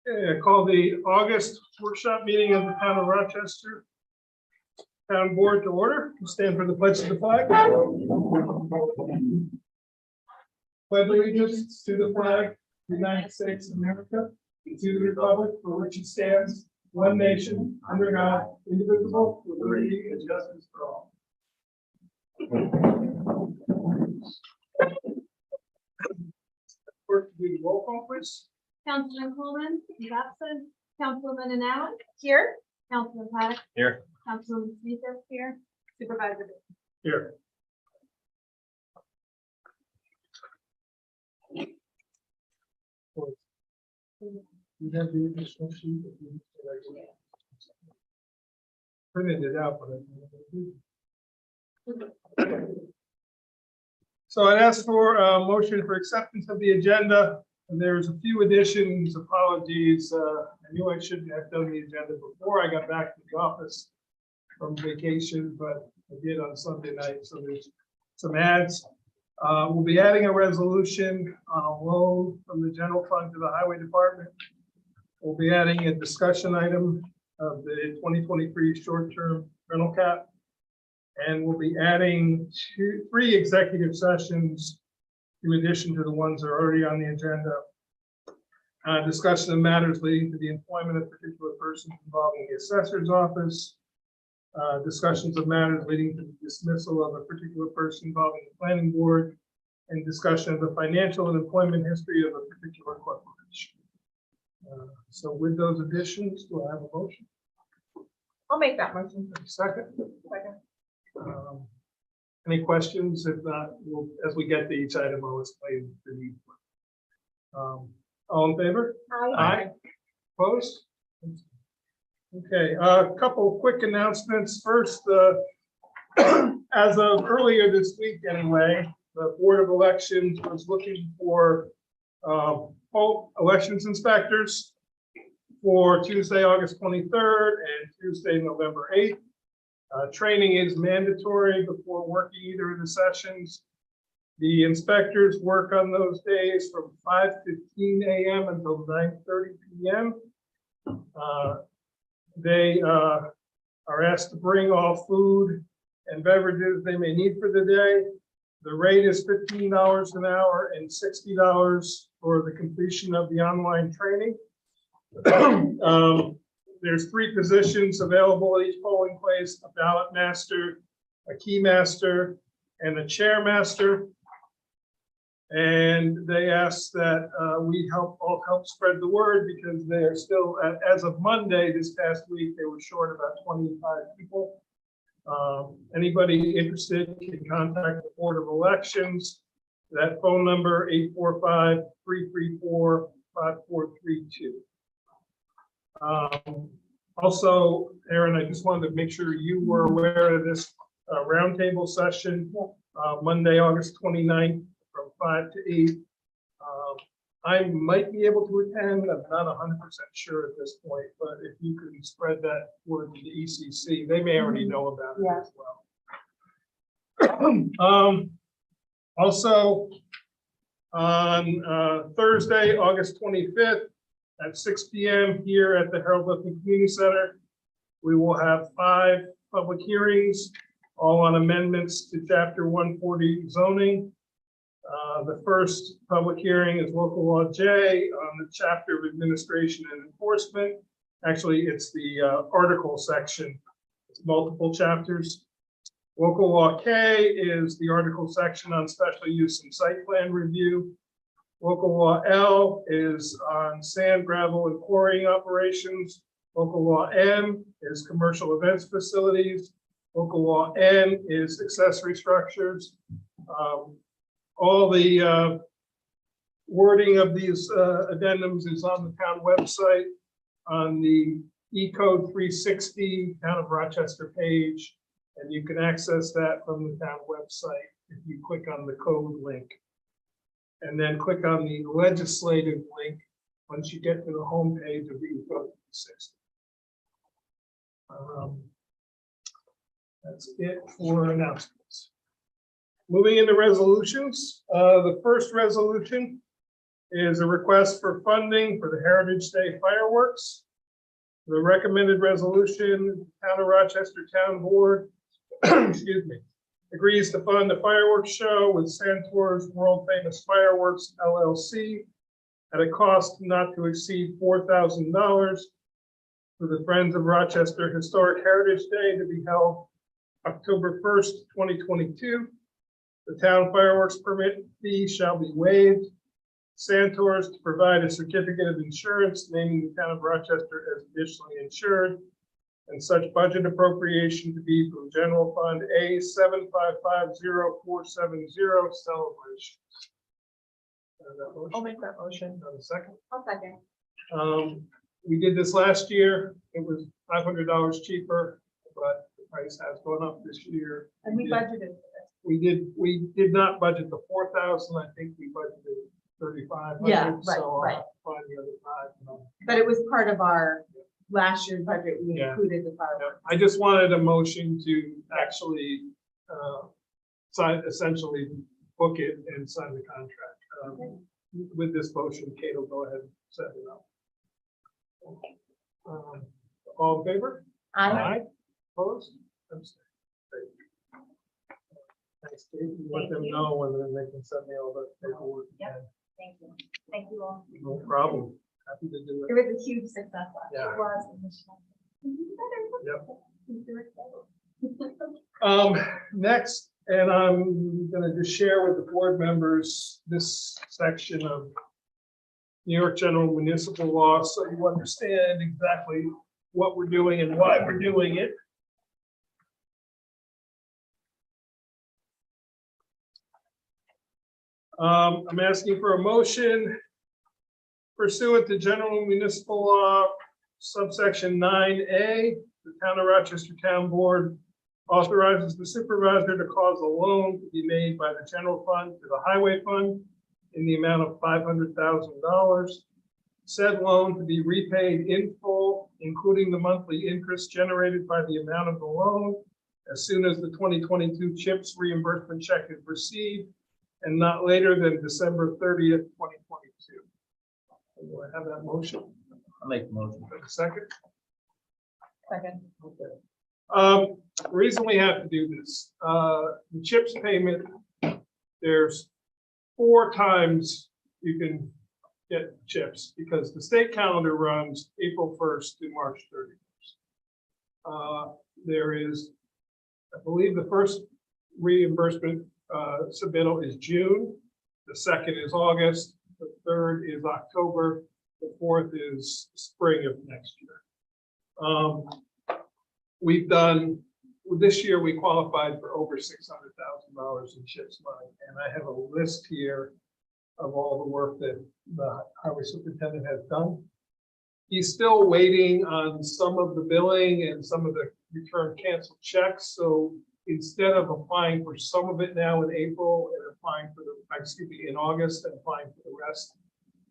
Okay, I call the August workshop meeting of the town of Rochester Town Board to order. We'll stand for the pledge of the flag. Pledge allegiance to the flag of the United States of America, and to the republic for which it stands, one nation, under God, indivisible, with liberty and justice for all. Clerk, do the roll call, please. Councilman Coleman is absent. Councilwoman Allen here. Councilman Paddock Here. Councilman Smith here. Supervisor. Here. You have the additional sheet. Printed it out, but so I'd ask for a motion for acceptance of the agenda. And there's a few additions, apologies. I knew I should have done the agenda before I got back to the office from vacation, but I did on Sunday night. So there's some adds. We'll be adding a resolution on a loan from the general fund to the highway department. We'll be adding a discussion item of the 2023 short-term rental cap. And we'll be adding three executive sessions in addition to the ones that are already on the agenda. Discussion of matters leading to the employment of particular persons involving the assessor's office. Discussions of matters leading to the dismissal of a particular person involving the planning board, and discussion of the financial and employment history of a particular corporation. So with those additions, do I have a motion? I'll make that motion. Second. Any questions? If not, we'll, as we get to each item, I'll explain the need. All in favor? Aye. Opposed? Okay, a couple of quick announcements. First, as of earlier this week anyway, the Board of Elections was looking for poll elections inspectors for Tuesday, August 23rd and Tuesday, November 8th. Training is mandatory before working either of the sessions. The inspectors work on those days from 5:15 a.m. until 9:30 p.m. They are asked to bring all food and beverages they may need for the day. The rate is $15 an hour and $60 for the completion of the online training. There's three positions available at each polling place: a ballot master, a key master, and a chair master. And they asked that we help spread the word, because they are still, as of Monday this past week, they were short about 25 people. Anybody interested can contact the Board of Elections. That phone number 845-334-5432. Also, Aaron, I just wanted to make sure you were aware of this roundtable session, Monday, August 29th from 5 to 8. I might be able to attend. I'm not 100% sure at this point, but if you can spread that word to the ECC, they may already know about it as well. Also, on Thursday, August 25th, at 6 p.m. here at the Harold Lifton Community Center, we will have 5 public hearings, all on amendments to Chapter 140 zoning. The first public hearing is Local Law J on the Chapter of Administration and Enforcement. Actually, it's the article section. It's multiple chapters. Local Law K is the article section on special use and site plan review. Local Law L is on sand, gravel, and quarrying operations. Local Law M is commercial events facilities. Local Law N is accessory structures. All the wording of these addendums is on the town website on the E-Code 360 Town of Rochester page, and you can access that from the town website if you click on the code link. And then click on the legislative link once you get to the home page of the E-Code 360. That's it for announcements. Moving into resolutions, the first resolution is a request for funding for the Heritage Day fireworks. The recommended resolution, Town of Rochester Town Board, excuse me, agrees to fund the fireworks show with Santor's World Famous Fireworks LLC at a cost not to exceed $4,000 for the Friends of Rochester Historic Heritage Day to be held October 1st, 2022. The town fireworks permit fee shall be waived. Santor's to provide a certificate of insurance naming the town of Rochester as additionally insured, and such budget appropriation to be from General Fund A 7550470 celebrations. I'll make that motion. A second. I'll second. We did this last year. It was $500 cheaper, but the price has gone up this year. And we budgeted for this. We did not budget the 4,000. I think we budgeted 3,500. Yeah, right, So right. I'll find the other 5. But it was part of our last year's budget. We Yeah. included the fireworks. I just wanted a motion to actually essentially book it and sign the contract. With this motion, Kate will go ahead and set it up. All in favor? Opposed? Abstained. Great. Thanks, Kate. You let them know and then they can send me all the paperwork. Yep. Thank you. Thank you all. No problem. Happy to do It it. was a huge success last year. Yeah. It was. Yep. Next, and I'm gonna just share with the board members this section of New York General Municipal Law, so you understand exactly what we're doing and why we're doing it. I'm asking for a motion pursuant to General Municipal Law, subsection 9A, the Town of Rochester Town Board authorizes the supervisor to cause a loan to be made by the general fund to the highway fund in the amount of $500,000. Said loan to be repaid in full, including the monthly interest generated by the amount of the loan, as soon as the 2022 CHIPS reimbursement check is received, and not later than December 30th, 2022. Do I have that motion? I'll make the motion. A second? Second. Okay. The reason we have to do this, the CHIPS payment, there's 4 times you can get CHIPS because the state calendar runs April 1st to March 31st. There is, I believe the first reimbursement submittal is June, the second is August, the third is October, the fourth is spring of next year. We've done, this year we qualified for over $600,000 in CHIPS money, and I have a list here of all the work that the highway superintendent has done. He's still waiting on some of the billing and some of the return canceled checks, so instead of applying for some of it now in April and applying for the, in August and applying for the rest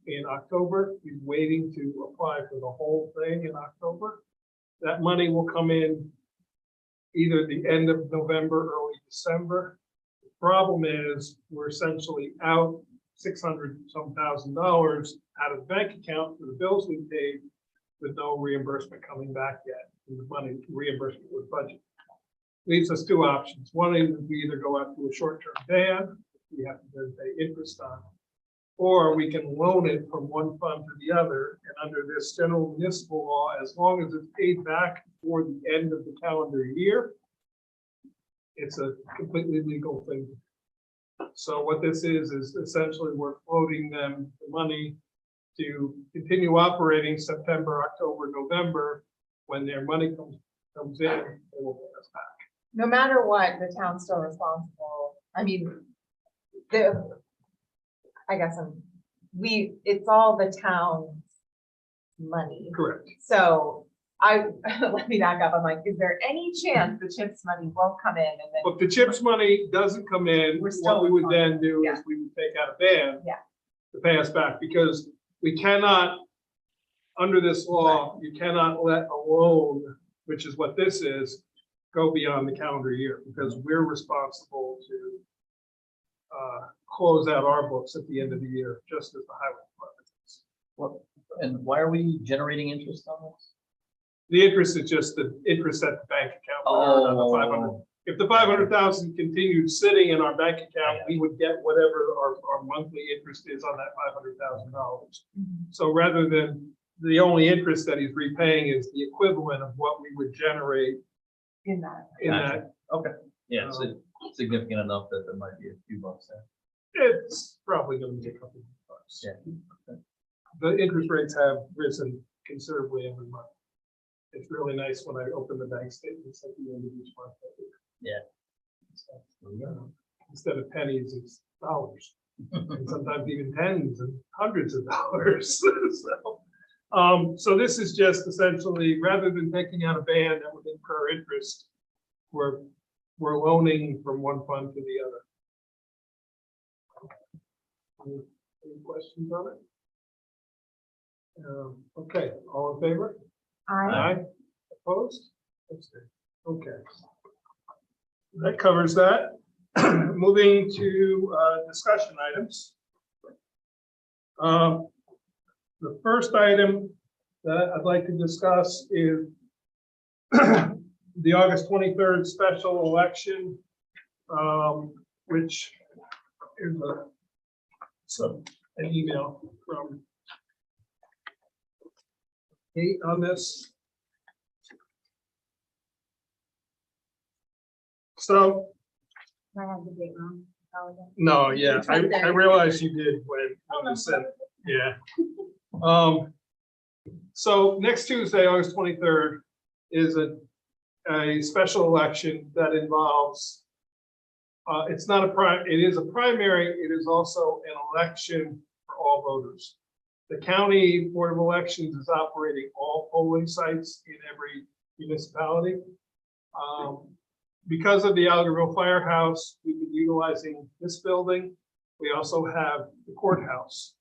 in October, he's waiting to apply for the whole thing in October. That money will come in either the end of November, early December. The problem is we're essentially out $600,000 out of the bank account for the bills we paid with no reimbursement coming back yet. And the money reimbursement was budgeted. Leaves us 2 options. One is we either go out to a short-term ban, we have to then pay interest on, or we can loan it from one fund to the other. And under this general municipal law, as long as it's paid back before the end of the calendar year, it's a completely legal thing. So what this is essentially we're floating them the money to continue operating September, October, November. When their money comes in, they will pay us back. No matter what, the town's still responsible. I mean, it's all the town's money. Correct. So let me back up. I'm like, is there any chance the CHIPS money won't come in and then? But if the CHIPS money doesn't come in, We're still what we would then do yeah. is we would take out a ban Yeah. to pay us back, because we cannot, under this law, you cannot let a loan, which is what this is, go beyond the calendar year, because we're responsible to close out our books at the end of the year, just as the highway. What, and why are we generating interest on this? The interest is just the interest at the bank account. On the 500. If the 500,000 continued sitting in our bank account, we would get whatever our monthly interest is on that $500,000. So rather than the only interest that he's repaying is the equivalent of what we would generate In that. in Gotcha. that. Okay, yeah, it's significant enough that there might be a few bucks there. It's probably going to be a couple of bucks. Yeah. The interest rates have risen considerably every month. It's really nice when I open the bank statements at the end of each month. Yeah. So, instead of pennies, it's dollars, and sometimes even tens and hundreds of dollars. So this is just essentially, rather than taking out a ban that would incur interest, we're loaning from one fund to the other. Any questions on it? Okay, all in favor? Aye. Opposed? Abstained. Okay. That covers that. Moving to discussion items. The first item that I'd like to discuss is the August 23rd special election, which is an email from Kate on this. So, I have the date wrong. Apologize. no, yeah, It's right there. I realized you did when Oh, you said, yeah. So next Tuesday, August 23rd, is a special election that involves, it's not it is a primary, it is also an election for all voters. The county board of elections is operating all polling sites in every municipality. Because of the Algerville Firehouse, we've been utilizing this building. We also have the courthouse.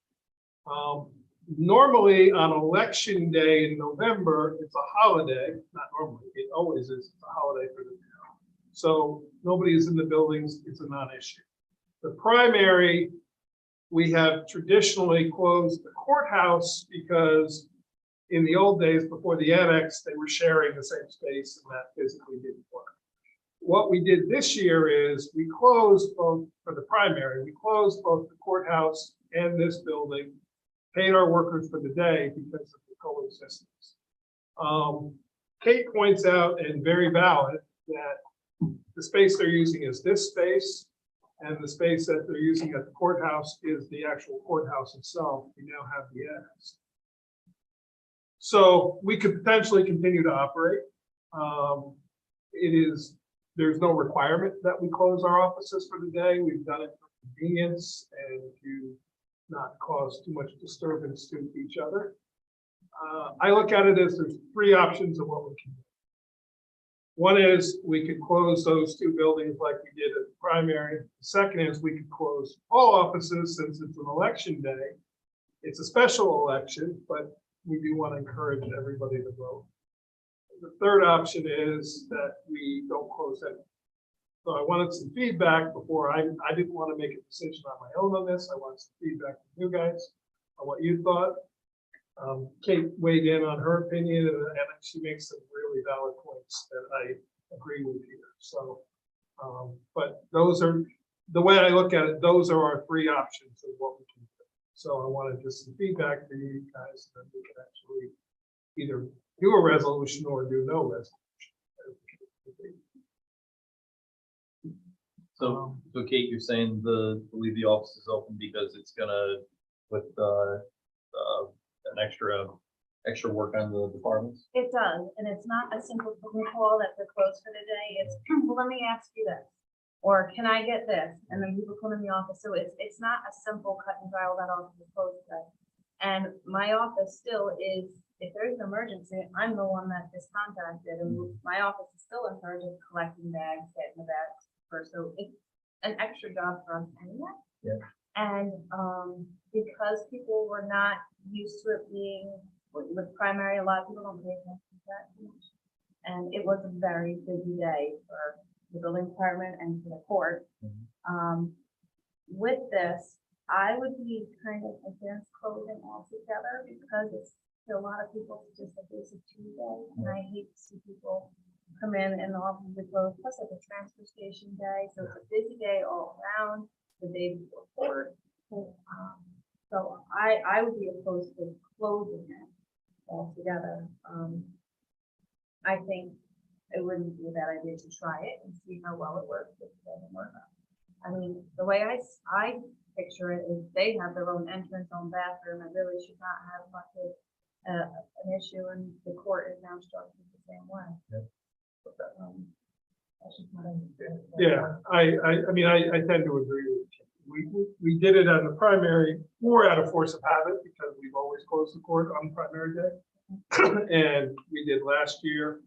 Normally on election day in November, it's a holiday, not normally, it always is, it's a holiday for the town. So nobody is in the buildings, it's a non-issue. The primary, we have traditionally closed the courthouse because in the old days before the annex, they were sharing the same space and that physically didn't work. What we did this year is we closed both, for the primary, we closed both the courthouse and this building, paid our workers for the day because of the coexistence. Kate points out, and very valid, that the space they're using is this space, and the space that they're using at the courthouse is the actual courthouse itself. We now have the annex. So we could potentially continue to operate. There's no requirement that we close our offices for the day. We've done it for convenience and to not cause too much disturbance to each other. I look at it as there's three options of what we can do. One is we could close those two buildings like we did at the primary. The second is we could close all offices since it's an election day. It's a special election, but we do want to encourage everybody to vote. The third option is that we don't close it. So I wanted some feedback before I didn't want to make a decision on my own on this. I wanted some feedback from you guys on what you thought. Kate weighed in on her opinion and she makes some really valid points that I agree with here. So, but those are, the way I look at it, those are our three options of what we can do. So I wanted just some feedback from you guys that we can actually either do a resolution or do no resolution. So Kate, you're saying leave the office is open because it's gonna, with an extra work on the departments? It does, and it's not a simple phone call that they're closed for the day. It's, well, let me ask you this, or can I get this? And then people come in the office. So it's not a simple cut and dry, that office is closed today. And my office still is, if there's an emergency, I'm the one that is contacted, and my office is still in charge of collecting bags, getting the bags first. So it's an extra job for us anyway. Yeah. And because people were not used to it being with primary, a lot of people don't pay attention to that too much. And it was a very busy day for the building department and for the court. With this, I would be kind of against closing altogether because it's, to a lot of people, it's just a basic Tuesday. And I hate to see people come in and the office is closed, plus like a transfer station day. So it's a busy day all around, the day before court. So I would be opposed to closing it altogether. I think it wouldn't be a bad idea to try it and see how well it works. If it doesn't work out. I mean, the way I picture it is they have their own entrance, own bathroom. It really should not have much of an issue, and the court is now structured the same way. That's just what I think. Yeah, I mean, I tend to agree with you. We did it on the primary more out of force of habit because we've always closed the court on primary day. And we did last year.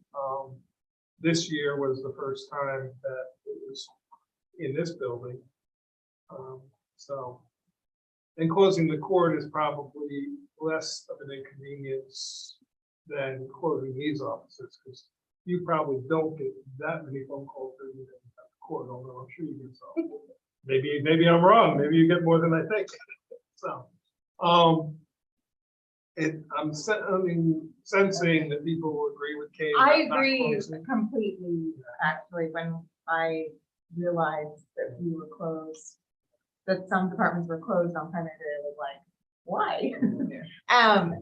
This year was the first time that it was in this building. So, and closing the court is probably less of an inconvenience than closing these offices, because you probably don't get that many phone calls during the day at the court, although I'm sure you get some. Maybe I'm wrong. Maybe you get more than I think. So, I'm sensing that people will agree with Kate. I about not agree closing. completely, actually, when I realized that we were closed, that some departments were closed on primary day, I was like, why?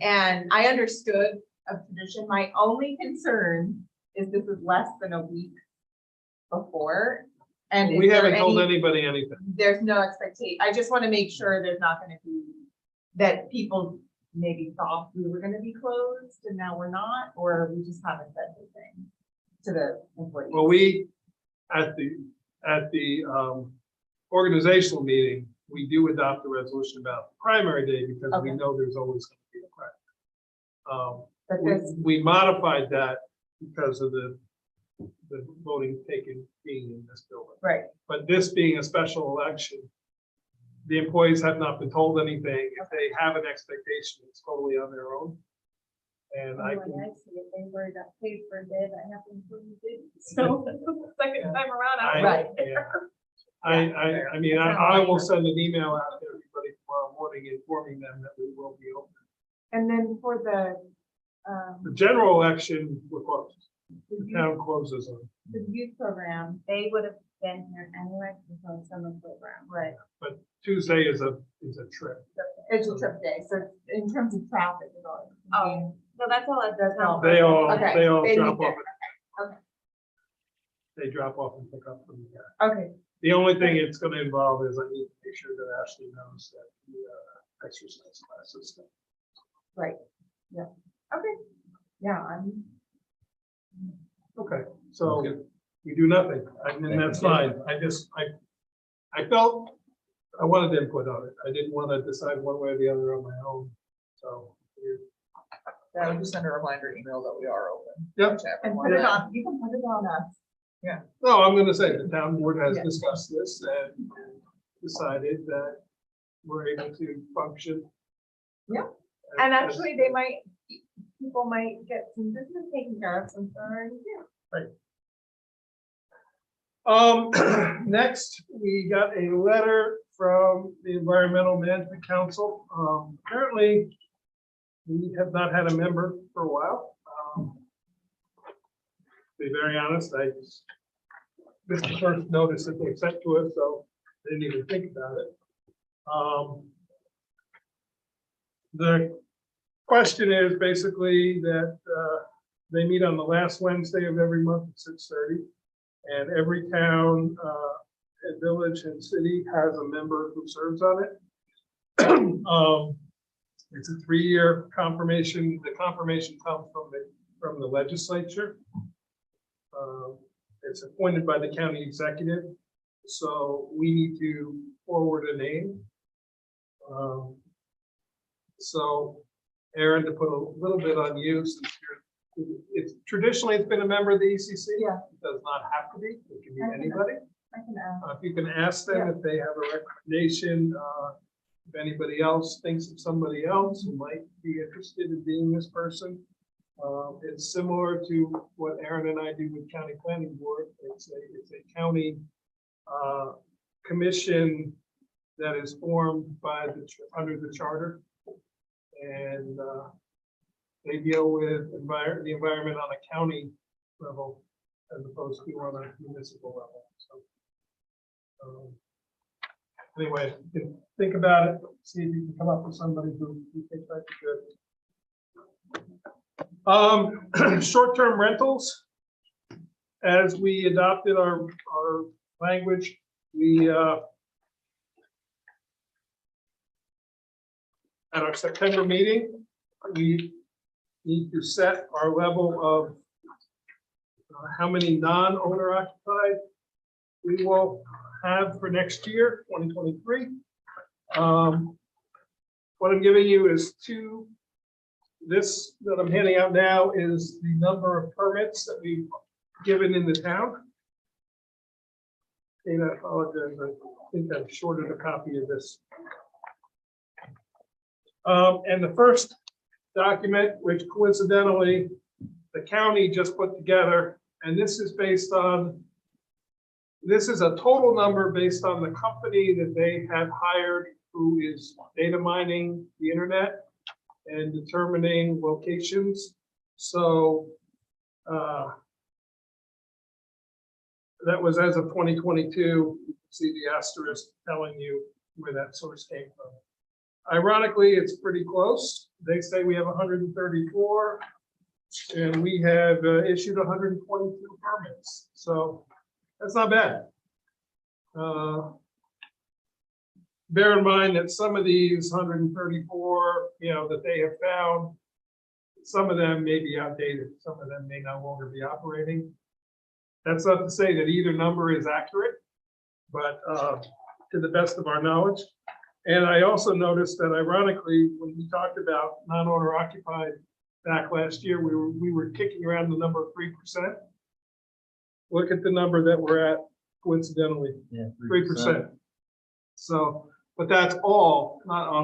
And I understood a tradition. My only concern is this is less than a week before. And We is there haven't told any- anybody anything. There's no expectation. I just want to make sure there's not going to be, that people maybe thought we were going to be closed and now we're not, or we just haven't said anything to the employees. Well, we, at the organizational meeting, we do adopt a resolution about the primary day because we Okay. know there's always going to be a primary. But this, We modified that because of the voting being in this building. right, But this being a special election, the employees have not been told anything. If they have an expectation, it's totally on their own. And I When can, I see it, they were got paid for a day that happened for you did. So the second time around, I was Right. like. yeah. I mean, I will send an email out to everybody tomorrow morning informing them that we will be open. and then for the General election, we're closed. the The youth- town closes on. the youth program, They would have been here anyway, because on summer program. right, But Tuesday is a trip. it's a trip day, so in terms of traffic, it's all. Oh. No, that's all. That's all. They all Okay, drop meet off. there. Okay. They drop off and pick up from there. Okay, The only thing it's gonna involve is I need to make sure that Ashley knows that the exercise classes. right, yeah, okay, yeah, I'm. Okay, so we do nothing, and that's fine. I felt I wanted input on it. I didn't want to decide one way or the other on my own, so. Yeah, I would just send a reminder email that we are open. Yep. to And everyone. put it on, you can put it on us. No, I'm gonna say the town board has Yeah. discussed this and decided that we're able to function. Yeah. as- And as- actually, they might, people might get some business taken care of, some sorry, yeah. Next, we got a letter from the Environmental Management Council. Apparently, we have not had a member for a while. To be very honest, this is the first notice that they sent to us, so I didn't even think about it. The question is basically that they meet on the last Wednesday of every month at 6:30. And every town, and village and city has a member who serves on it. It's a 3-year confirmation. The confirmation comes from the legislature. It's appointed by the county executive. So we need to forward a name. So Aaron, to put a little bit on you, since it's traditionally it's been a member of the ECC. Yeah. It does not have to be. It can be I can anybody. I can ask. If you can ask them if they have a recommendation, if anybody else thinks of somebody else who might be interested in being this person. It's similar to what Aaron and I do with county planning board. It's a county commission that is formed by under the charter. And they deal with the environment on a county level as opposed to on a municipal level. So, anyway, you can think about it, see if you can come up with somebody who thinks that'd be good. Short-term rentals. As we adopted our language, we at our September meeting, we need to set our level of how many non-owner occupied we will have for next year, 2023. What I'm giving you is this that I'm handing out now is the number of permits that we've given in the town. And I apologize, I think I've shorted a copy of this. And the first document, which coincidentally the county just put together, and this is based on, this is a total number based on the company that they have hired who is data mining the internet and determining locations. So that was as of 2022. You can see the asterisk telling you where that source came from. Ironically, it's pretty close. They say we have 134, and we have issued 122 permits. So that's not bad. Bear in mind that some of these 134, that they have found, some of them may be outdated. Some of them may no longer be operating. That's not to say that either number is accurate, but to the best of our knowledge. And I also noticed that ironically, when we talked about non-owner occupied back last year, we were kicking around the number of 3%. Look at the number that we're at coincidentally, 3%. So, but that's all not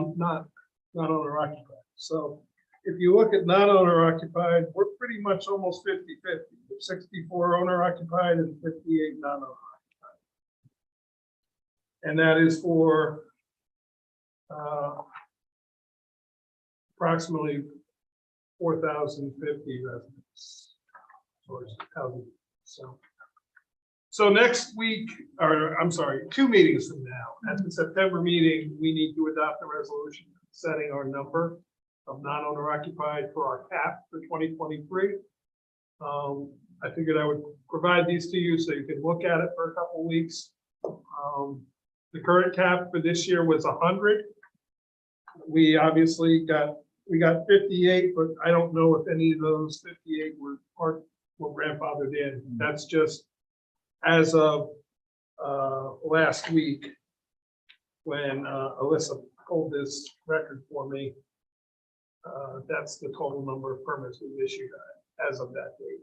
owner occupied. So if you look at non-owner occupied, we're pretty much almost 50-50. 64 owner occupied and 58 non-owner occupied. And that is for approximately 4,050 residents. So next week, or I'm sorry, 2 meetings from now, at the September meeting, we need to adopt a resolution setting our number of non-owner occupied for our cap for 2023. I figured I would provide these to you so you can look at it for a couple weeks. The current cap for this year was 100. We obviously got 58, but I don't know if any of those 58 were grandfathered in. That's just as of last week when Alyssa pulled this record for me. That's the total number of permits we've issued as of that date.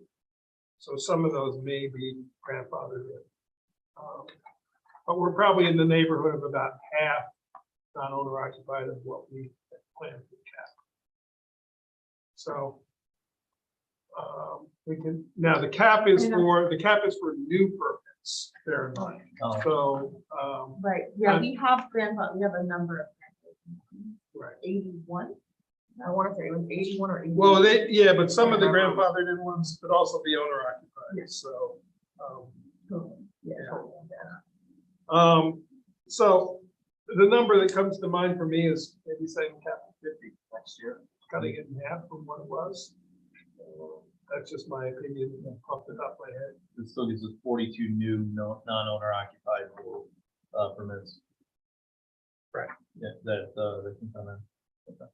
So some of those may be grandfathered in. But we're probably in the neighborhood of about half non-owner occupied of what we planned to cap. So we can, now the cap is for new permits, bear in mind. Oh. So Right, yeah, we have a number of. Right. 81. I want to say it was 81 or 80. well, but some of the grandfathered in ones could also be owner occupied. So so the number that comes to mind for me is maybe saying cap 50 next year, cutting it in half from what it was. That's just my opinion off the top of my head. It still gives us 42 new non-owner occupied permits. Right. Yeah, that can come in. Okay.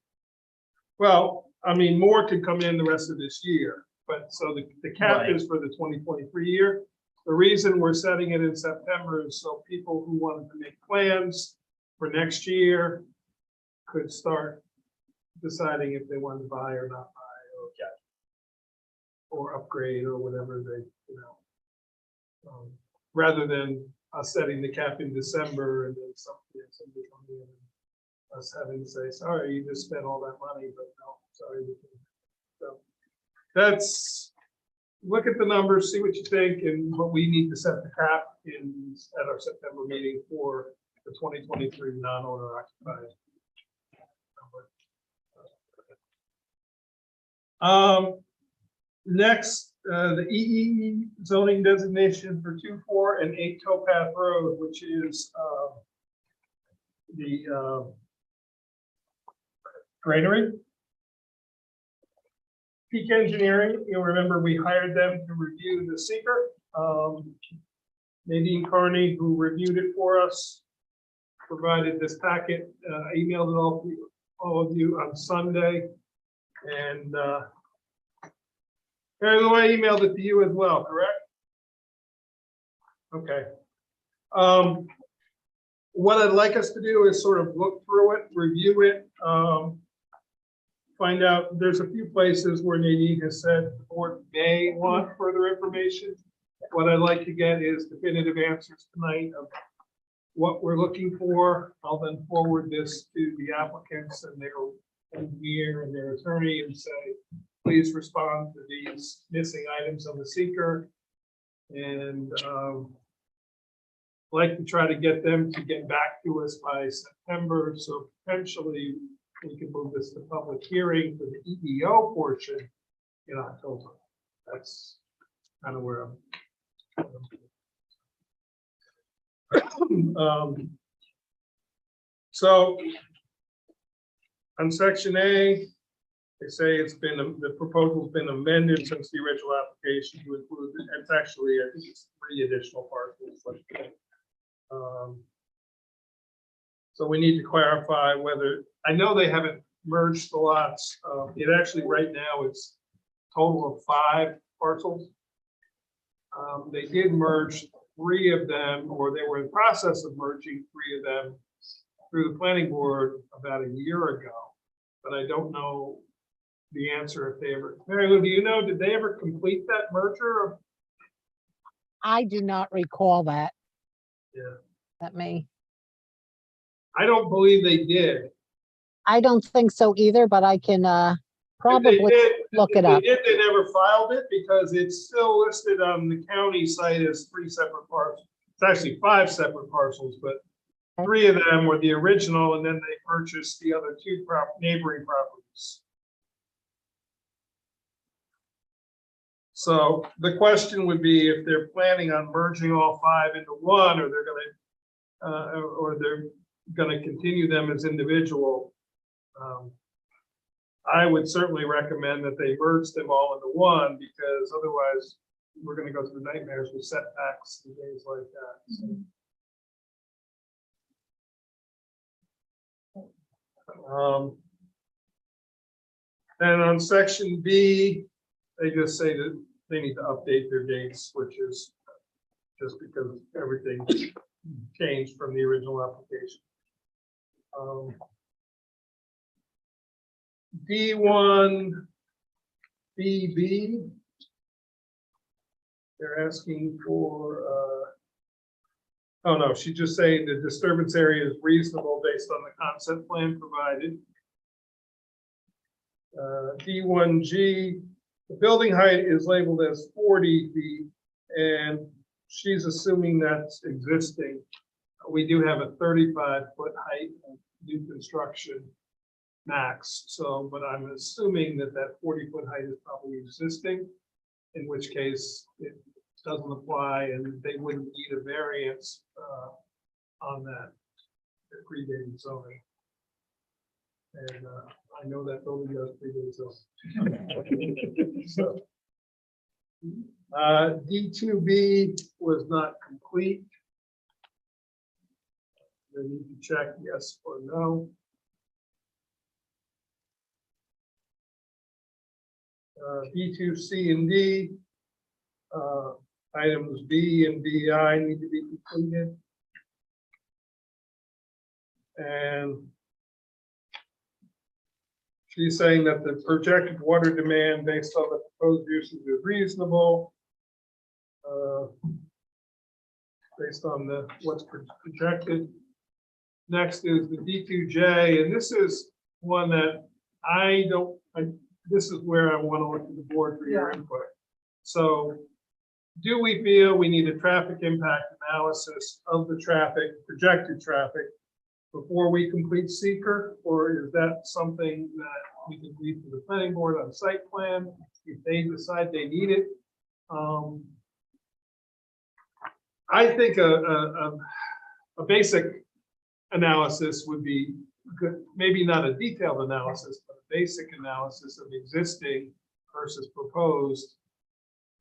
Well, I mean, more could come in the rest of this year, but so the cap Right. is for the 2023 year. The reason we're setting it in September is so people who wanted to make plans for next year could start deciding if they want to buy or not buy or upgrade or whatever they, rather than us setting the cap in December and then somebody coming in and us having to say, sorry, you just spent all that money, but no, sorry. So that's, look at the numbers, see what you think, and what we need to set the cap in at our September meeting for the 2023 non-owner occupied. Next, the EE zoning designation for 2-4 and 8 Towpath Road, which is the granary. Peak Engineering, you'll remember we hired them to review the seeker. Nadine Carney, who reviewed it for us, provided this packet, emailed it all of you on Sunday. And by the way, I emailed it to you as well, correct? Okay. What I'd like us to do is sort of look through it, review it, find out, there's a few places where Nadine has said the board may want further information. What I'd like to get is definitive answers tonight of what we're looking for. I'll then forward this to the applicants and their engineer and their attorney and say, please respond to these missing items on the seeker. And like to try to get them to get back to us by September. So potentially we can move this to public hearing for the EEO portion in October. That's kind of where I'm. So on section A, they say it's been, the proposal's been amended since the original application to include, it's actually, I think it's 3 additional parcels. So we need to clarify whether, I know they haven't merged the lots. It actually right now it's total of 5 parcels. They did merge 3 of them, or they were in process of merging 3 of them through the planning board about a year ago. But I don't know the answer if they ever, Mary Lou, do you know, did they ever complete that merger? I do not recall that. Yeah. That may, I don't believe they did. I don't think so either, but I can If probably they did, look if it they up. did, they never filed it because it's still listed on the county site as 3 separate parcels. It's actually 5 separate parcels, but 3 of them were the original, and then they purchased the other 2 neighboring properties. So the question would be if they're planning on merging all 5 into one, or they're gonna continue them as individual. I would certainly recommend that they merge them all into one, because otherwise we're gonna go through nightmares with setbacks and things like that. So. And on section B, they just say that they need to update their dates, which is just because everything changed from the original application. D1, BB, they're asking for, oh no, she's just saying the disturbance area is reasonable based on the concept plan provided. D1G, the building height is labeled as 40 feet, and she's assuming that's existing. We do have a 35-foot height of new construction max. So, but I'm assuming that that 40-foot height is probably existing, in which case it doesn't apply and they wouldn't need a variance on that predating zoning. And I know that building does predate zoning. So, D2B was not complete. They need to check yes or no. B2C and D, items B and BI need to be completed. And she's saying that the projected water demand based on the proposed uses is reasonable. Based on what's projected. Next is the D2J, and this is one that this is where I want to look at the board for your input. So do we feel we need a traffic impact analysis of the traffic, projected traffic, before we complete seeker? Or is that something that we can leave to the planning board on site plan if they decide they need it? I think a basic analysis would be good, maybe not a detailed analysis, but a basic analysis of existing versus proposed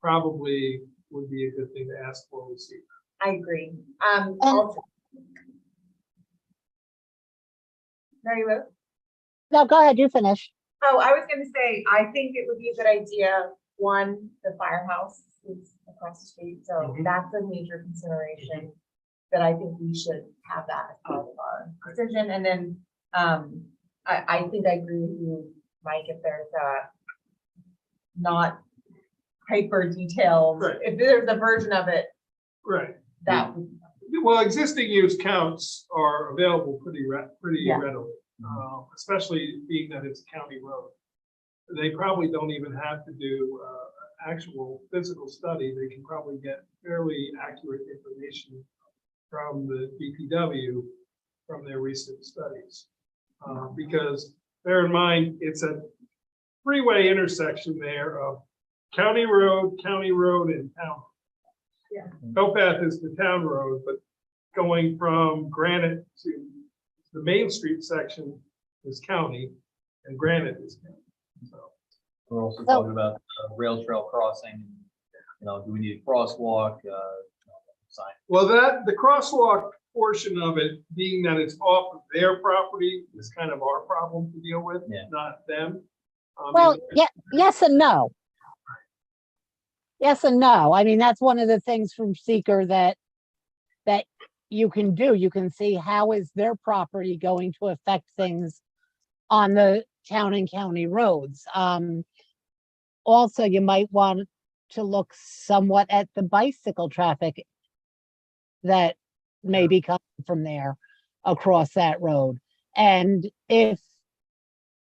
probably would be a good thing to ask for with seeker. I agree. Also. Mary Lou? No, go ahead, you finish. Oh, I was gonna say, I think it would be a good idea, one, the firehouse is across the street, so Mhm. that's a major consideration. That I think we should have that as part of our decision, and then, I think I agree with you, Mike, if there's a not hyper detailed, Right. if there's a version of it, Right. that would. Well, existing use counts are available pretty Yeah. readily, especially being that it's a county road. They probably don't even have to do actual physical study. They can probably get fairly accurate information from the DPW from their recent studies. Because bear in mind, it's a freeway intersection there of county road, and town. Yeah. Towpath is the town road, but going from Granite to the Main Street section is county, and Granite is county. So, We're also So- talking about rail trail crossing, do we need a crosswalk, sign? well, the crosswalk portion of it, being that it's off of their property, is kind of our problem to deal with, Yeah. not them. Well, yeah, yes and no. Yes and no. I mean, that's one of the things from seeker that you can do. You can see how is their property going to affect things on the town and county roads. Also, you might want to look somewhat at the bicycle traffic that may be coming from there across that road. And if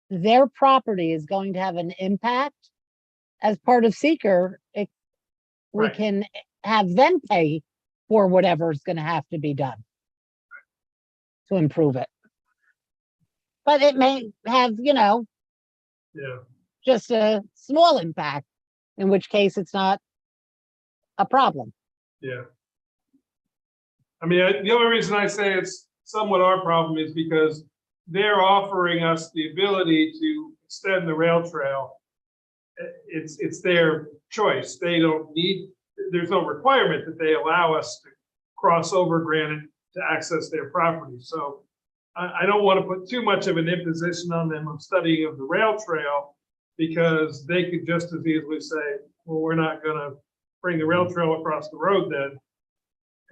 their property is going to have an impact as part of seeker, we Right. can have them pay for whatever's gonna have to be done to improve it. But it may have, Yeah, just a small impact, in which case it's not a problem. yeah. I mean, the only reason I say it's somewhat our problem is because they're offering us the ability to extend the rail trail. It's their choice. They don't need, there's no requirement that they allow us to cross over Granite to access their property. So I don't want to put too much of an imposition on them of studying of the rail trail, because they could just as easily say, well, we're not gonna bring the rail trail across the road then.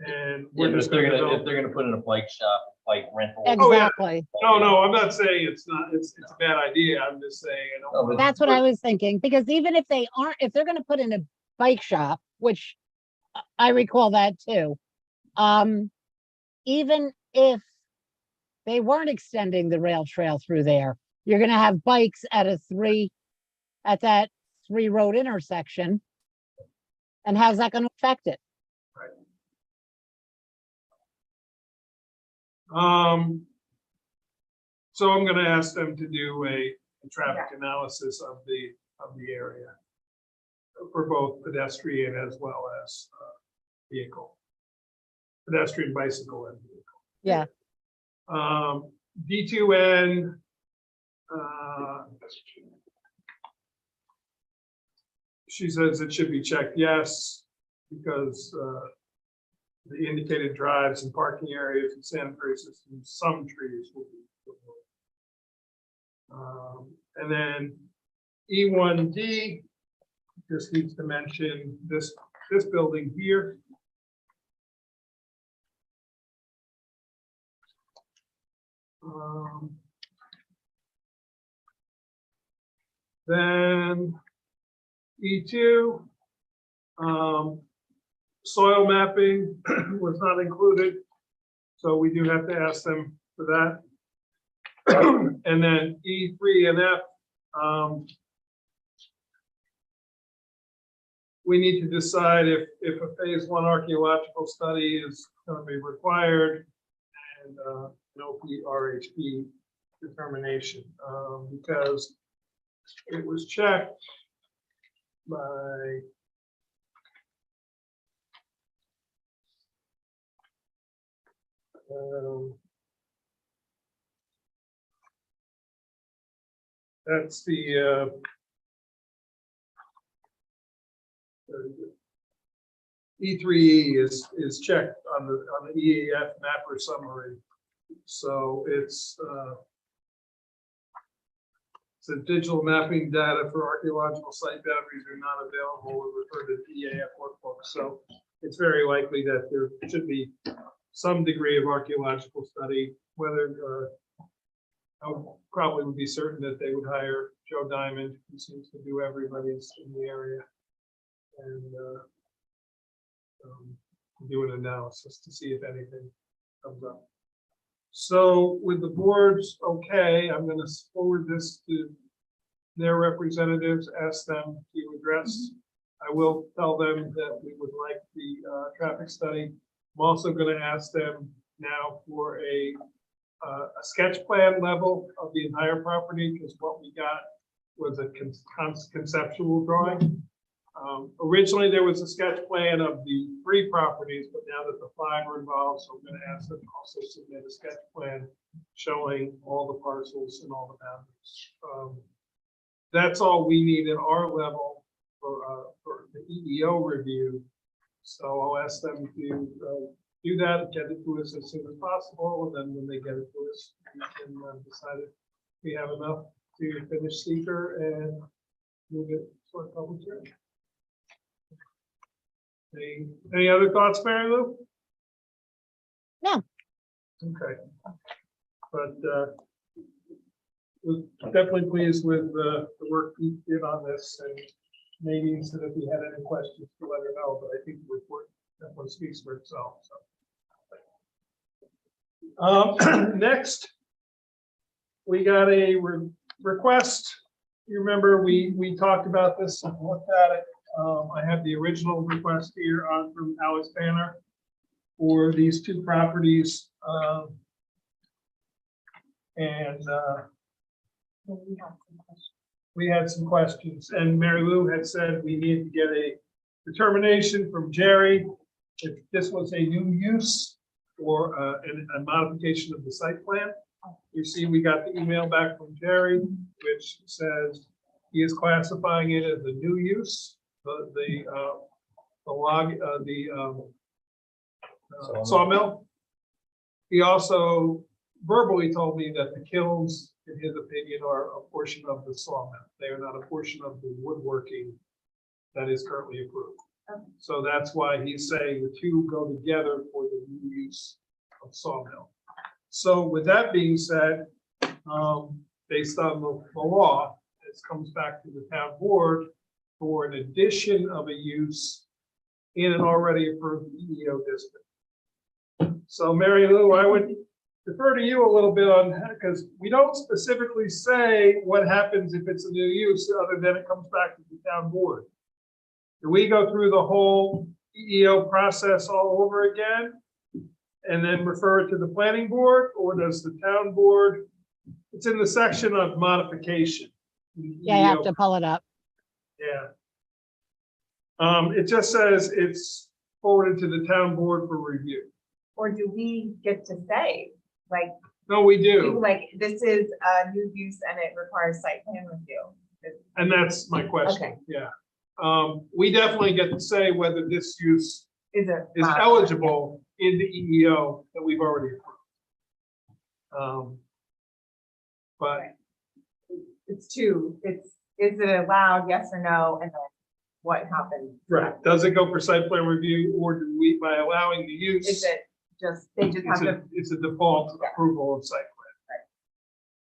And Yeah, we're but just if they're gonna gonna, develop. if they're gonna put in a bike shop, bike rental. Oh, yeah. Exactly. No, I'm not saying it's not, it's a bad idea. I'm just saying, I don't. No, but want- That's what I was thinking, because even if they aren't, if they're gonna put in a bike shop, which I recall that too. Even if they weren't extending the rail trail through there, you're gonna have bikes at that 3-road intersection. And how's that gonna affect it? So I'm gonna ask them to do a traffic analysis of the area for both pedestrian as well as vehicle. Pedestrian, bicycle, and vehicle. Yeah. D2N, she says it should be checked yes, because the indicated drives and parking areas and sanitary systems, some trees will be removed. And then E1D just needs to mention this building here. Then E2, soil mapping was not included, so we do have to ask them for that. And then E3 and F, we need to decide if a phase one archaeological study is going to be required and an OPRHP determination, because it was checked by that's the E3E is checked on the EAF mapper summary. So it's a digital mapping data for archaeological site boundaries are not available and refer to the EAF workbook. So it's very likely that there should be some degree of archaeological study, whether I probably would be certain that they would hire Joe Diamond, who seems to do everybody's in the area, and do an analysis to see if anything comes up. So with the board's okay, I'm going to forward this to their representatives, ask them to address. I will tell them that we would like the traffic study. I'm also going to ask them now for a sketch plan level of the entire property, because what we got was a conceptual drawing. Originally, there was a sketch plan of the 3 properties, but now that the 5 are involved, so I'm going to ask them to also submit a sketch plan showing all the parcels and all the boundaries. That's all we need at our level for the EEO review. So I'll ask them to do that, get it to us as soon as possible, and then when they get it to us, we can decide if we have enough to finish seeker and move it to a public hearing. Any other thoughts, Mary Lou? No. Okay. But was definitely pleased with the work he did on this, and maybe instead if he had any questions to let her know, but I think the report definitely speaks for itself. So. Next, we got a request. You remember we talked about this and looked at it. I have the original request here on from Alex Banner for these 2 properties. We had some questions, and Mary Lou had said we need to get a determination from Jerry if this was a new use or a modification of the site plan. You see, we got the email back from Jerry, which says he is classifying it as a new use. The sawmill. He also verbally told me that the kilns, in his opinion, are a portion of the sawmill. They are not a portion of the woodworking that is currently approved. Okay. So that's why he's saying the 2 go together for the new use of sawmill. So with that being said, based on the law, it comes back to the town board for an addition of a use in an already approved EEO district. So Mary Lou, I would defer to you a little bit on that, because we don't specifically say what happens if it's a new use, other than it comes back to the town board. Do we go through the whole EEO process all over again and then refer it to the planning board, or does the town board? It's in the section of modification. Yeah, you have to pull it up. Yeah. It just says it's forwarded to the town board for review. Or do we get to say, like, No, we do. like, this is a new use and it requires site plan review? And that's my question. Okay. Yeah. We definitely get to say whether this use Is it? is eligible in the EEO that we've already approved. But It's 2. Is it allowed, yes or no, and then what happens? right, does it go for site plan review, or do we, by allowing the use? Is it just, they just have to, It's a default approval of site plan.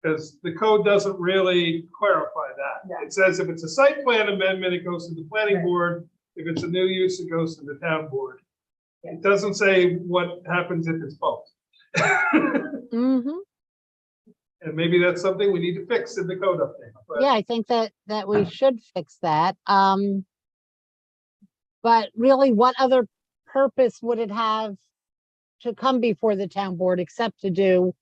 Because the code doesn't really clarify that. Yeah. It says if it's a site plan amendment, it goes to the planning Right. board. If it's a new use, it goes to the town board. Yeah. It doesn't say what happens if it's both. Mm-hmm. And maybe that's something we need to fix in the code update. But Yeah, I think that we should fix that. But really, what other purpose would it have to come before the town board except to do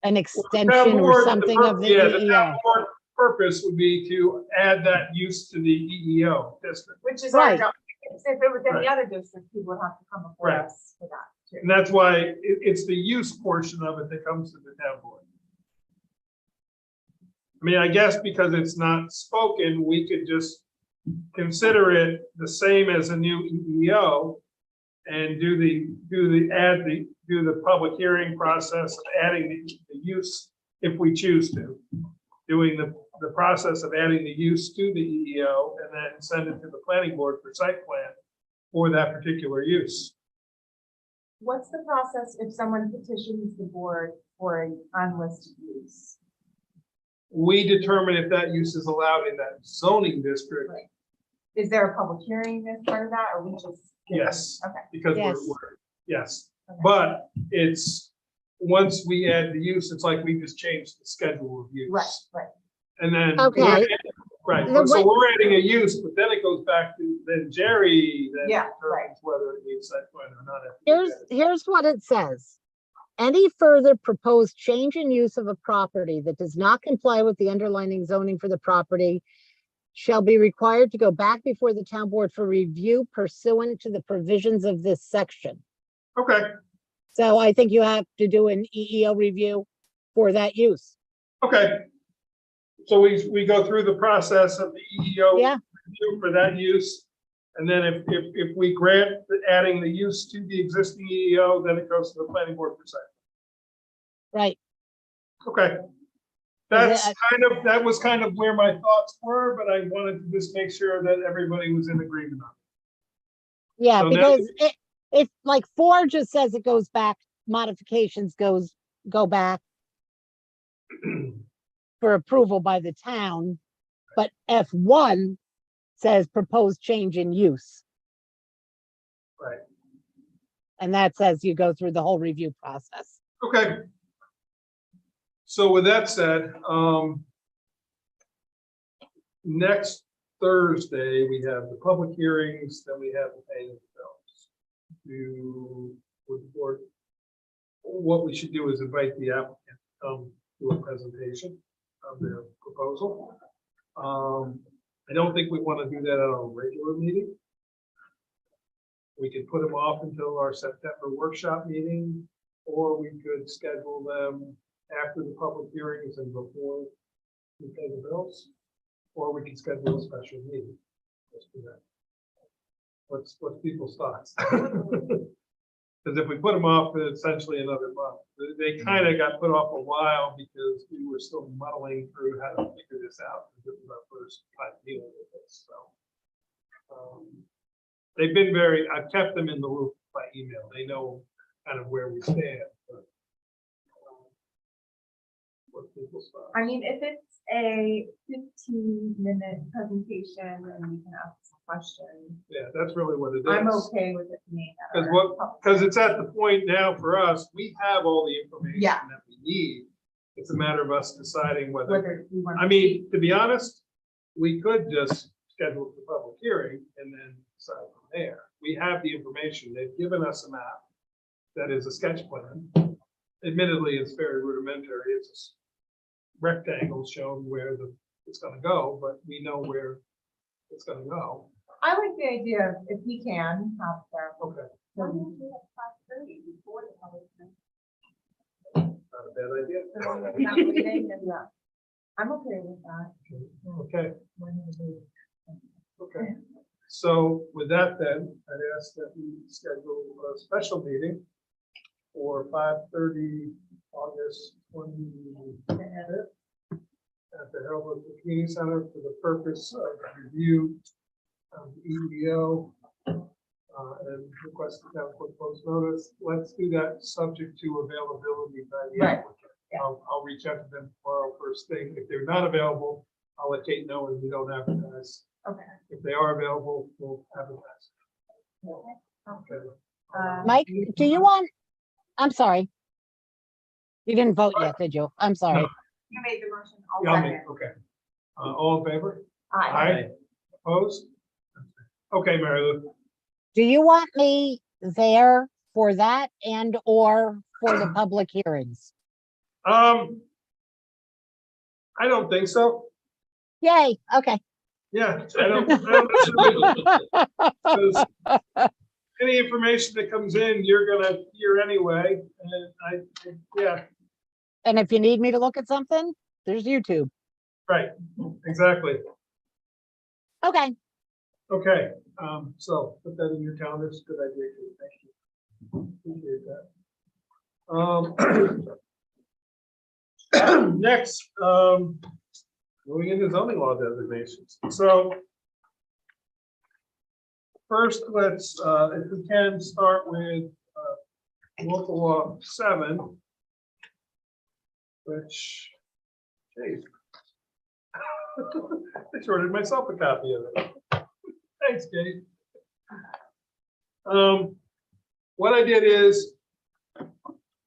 an Town extension or board, the something pur- of the yeah, the town EEO? board purpose would be to add that use to the EEO district. Which is our Right. job. If it was any Right. other district, people would have to come before Right. us for that too. And that's why it's the use portion of it that comes to the town board. I mean, I guess because it's not spoken, we could just consider it the same as a new EEO and do the public hearing process of adding the use if we choose to. Doing the process of adding the use to the EEO and then send it to the planning board for site plan for that particular use. What's the process if someone petitions the board for an unlisted use? We determine if that use is allowed in that zoning district. Right. Is there a public hearing as part of that, or we just? Yes. Okay. Because Yes. yes, Okay. but it's, once we add the use, it's like we just changed the schedule of use. Right, right. And then. Okay. Right, The so way- we're adding a use, but then it goes back to, then Jerry then Yeah, determines whether it needs site plan or not. Here's what it says. Any further proposed change in use of a property that does not comply with the underlying zoning for the property shall be required to go back before the town board for review pursuant to the provisions of this section. Okay, So I think you have to do an EEO review for that use. okay. So we go through the process of the EEO. Yeah. Review for that use. And then if we grant adding the use to the existing EEO, then it goes to the planning board for site. Right. Okay. That was kind of where my thoughts were, but I wanted to just make sure that everybody was in agreement on it. Yeah, So now- because if like 4 just says it goes back, modifications go back for approval by the town, but F1 says proposed change in use. Right. And that says you go through the whole review process. Okay. So with that said, next Thursday, we have the public hearings, then we have the paying of the bills. What we should do is invite the applicant to come do a presentation of their proposal. I don't think we want to do that at our regular meeting. We could put them off until our September workshop meeting, or we could schedule them after the public hearings and before we pay the bills, or we can schedule a special meeting. Let's do that. What's people's thoughts? Because if we put them off for essentially another month, they kind of got put off a while because we were still muddling through how to figure this out. This was our first time dealing with this, so. They've been I've kept them in the loop by email. They know kind of where we stand. But, what people's thoughts? I mean, if it's a 15-minute presentation and we can ask some questions, Yeah, that's really what it is. I'm okay with it being. at Because our- Because it's at the point now for us, we have all the information Yeah. that we need. It's a matter of us deciding whether, Whether we want. I mean, to be honest, we could just schedule the public hearing and then decide from there. We have the information. They've given us a map that is a sketch plan. Admittedly, it's very rudimentary. It's a rectangle showing where it's gonna go, but we know where it's gonna go. I like the idea of if we can have their. Okay, Why don't we have 5:30 before the public hearing? not a bad idea. So we're not waiting, and yeah, I'm okay with that. Okay. Okay, so with that then, I'd ask that we schedule a special meeting for 5:30, August 25th at the Hillbrook Community Center for the purpose of review of the EEO and request the town clerk post notice. Let's do that subject to availability by the Right, applicant. yeah. I'll reach out to them tomorrow first thing. If they're not available, I'll let Kate know and we don't advertise. Okay. If they are available, we'll advertise. Okay. Mike, do you want, I'm sorry. You didn't vote yet, did you? I'm sorry. No. You made the motion. Yeah, I'll I'll make- second. okay. All in favor? Aye. Opposed? Okay, Mary Lou. Do you want me there for that and or for the public hearings? I don't think so. Yay, okay. Yeah, I don't necessarily, because any information that comes in, you're gonna hear anyway, and yeah, And if you need me to look at something, there's YouTube. right, exactly. Okay, Okay, so put that in your calendars, good idea, thank you. Appreciate that. Next, moving into zoning law designations, so first, let's, if we can, start with local law 7, which, geez. I shorted myself a copy of it. Thanks, Kate. What I did is,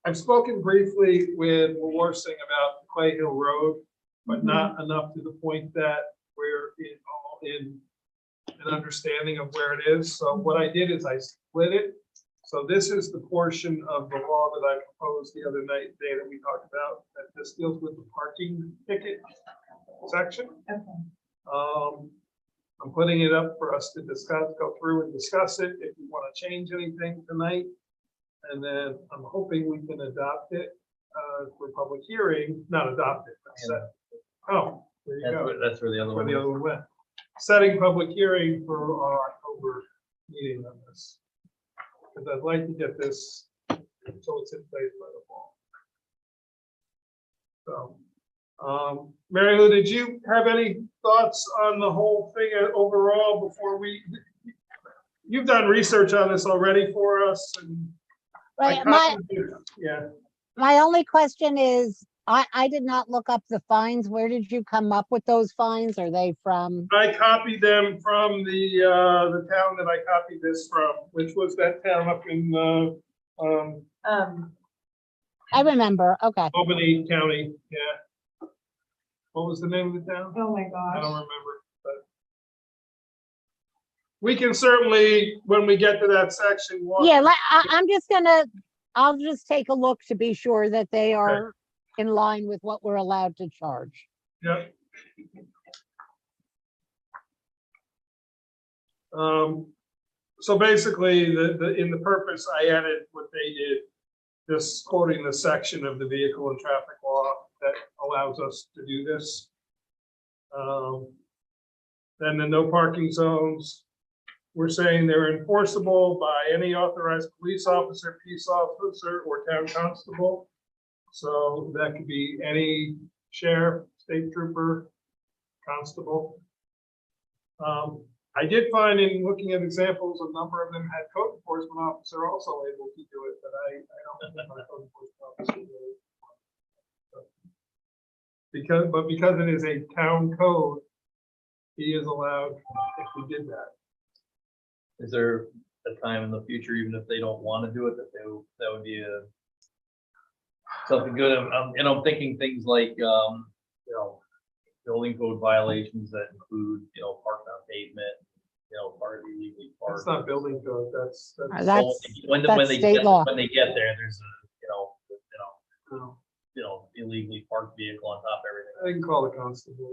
I've spoken briefly with Warsing about Clay Hill Road, but not enough to the point that we're all in an understanding of where it is. So what I did is I split it. So this is the portion of the law that I proposed the other day that we talked about, that this deals with the parking ticket section. Okay. I'm putting it up for us to discuss, go through and discuss it if you want to change anything tonight. And then I'm hoping we can adopt it for public hearing, not adopt it, but set. Oh, there you go. That's where the other Where one the is. other one went. Setting public hearing for our October meeting on this. Because I'd like to get this so it's in place by the fall. So, Mary Lou, did you have any thoughts on the whole thing overall before you've done research on this already for us and. right, Yeah, my only question is, I did not look up the fines. Where did you come up with those fines? Are they from? I copied them from the town that I copied this from, which was that town up in I remember, okay. Albany County. Yeah. What was the name of the town? Oh my I gosh. don't remember, but we can certainly, when we get to that section. Yeah, I'm just gonna, I'll just take a look to be sure that they are in line with what we're allowed to charge. Yeah. So basically, in the purpose, I added what they did, just quoting the section of the vehicle and traffic law that allows us to do this. Then the no parking zones, we're saying they're enforceable by any authorized police officer, peace officer, or town constable. So that could be any sheriff, state trooper, constable. I did find in looking at examples, a number of them had code enforcement officer also able to do it, but I don't think my code enforcement officer really. Because it is a town code, he is allowed if we did that. Is there a time in the future, even if they don't want to do it, that would be something good? I'm thinking things like, building code violations that include, parking on pavement, park illegally parked. That's not building code, that's. When that's they state get, law. when they get there, there's No, illegally parked vehicle on top of everything. I can call the constable.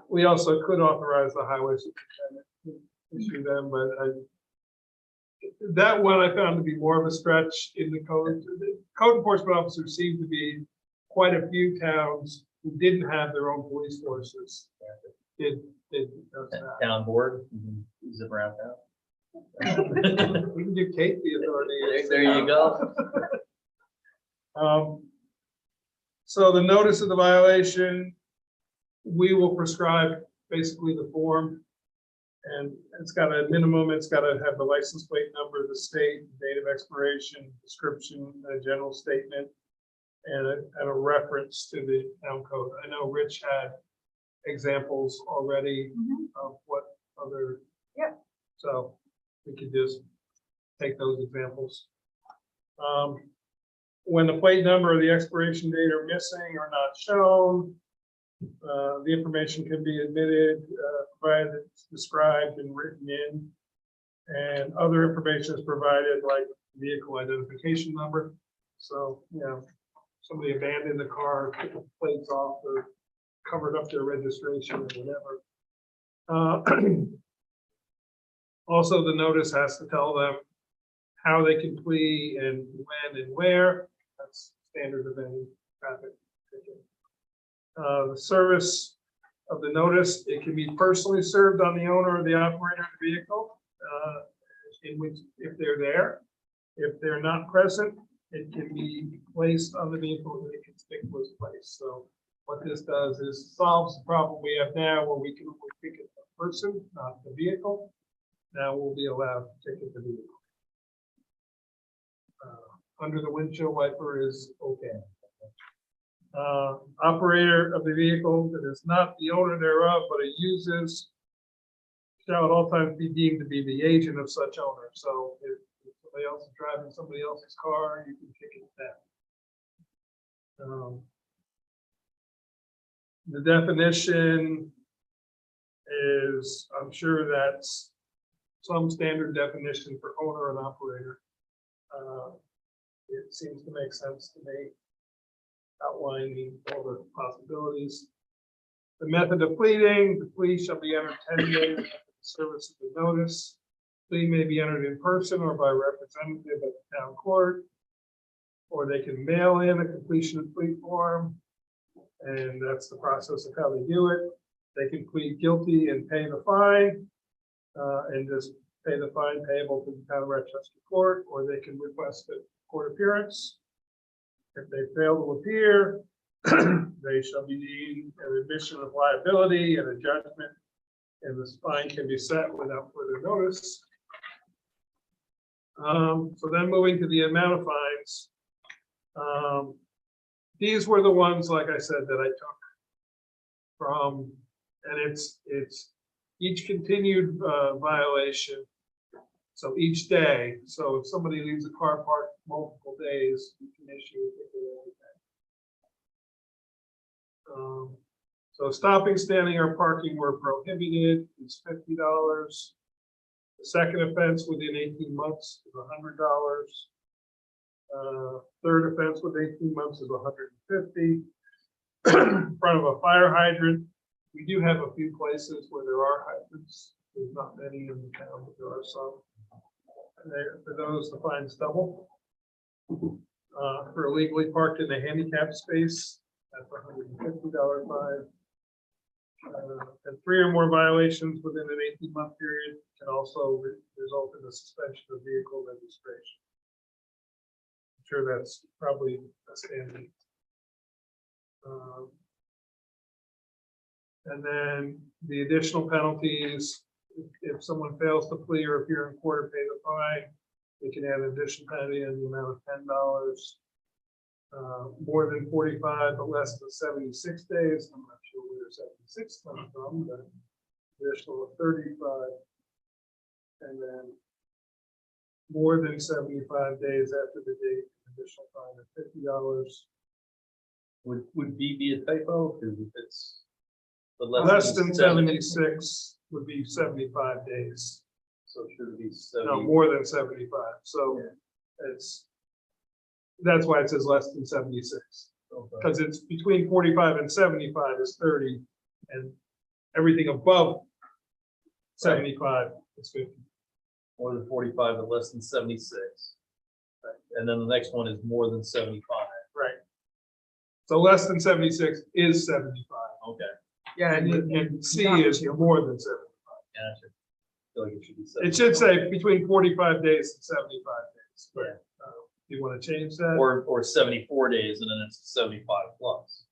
We also could authorize the highway superintendent to issue them, but that one I found to be more of a stretch in the code. The code enforcement officers seem to be quite a few towns who didn't have their own police forces. Did does that. Town board, zip around town. We can give Kate the authority. There you go. So the notice of the violation, we will prescribe basically the form, and it's got a minimum, it's got to have the license plate number, the state, date of expiration, description, a general statement, and a reference to the town code. I know Rich had examples already of what other. Yep. So we could just take those examples. When the plate number or the expiration date are missing or not shown, the information can be admitted provided, it's described and written in. And other information is provided, like vehicle identification number. So, you know, somebody abandoned the car, took the plates off, or covered up their registration or whatever. Also, the notice has to tell them how they can plea and when and where. That's standard of any traffic ticket. The service of the notice, it can be personally served on the owner or the operator of the vehicle, in which, if they're there. If they're not present, it can be placed on the vehicle in a conspicuous place. So what this does is solves the problem we have now, where we can only ticket a person, not the vehicle. Now we'll be allowed to ticket the vehicle. Under the windshield wiper is okay. Operator of the vehicle that is not the owner thereof, but it uses, shall at all times be deemed to be the agent of such owner. So if somebody else is driving somebody else's car, you can ticket that. The definition is, I'm sure that's some standard definition for owner and operator. It seems to make sense to me, outlining all the possibilities. The method of pleading, the plea shall be entered 10 days after the service of the notice. Plea may be entered in person or by representative at the town court, or they can mail in a completion of plea form, and that's the process of how they do it. They can plead guilty and pay the fine, and just pay the fine payable to the town of Rochester court, or they can request a court appearance. If they fail to appear, they shall be deemed an admission of liability and a judgment, and the fine can be set without further notice. So then moving to the amount of fines. These were the ones, like I said, that I took from, and it's each continued violation. So each day, so if somebody leaves a car parked multiple days, you can issue a ticket every day. So stopping, standing, or parking where prohibited is $50. The second offense within 18 months is $100. Third offense within 18 months is $150. In front of a fire hydrant, we do have a few places where there are hydrants. There's not many in the town, but there are some. And for those, the fine's double. For illegally parked in a handicap space, that's $150 fine. And 3 or more violations within an 18-month period can also result in the suspension of vehicle registration. I'm sure that's probably a standard. And then the additional penalties, if someone fails to plea or appear in court or pay the fine, they can add an additional penalty in the amount of $10. More than 45, but less than 76 days. I'm not sure where 76 comes from, but additional of 35. And then more than 75 days after the date, additional fine of $50. Would B be a typo? Because if it's the Less than 76 would be 75 days. So it should be No, 70. more than 75. So that's why it says less than 76. Okay. Because it's between 45 and 75 is 30, and everything above 75 is 50. More than 45, but less than 76. Right. And then the next one is more than 75. Right. So less than 76 is 75. Okay. Yeah, And C is more than 75. Gotcha. I feel like it should be 75. It should say between 45 days and 75 days. But do you want to change that? Or 74 days, and then it's 75 plus.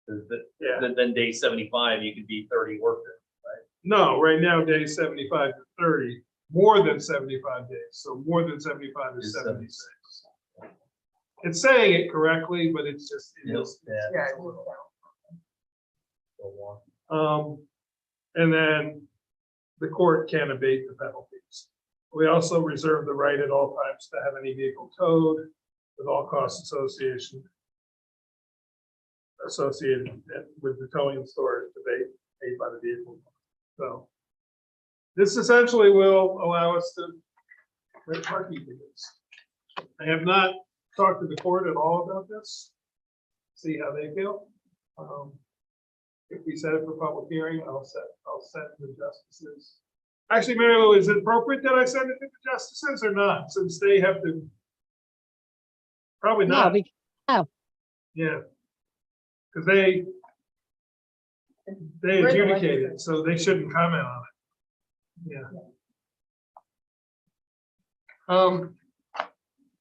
Then day 75, you could be 30 work days, right? No, right now, day 75 to 30, more than 75 days. So more than 75 is 76. It's saying it correctly, but it's just, yeah. and then the court can abate the penalties. We also reserve the right at all times to have any vehicle towed with all costs associated with the towing and storage to be paid by the vehicle. So This essentially will allow us to rate parking tickets. I have not talked to the court at all about this. See how they feel. If we set it for public hearing, I'll set the justices. Actually, Mary Lou, is it appropriate that I send it to the justices or not, since they have to? Probably No, not, yeah. Because they We're the adjudicate legislature. it, so they shouldn't comment on it. Yeah.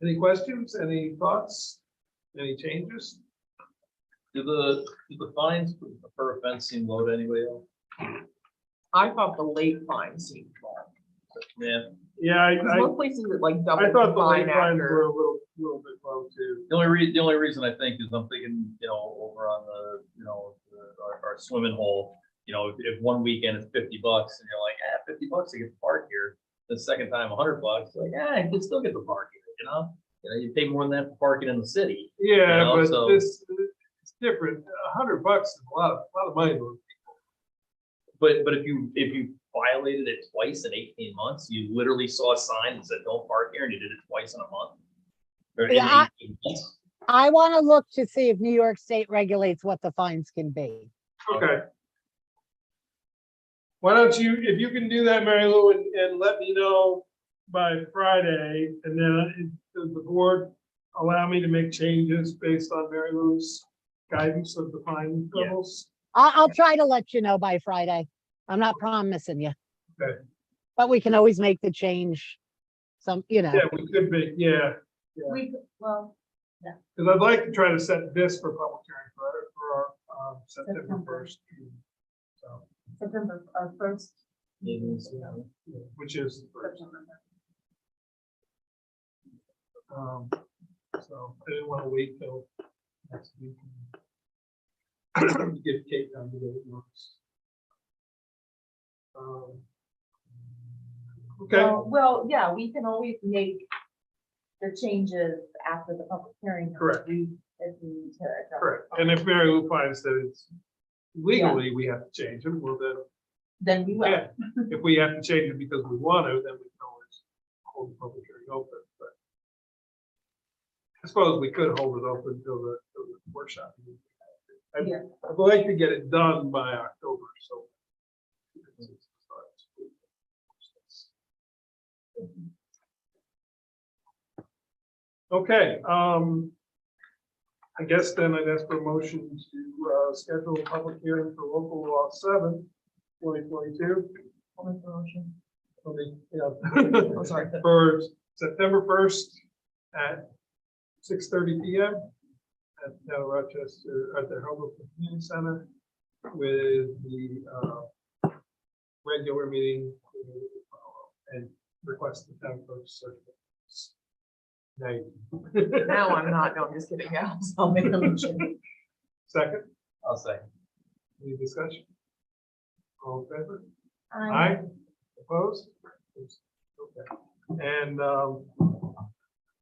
Any questions, any thoughts, any changes? Do the fines per offense seem low to anybody else? I thought the late fine seemed low. Yeah, Yeah, Most places that like I double thought the the late fine fines were after. a little bit low too. the only reason I think is I'm thinking, over on our swimming hole, if one weekend it's $50 and you're like, $50 to get to park here. The second time, $100, like, you can still get the park here, you pay more than that for parking in the city. Yeah, know, but so- this, it's different. $100 is a lot of money. But if you violated it twice in 18 months, you literally saw a sign that said don't park here and you did it twice in a month. Or in Yeah, 18 months. I want to look to see if New York State regulates what the fines can be. Okay. Why don't you, if you can do that, Mary Lou, and let me know by Friday, and then does the board allow me to make changes based on Mary Lou's guidance of the fine Yeah. levels? I'll try to let you know by Friday. I'm not promising you. Okay. But we can always make the change. Yeah, we could be, yeah, Well, because I'd like to try to set this for public hearing for our September September. 1st. So, September, our first. Meetings, which is the first. September. So I didn't want to wait till next week. and Give Kate time to get it works. Okay, Well, yeah, we can always make the changes after the public hearing. Correct. If we need to adjust. correct. And if Mary Lou finds that it's legally, we have to change it, well Then we will. yeah. If we have to change it because we want to, then we can always hold the public hearing open, but I suppose we could hold it open until the workshop. Yeah. I'd like to get it done by October, so. Okay, I guess then I'd ask for a motion to schedule a public hearing for local law 7, 2022. I'll make the motion. Yeah. Oh, sorry. For September 1st at 6:30 PM at the Rochester, at the Hydrological Community Center with the regular meeting and request the town clerk certificate. Now I'm not, no, I'm just kidding. Yeah, I'll make the motion. Second, I'll say. any discussion? All in favor? I- Aye. Opposed? Okay. And,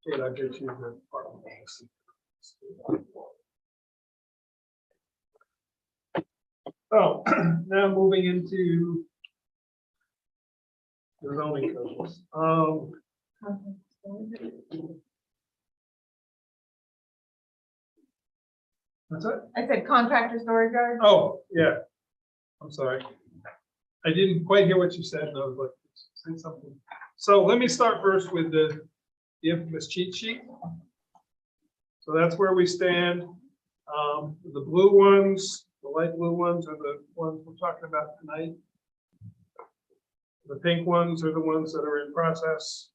Kate, I'll get you the part of this. Oh, now moving into the zoning codes. What's that? I said contractor storage yard. Oh, yeah. I'm sorry. I didn't quite hear what you said, and I was like, say something. So let me start first with the infamous cheat sheet. So that's where we stand. The blue ones, the light blue ones are the ones we're talking about tonight. The pink ones are the ones that are in process.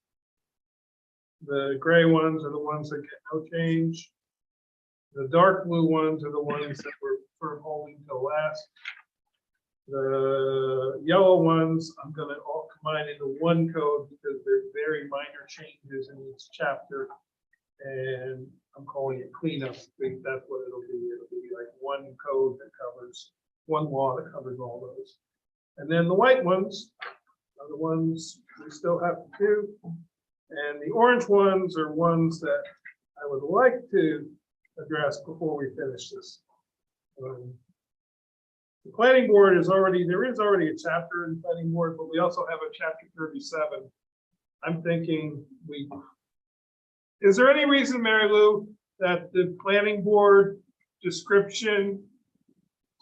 The gray ones are the ones that get no change. The dark blue ones are the ones that we're sort of holding till last. The yellow ones, I'm gonna all combine into one code because they're very minor changes in each chapter. And I'm calling it cleanup. I think that's what it'll be. It'll be like one code that covers, one law that covers all those. And then the white ones are the ones we still have to do. And the orange ones are ones that I would like to address before we finish this. The planning board is already, there is already a chapter in the planning board, but we also have a chapter 37. I'm thinking is there any reason, Mary Lou, that the planning board description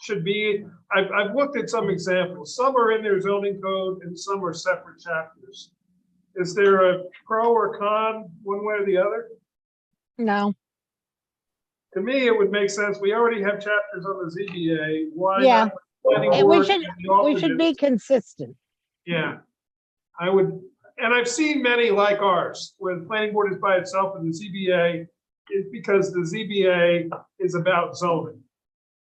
should be, I've looked at some examples. Some are in their zoning code and some are separate chapters. Is there a pro or con one way or the other? No, To me, it would make sense. We already have chapters on the ZBA. Why Yeah. not the planning and we board should, and the we should be alternates? consistent. Yeah, I would, and I've seen many like ours, where the planning board is by itself and the ZBA is because the ZBA is about zoning.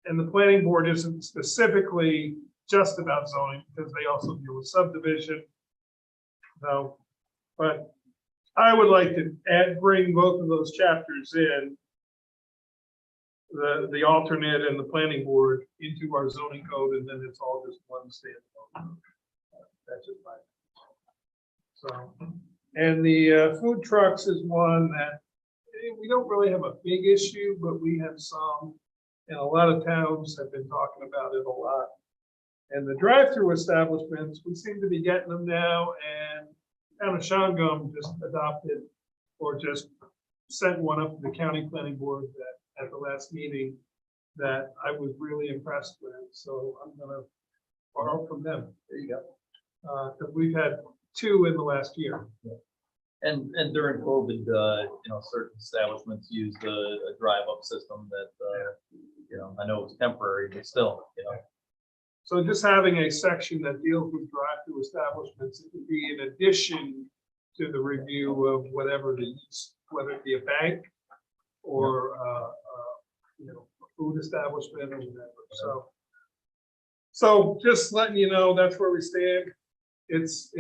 And the planning board isn't specifically just about zoning, because they also deal with subdivision. So, but I would like to bring both of those chapters in, the alternate and the planning board into our zoning code, and then it's all just one standalone. That's just my. So, and the food trucks is one that we don't really have a big issue, but we have some, and a lot of towns have been talking about it a lot. And the drive-through establishments, we seem to be getting them now, and town of Shangum just adopted or just sent one up to the county planning board that at the last meeting that I was really impressed with. So I'm gonna borrow from them. There you go. Because we've had 2 in the last year. And during COVID, certain establishments used a drive-up system that, I know it was temporary, but still, So just having a section that deals with drive-through establishments, it would be in addition to the review of whatever the use, whether it be a bank or a food establishment or whatever. So just letting you know, that's where we stand. It's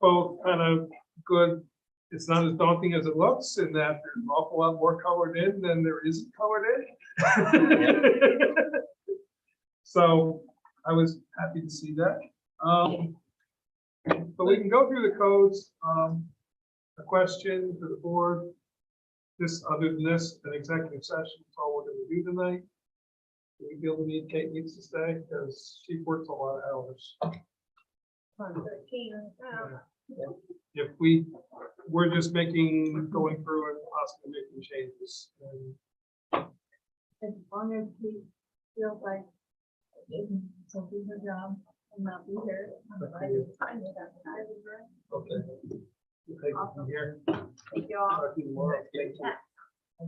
both kind of good. It's not as daunting as it looks, in that there's an awful lot more colored in than there isn't colored in. So I was happy to see that. So we can go through the codes. A question to the board. This, other than this, an executive session is all we're going to do tonight. Do we feel the need Kate needs to stay, because she works a lot of hours? If we're just going through and possibly making changes. As long as he feels like so do her job and not be here. It's fine with that. Okay. We'll take it from here. Thank you all. Talk to you tomorrow. Thank you.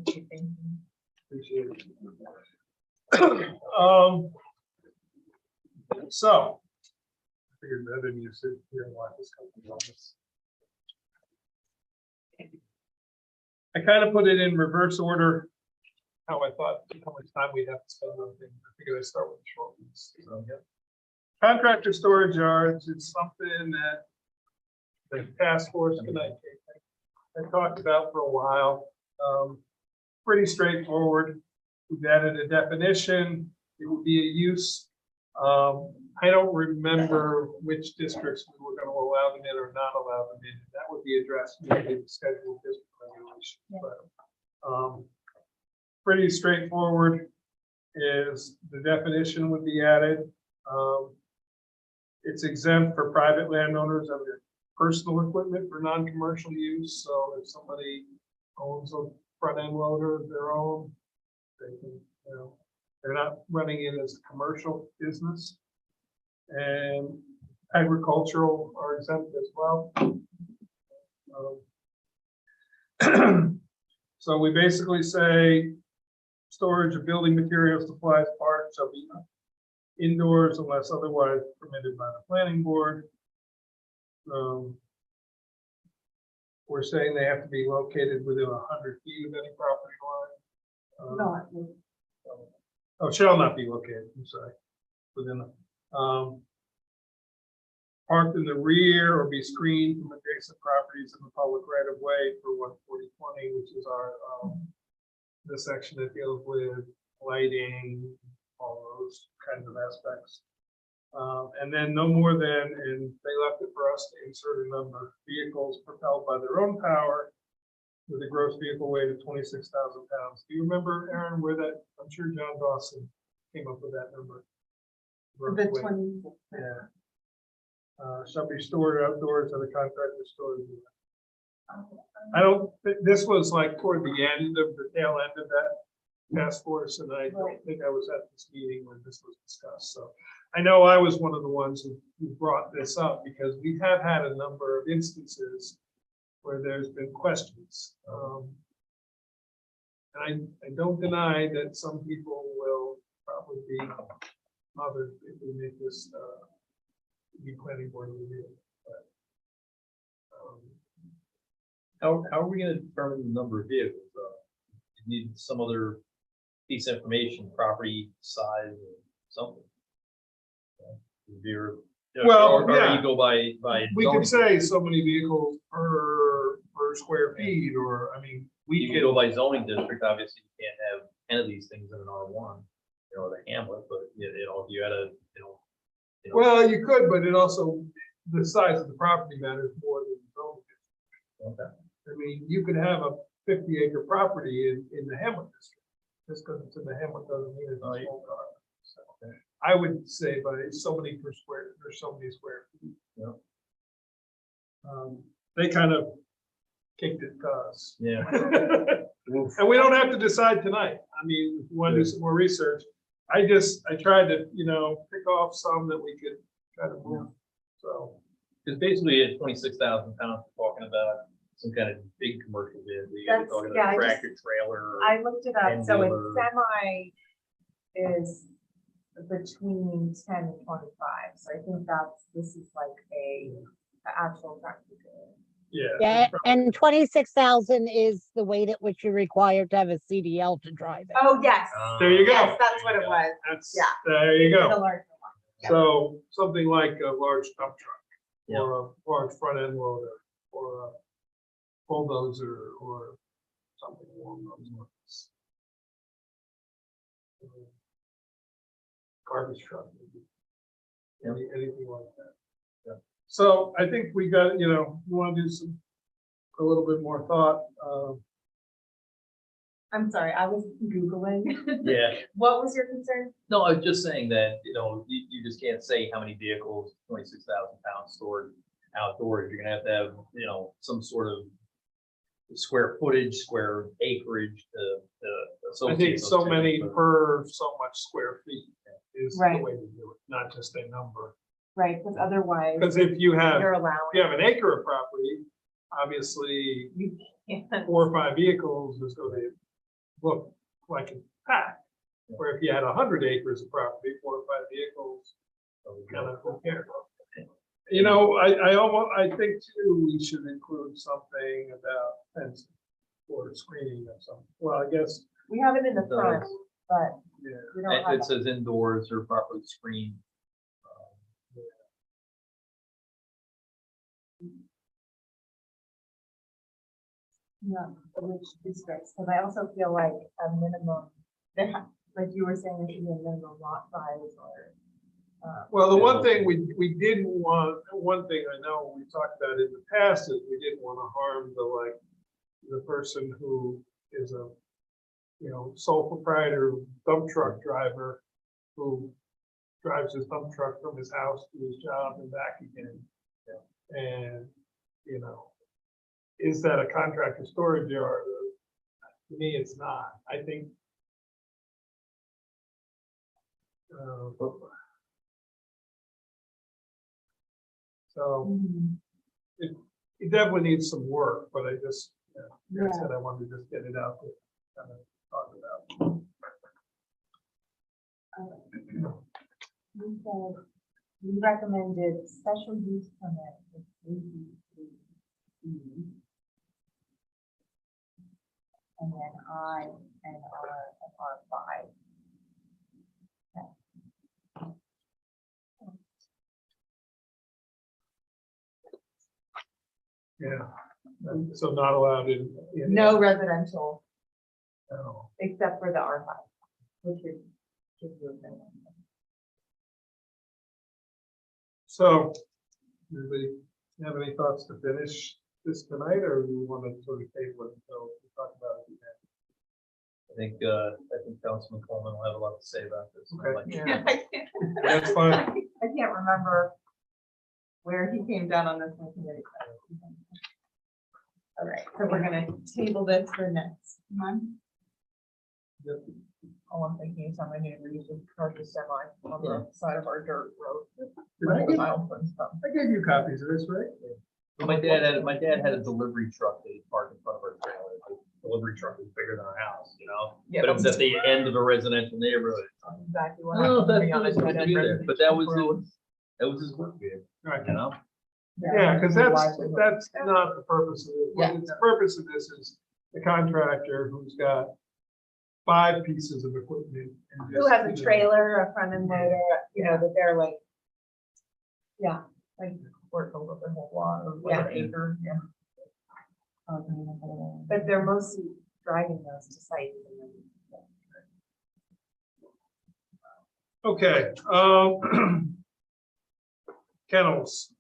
Okay, thank you. Appreciate it. So. I figured better than you sit here and watch this come to office. I kind of put it in reverse order, how I thought, how much time we'd have to spend on things. I figured I'd start with the short ones. So, yeah. Contractor storage yards, it's something that the task force tonight I talked about for a while. Pretty straightforward. We've added a definition. It would be a use. I don't remember which districts we were going to allow them in or not allow them in. That would be addressed maybe in the scheduled district regulations. But pretty straightforward. Is the definition would be added. It's exempt for private landowners under personal equipment for non-commercial use. So if somebody owns a front end loader of their own, they can, they're not running it as a commercial business. And agricultural are exempt as well. So we basically say storage of building materials, supplies, parts shall be indoors unless otherwise permitted by the planning board. We're saying they have to be located within 100 feet of any property line. Oh, shall not be located, I'm sorry, within parked in the rear or be screened from adjacent properties in the public right of way for 14020, which is our the section that deals with lighting, all those kinds of aspects. And then no more than, and they left it for us to insert a number of vehicles propelled by their own power with a gross vehicle weight of 26,000 pounds. Do you remember, Aaron, where that? I'm sure John Dawson came up with that number. The 20. Yeah. Shall be stored outdoors at a contractor storage unit. I don't, this was like toward the end of the tail end of that task force, and I don't think I was at this meeting when this was discussed, so. I know I was one of the ones who brought this up, because we have had a number of instances where there's been questions. And I don't deny that some people will probably be bothered if we make this, be planning board review. How are we gonna determine the number of vehicles? You need some other piece of information, property size or something. Well, Or yeah. you go by. We zoning. could say so many vehicles per square feet, or, I mean, we You can could. go by zoning district, obviously you can't have 10 of these things in an R1, the hamlet, but if you had a, Well, you could, but it also, the size of the property matters more than the zone. Okay. I mean, you could have a 50-acre property in the Hamlet district. Just because it's in the Hamlet doesn't mean it's a small car. So, I would say, but it's so many per square, there's so many square feet. Yeah. They kind of kicked it to us. Yeah. And we don't have to decide tonight. I mean, if you want to do some more research, I tried to, pick off some that we could try to move. So, Because basically at 26,000 pounds, we're talking about some kind of big commercial vehicle. You're That's- talking yeah, about I a just- tractor trailer. I looked it up, so And it's semi is between 10 and 25, so I think this is like a actual tractor trailer. yeah. Yeah, and 26,000 is the weight at which you're required to have a CDL to drive it. Oh, yes. There you go. Yes, that's what it was. That's, Yeah. there you The go. larger one. Yeah. So something like a large dump truck, Yeah. or a large front end loader, or a bulldozer, or something along those lines. Garbage truck, maybe. Anything like that. Yeah. So I think we got, we want to do a little bit more thought. I'm sorry, I was Googling. Yeah. What was your concern? No, I was just saying that, you just can't say how many vehicles, 26,000 pounds stored outdoors. You're gonna have, some sort of square footage, square acreage to I associate think those so two, many but- per so much square feet is the Right. way to do it, not just a number. Right, because otherwise Because if you have you're allowing. an acre of property, obviously You can't. 4 or 5 vehicles is going to look like a pack. Where if you had 100 acres of property, 4 or 5 vehicles, kind of who cares? I think too, we should include something about fencing or screening or something. Well, I guess, We have it in the front, but yeah. we don't And have it says indoors or properly screened. which districts, because I also feel like a minimum, like you were saying, there should be a minimum lot size or. Well, the one thing we didn't want, one thing I know we talked about in the past is we didn't want to harm the person who is a, sole proprietor dump truck driver who drives his dump truck from his house to his job and back again. And, is that a contractor storage yard? To me, it's not. I think. So it definitely needs some work, but I just, like I said, I wanted to just get it out there, kind of talk about. We said, we recommended special use permit with ABC. And then I and R5. Yeah, so not allowed in. No residential No. except for the R5, which is. So, anybody have any thoughts to finish this tonight, or do you want to sort of table it until we talk about it again? Councilman Coleman will have a lot to say about this. Okay. Like, Yeah. I can't That's fine. I can't remember where he came down on this one committee. All right, so we're gonna table this for next month. All I'm thinking is how my neighbor used to park the semi on the side of our dirt road. Did I give- And stuff. I gave you copies of this, right? My dad had a delivery truck that he parked in front of our trailer. The delivery truck was bigger than our house, you know? Yeah, But it was at the end of a residential neighborhood. that's exactly what I don't know if happened to that's me on what this was dead be end there, but that was road. his work vehicle, Right. you know? Yeah, because that's not the purpose of it. Yeah. The purpose of this is the contractor who's got 5 pieces of equipment. and Who just, has a you know, trailer, a front end loader, you know, that they're like. Yeah. Like work over the whole lot of Yeah. like an acre, yeah. But they're mostly driving those to sites. Okay, kennels,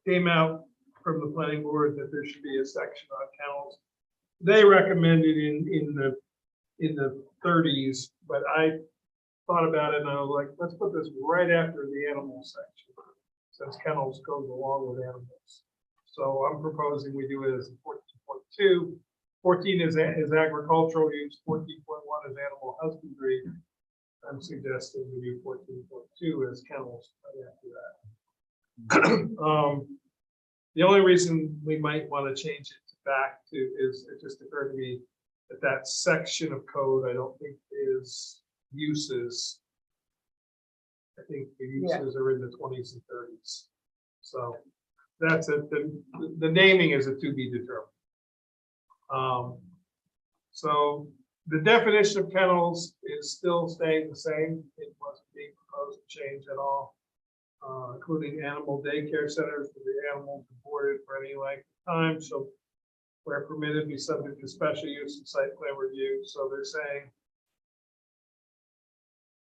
came out from the planning board that there should be a section on kennels. They recommended in the 30s, but I thought about it and I was like, let's put this right after the animal section, since kennels goes along with animals. So I'm proposing we do it as 14.2. 14 is agricultural use, 14.1 is animal husbandry. I'm suggesting we do 14.2 as kennels right after that. The only reason we might want to change it back to is, it just occurred to me that that section of code, I don't think is uses. I think the uses are in the 20s and 30s. So that's it. The naming is a to be determined. So the definition of kennels is still staying the same. It wasn't being proposed to change at all, including animal daycare centers where the animals are boarded for any length of time. So where permitted, be subject to special use and site plan review. So they're saying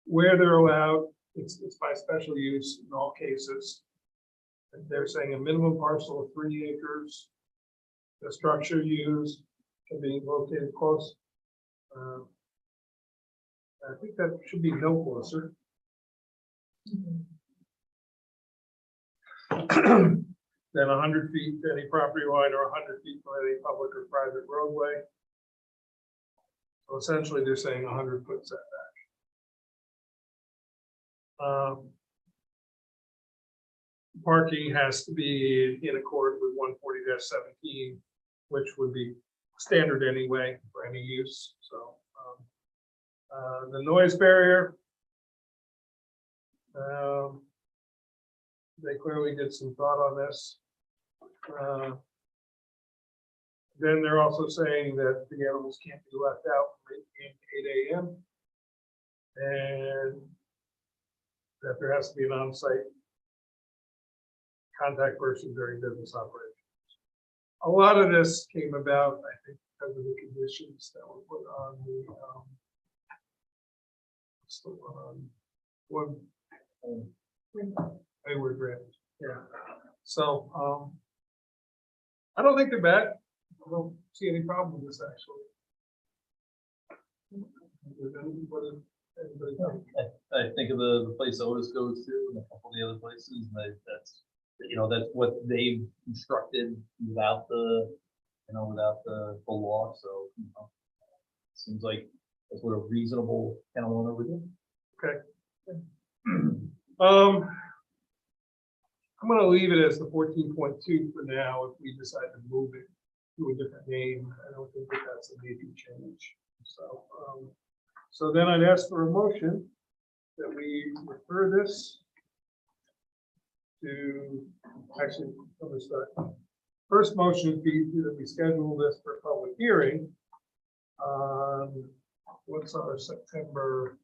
where they're allowed, it's by special use in all cases. And they're saying a minimum parcel of 3 acres. The structure used can be located close. I think that should be no closer than 100 feet to any property line or 100 feet from any public or private roadway. So essentially, they're saying 100-foot setback. Parking has to be in accord with 140-17, which would be standard anyway for any use. So the noise barrier, they clearly did some thought on this. Then they're also saying that the animals can't be left out from 8 p.m. to 8 a.m. and that there has to be an on-site contact person during business operations. A lot of this came about, I think, because of the conditions that were put on the Hayward Ranch. Yeah. So I don't think they're bad. I don't see any problem with this actually. Does anybody think? I think of the place Otis goes to and a couple of the other places, and that's what they've constructed without the law. So seems like that's what a reasonable kennel owner would do. Okay. I'm gonna leave it as the 14.2 for now. If we decide to move it to a different name, I don't think that that's a major change. So, so then I'd ask for a motion that we refer this to, actually, let me start. First motion would be that we schedule this for public hearing on, what's our September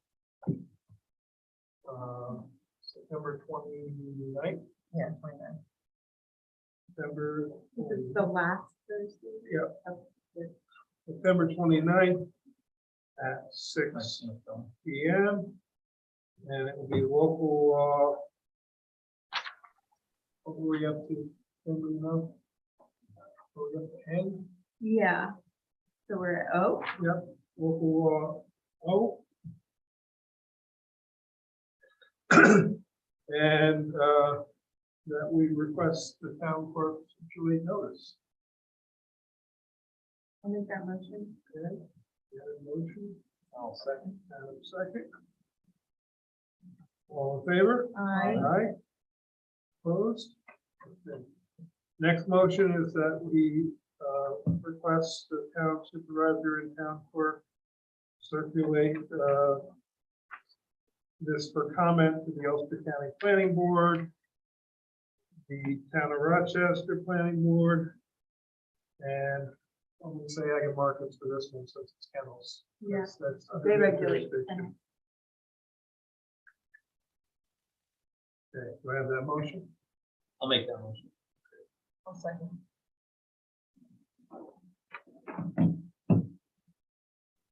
29th? Yeah, 29. September, This is the last Thursday. yeah, of the- September 29th at 6 p.m. And it will be local, what were we up to? Anybody know? What were we up to 10? Yeah, So we're at O. Yep, local law, and that we request the town clerk to circulate notice. I'll make that motion. Okay, we have a motion. I'll second. And a second. All in favor? Aye. Aye. Opposed? Okay. Next motion is that we request the town supervisor and town clerk circulate this for comment to the Ulster County Planning Board, the Town of Rochester Planning Board, and I'm gonna say I can mark it for this one since it's kennels. Yeah. That's under They their regulate. jurisdiction. Okay, do I have that motion? I'll make that motion. I'll second.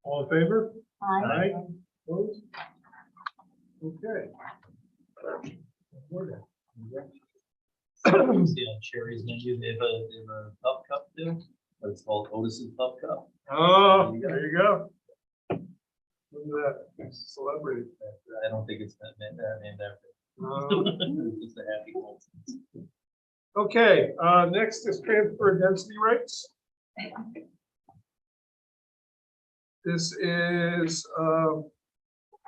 All in favor? Aye. Opposed? Okay. We're done. See on Sherry's menu, they have a pup cup too, but it's called Otis's Pup Cup. Oh, there you go. Look at that, celebrity. I don't think it's named after. Um, It's just a happy hole. Okay, next is transfer density rates. This is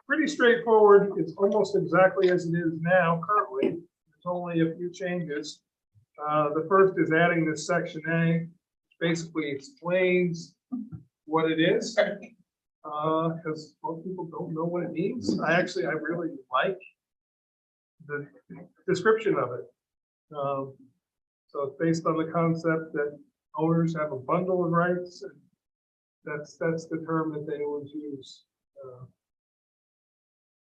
pretty straightforward. It's almost exactly as it is now currently. There's only a few changes. The first is adding this section A, which basically explains what it is. Because most people don't know what it means. I really like the description of it. So it's based on the concept that owners have a bundle of rights. And that's the term that they always use.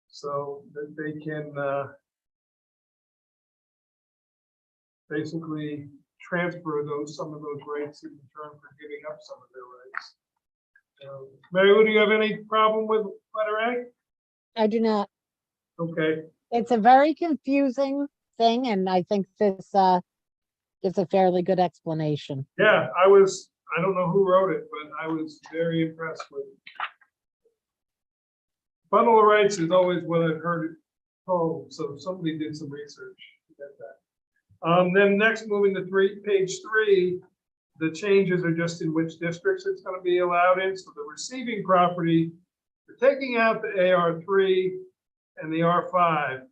So that they can basically transfer some of those rights in return for giving up some of their rights. Mary Lou, do you have any problem with letter I do not. A? Okay, It's a very confusing thing, and I think this gives a fairly good explanation. yeah, I don't know who wrote it, but I was very impressed with it. Bundle of rights is always what I've heard it called, so somebody did some research to get that. Then next, moving to page 3, the changes are just in which districts it's going to be allowed in. So the receiving property, we're taking out the AR3 and the R5.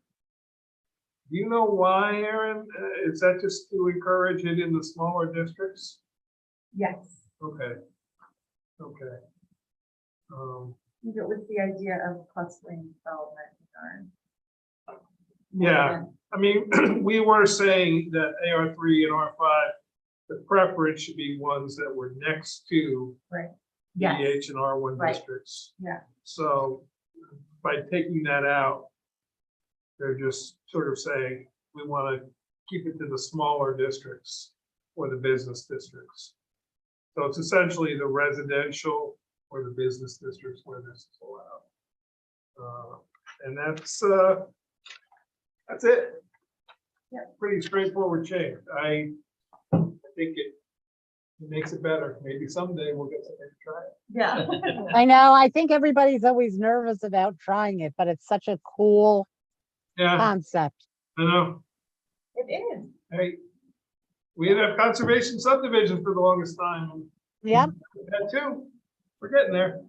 Do you know why, Aaron? Is that just to encourage it in the smaller districts? Yes. Okay. Okay. It was the idea of clustering development. Yeah, I mean, we were saying that AR3 and R5, the preference should be ones that were next to Right. Yes. DH and R1 Right. districts. Yeah. So by taking that out, they're just sort of saying, we want to keep it to the smaller districts or the business districts. So it's essentially the residential or the business districts where this is allowed. And that's it. Yeah. Pretty straightforward change. I think it makes it better. Maybe someday we'll get something to try it. Yeah. I know, I think everybody's always nervous about trying it, but it's such a cool Yeah, concept. I know. It is. Hey, we had a conservation subdivision for the longest time. And Yep, that too. We're getting there.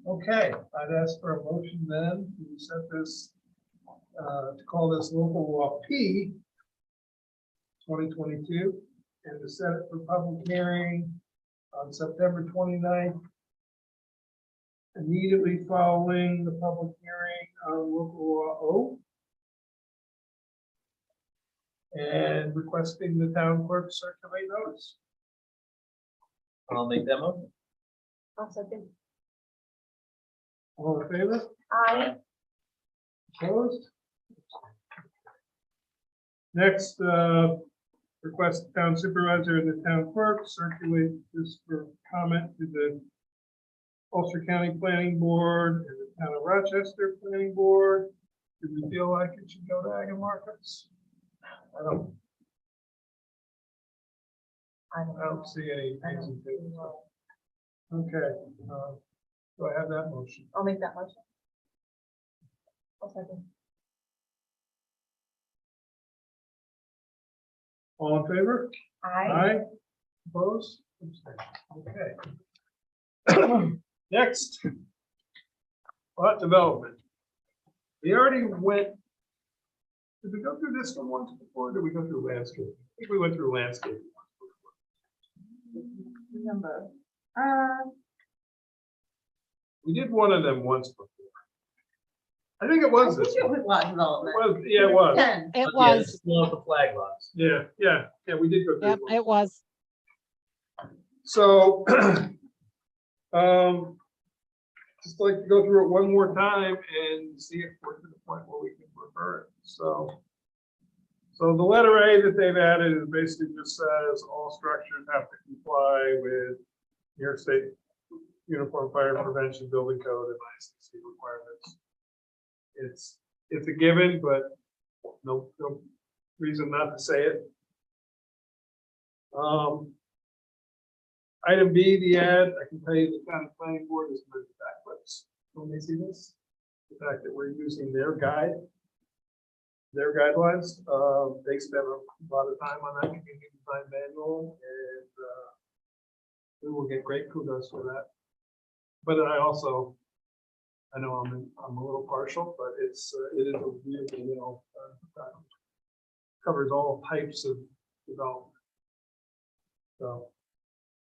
Okay, I'd ask for a motion then to set this, to call this local law P 2022 and to set it for public hearing on September 29th. Immediately following the public hearing on local law O. And requesting the town clerk circulate notice. I'll make that motion. I'll second. All in favor? Aye. Opposed? Next, request the town supervisor and the town clerk circulate this for comment to the Ulster County Planning Board and the Town of Rochester Planning Board. Do we feel like it should go to Ag and Markets? I don't see any reason to. Okay, do I have that motion? I'll make that motion. I'll second. All in favor? Aye. Opposed? Abstained. Okay. Next. Lot development. We already went. Did we go through this one once before? Or did we go through landscape? I think we went through landscape. Remember. We did one of them once before. I think it was this It one. was lot It development. was, yeah, it was. 10. It Yeah, was, this is one of the flag lots. Yeah, we did go through. yep, one. it was. So, just like to go through it one more time and see if we're to the point where we can refer it. So the letter A that they've added is basically just says all structures have to comply with New York State Uniform Fire Prevention Building Code and ICC requirements. It's a given, but no reason not to say it. Item B, the ad, I can tell you the county planning board is moving backwards when they see this. The fact that we're using their guidelines. They spent a lot of time on that community design manual, and we will get great kudos for that. But I know I'm a little partial, but it is a really, covers all types of development. So.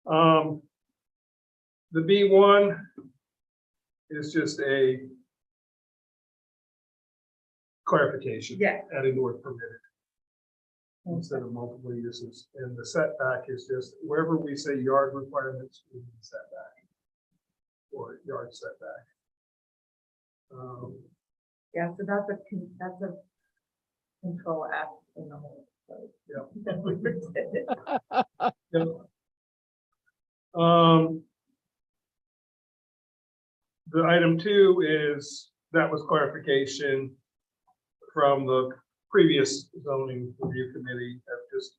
The B1 is just a clarification. Yeah. Adding the word permitted instead of multiple uses. And the setback is just wherever we say yard requirements, we need setback or yard setback. Yeah, so that's a control F in the whole. code. Yeah. Yep. The item 2 is, that was clarification from the previous zoning review committee of just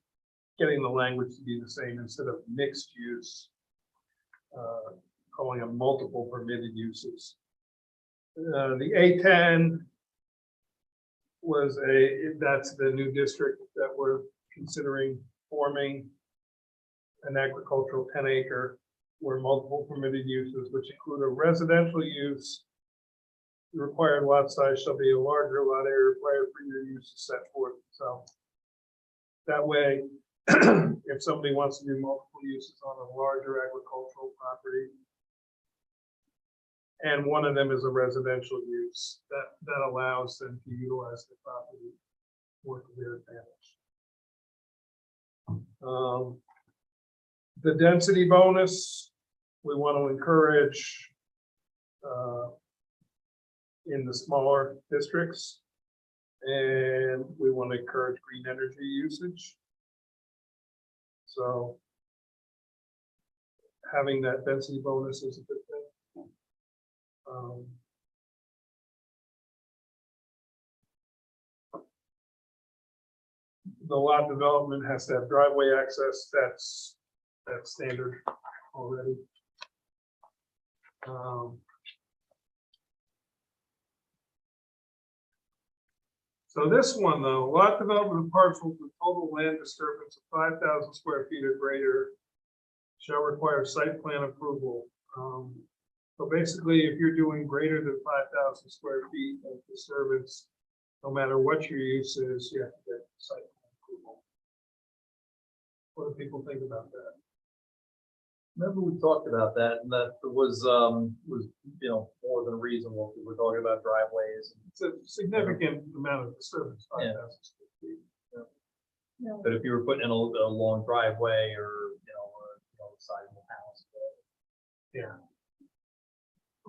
getting the language to be the same instead of mixed use, calling them multiple permitted uses. The A10 was that's the new district that we're considering forming, an agricultural 10-acre where multiple permitted uses, which include a residential use. The required lot size shall be a larger lot area required for your use is set forth. So that way, if somebody wants to do multiple uses on a larger agricultural property, and one of them is a residential use, that allows them to utilize the property for their advantage. The density bonus, we want to encourage in the smaller districts, and we want to encourage green energy usage. So having that density bonus is a good thing. The lot development has to have driveway access. That's standard already. So this one though, lot development of parcels with total land disturbance of 5,000 square feet or greater shall require site plan approval. So basically, if you're doing greater than 5,000 square feet of disturbance, no matter what your use is, you have to get site plan approval. What do people think about that? Remember we talked about that, and that was more than reasonable. We were talking about driveways. It's a significant amount of disturbance, 5,000 square feet. But if you were putting in a long driveway or a sizable house. Yeah.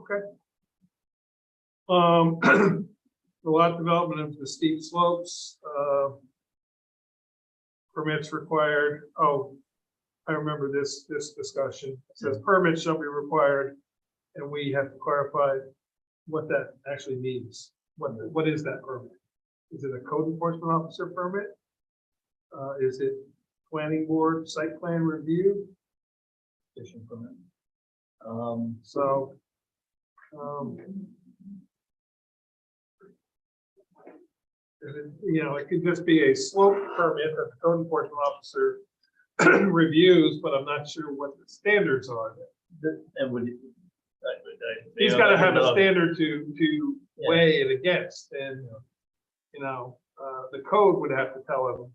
Okay. The lot development of the steep slopes, permits required. Oh, I remember this discussion. It says permits shall be required, and we have to clarify what that actually means. What is that permit? Is it a code enforcement officer permit? Is it planning board site plan review? Fishing permit. So, it could just be a slope permit that the code enforcement officer reviews, but I'm not sure what the standards are. And would. He's you know, gotta have a another- standard to weigh it against, and, the code would have to tell him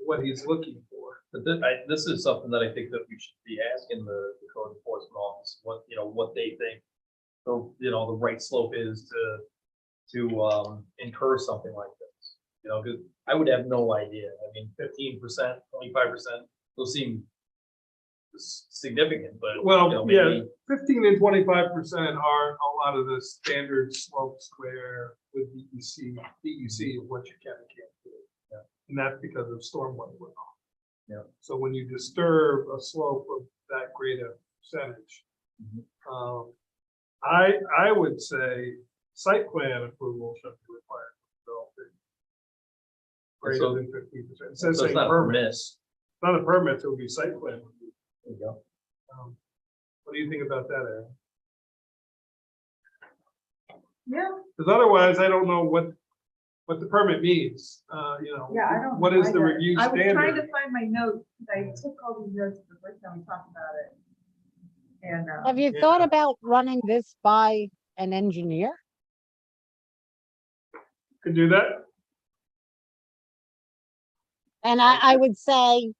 what he's looking for. But this is something that I think that we should be asking the code enforcement office, what they think. So, the right slope is to incur something like this, because I would have no idea. I mean, 15%, 25%, those seem significant, but. Well, maybe- 15 and 25% are a lot of the standard slopes where with DEC is what you can and can't do. Yeah. And that's because of stormwater runoff. Yeah. So when you disturb a slope of that great a percentage, Mhm. I would say site plan approval should be required. for developing So- Greater than 15%. It So says it's not a permits. Not a permit, it would be site plan. There you go. What do you think about that, Aaron? Yeah, Because otherwise, I don't know what the permit means, yeah, I don't. What know is the either. review I was trying standard? to find my notes, because I took all these notes the first time we talked about it. And, Have you Yeah. thought about running this by an engineer? Could do that? And I would say,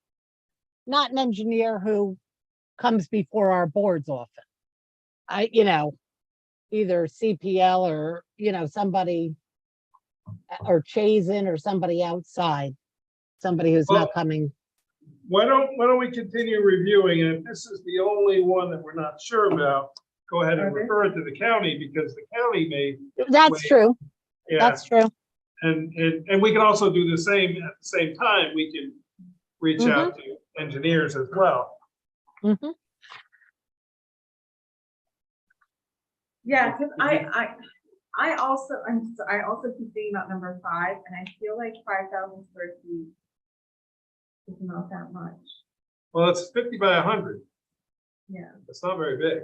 not an engineer who comes before our boards often. Either CPL or, somebody, or Chazen or somebody outside, somebody who's Well- not coming. Why don't we continue reviewing, and if this is the only one that we're not sure about, go ahead and Okay. refer it to the county, because the county may, That's Wait. true, yeah, that's true. and we can also do the same at the same time, we can reach out to engineers as well. Mhm. yeah, because I also keep thinking about number 5, and I feel like 5,000 square feet is not that much. Well, it's 50 by 100, Yeah, it's not very big.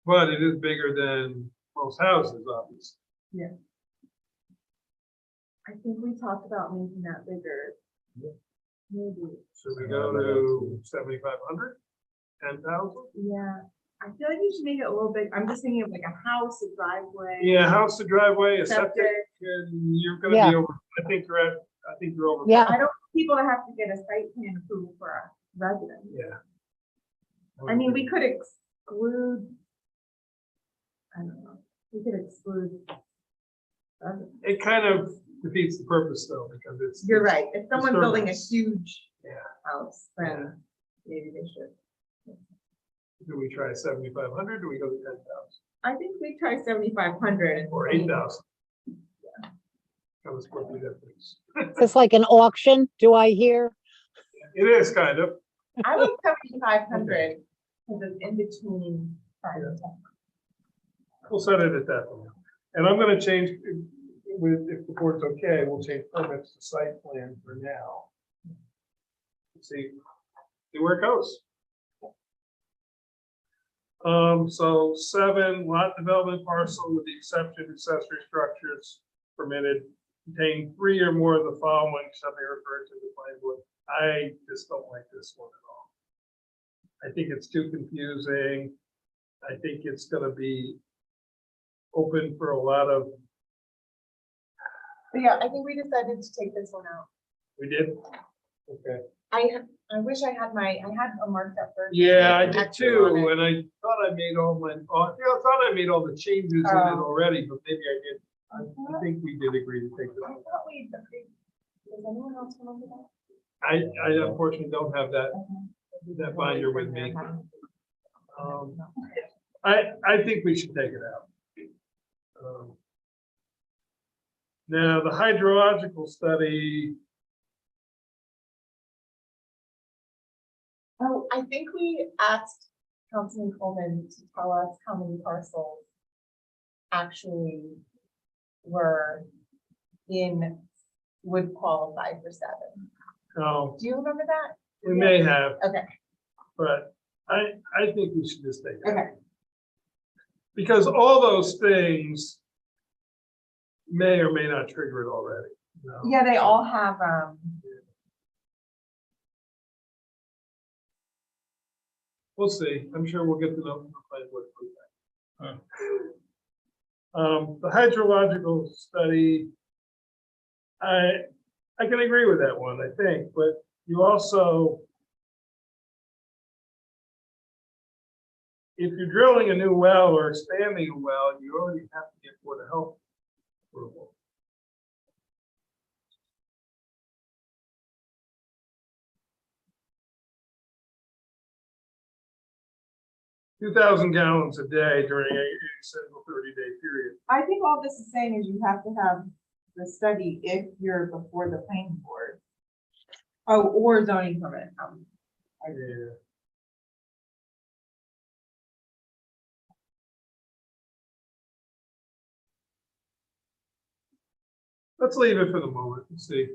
But it is bigger than most houses, obviously. I think we talked about making that bigger. Maybe, Should we go to 7,500? 10,000? yeah. I feel like you should make it a little big. I'm just thinking of like a house, a driveway. Yeah, house to driveway, a septic, Septic. and you're gonna Yeah. be over, I think you're over. Yeah. I don't want people to have to get a site plan approval for a residence. Yeah. I mean, we could exclude. I don't know, we could exclude. residents. It kind of defeats the purpose though, because it's. You're right, if someone's building a Disturbance. huge Yeah. house, then maybe they should. Do we try 7,500? Do we go to 10,000 I think we try 7,500. or 8,000? Kind of split the difference. It's like an auction, do I hear? It is kind of. I like 7,500, because it's in between 5 and 10. We'll set it at that one. And I'm gonna change, if the board's okay, we'll change permits to site plan for now. See where it goes. So 7, lot development parcel with the exception of accessory structures permitted containing 3 or more of the following shall be referred to the planning board. I just don't like this one at all. I think it's too confusing. I think it's gonna be open for a lot of, But yeah, I think we decided to take this one out. we did? Okay. I wish I had a marked up version. Yeah, I did Actually on too, it. and I thought I made all the changes in it Oh. already, but maybe I did. I think we did agree to take this I one. thought we agreed. Does anyone else remember that? I unfortunately don't have that. That binder with me. I think we should take it out. Now, the hydrological study, Oh, I think we asked Councilman Coleman to tell us how many parcels actually would qualify for 7. oh, Do you remember that? we may have, Okay, but I think we should just take it. Okay, Because all those things may or may not trigger it already. you know? yeah, they all have, We'll see. I'm sure we'll get to know from the planning board feedback. The hydrological study, I can agree with that one, I think, but you also, if you're drilling a new well or expanding a well, you already have to get Board of Health approval. $2,000 gallons a day during a single 30-day period. I think all this is saying is you have to have the study if you're before the planning board. Oh, or zoning permit. Yeah. Let's leave it for the moment and see.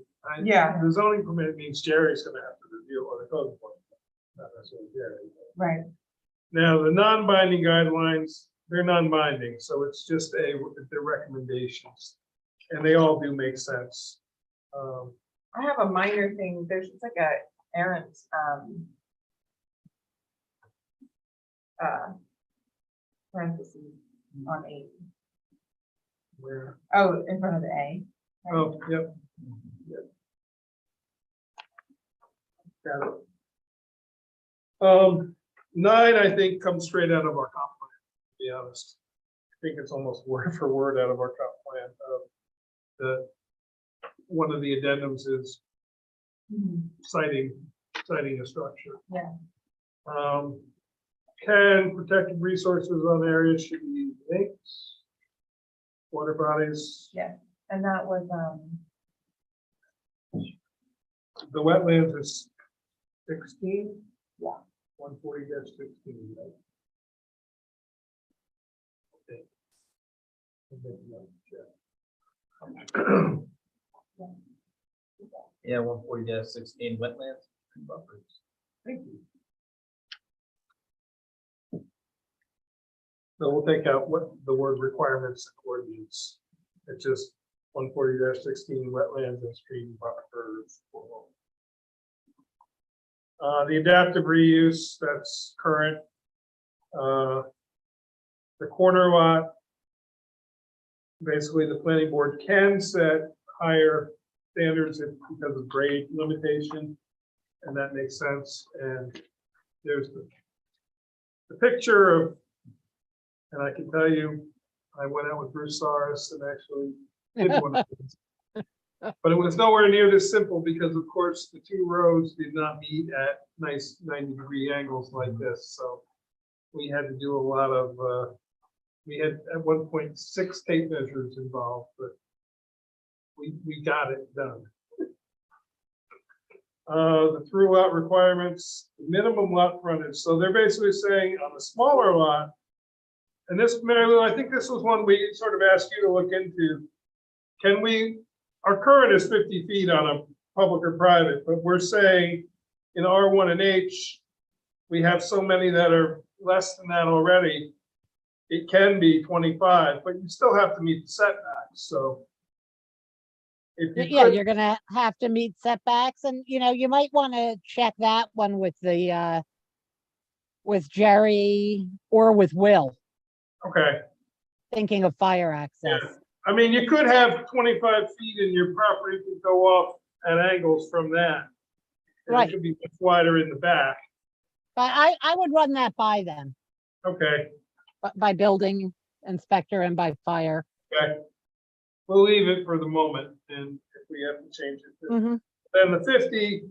Yeah. The zoning permit means Jerry's gonna have to review or the code enforcement. Not necessarily Jerry. Right. Now, the non-binding guidelines, they're non-binding, so it's just they're recommendations. And they all do make sense. I have a minor thing. It's like a errant, parentheses on 8. Where, Oh, in front of the A. right? oh, yep. Yep. Got it. 9, I think, comes straight out of our comp plan, to be honest. I think it's almost word for word out of our comp plan. One of the addendums is Mhm. citing a structure. Yeah. 10, protected resources on areas should be linked. Water bodies, Yeah, and that was, the wetlands is 16. Yeah. 140-16, right? Okay. I'll make a note, yeah. Yeah, 140-16 wetlands and buffers. Thank you. So we'll take out what the word requirements and ordinance. It's just 140-16 wetlands and stream buffers. The adaptive reuse, that's current. The corner lot. Basically, the planning board can set higher standards because of grade limitation, and that makes sense. And there's the picture of, and I can tell you, I went out with Bruce Saris and actually did one of these. But it was nowhere near this simple because, of course, the two roads did not meet at nice 90-degree angles like this. So we had to do a lot of, we had at one point 6 tape measures involved, but we got it done. The throughout requirements, minimum lot frontage. So they're basically saying on the smaller lot, and this, Mary Lou, I think this was one we sort of asked you to look into. Can we, our current is 50 feet on a public or private, but we're saying in R1 and H, we have so many that are less than that already. It can be 25, but you still have to meet the setbacks. So if you Yeah, could, you're gonna have to meet setbacks, and you might want to check that one with the with Jerry or with Will, okay. thinking of fire access. Yeah. I mean, you could have 25 feet in your property could go off at angles from that. And Right. It could be much wider in the back. But I would run that by them, Okay, by building inspector and by fire. okay. We'll leave it for the moment, and if we have to change it. Mhm. Then the 50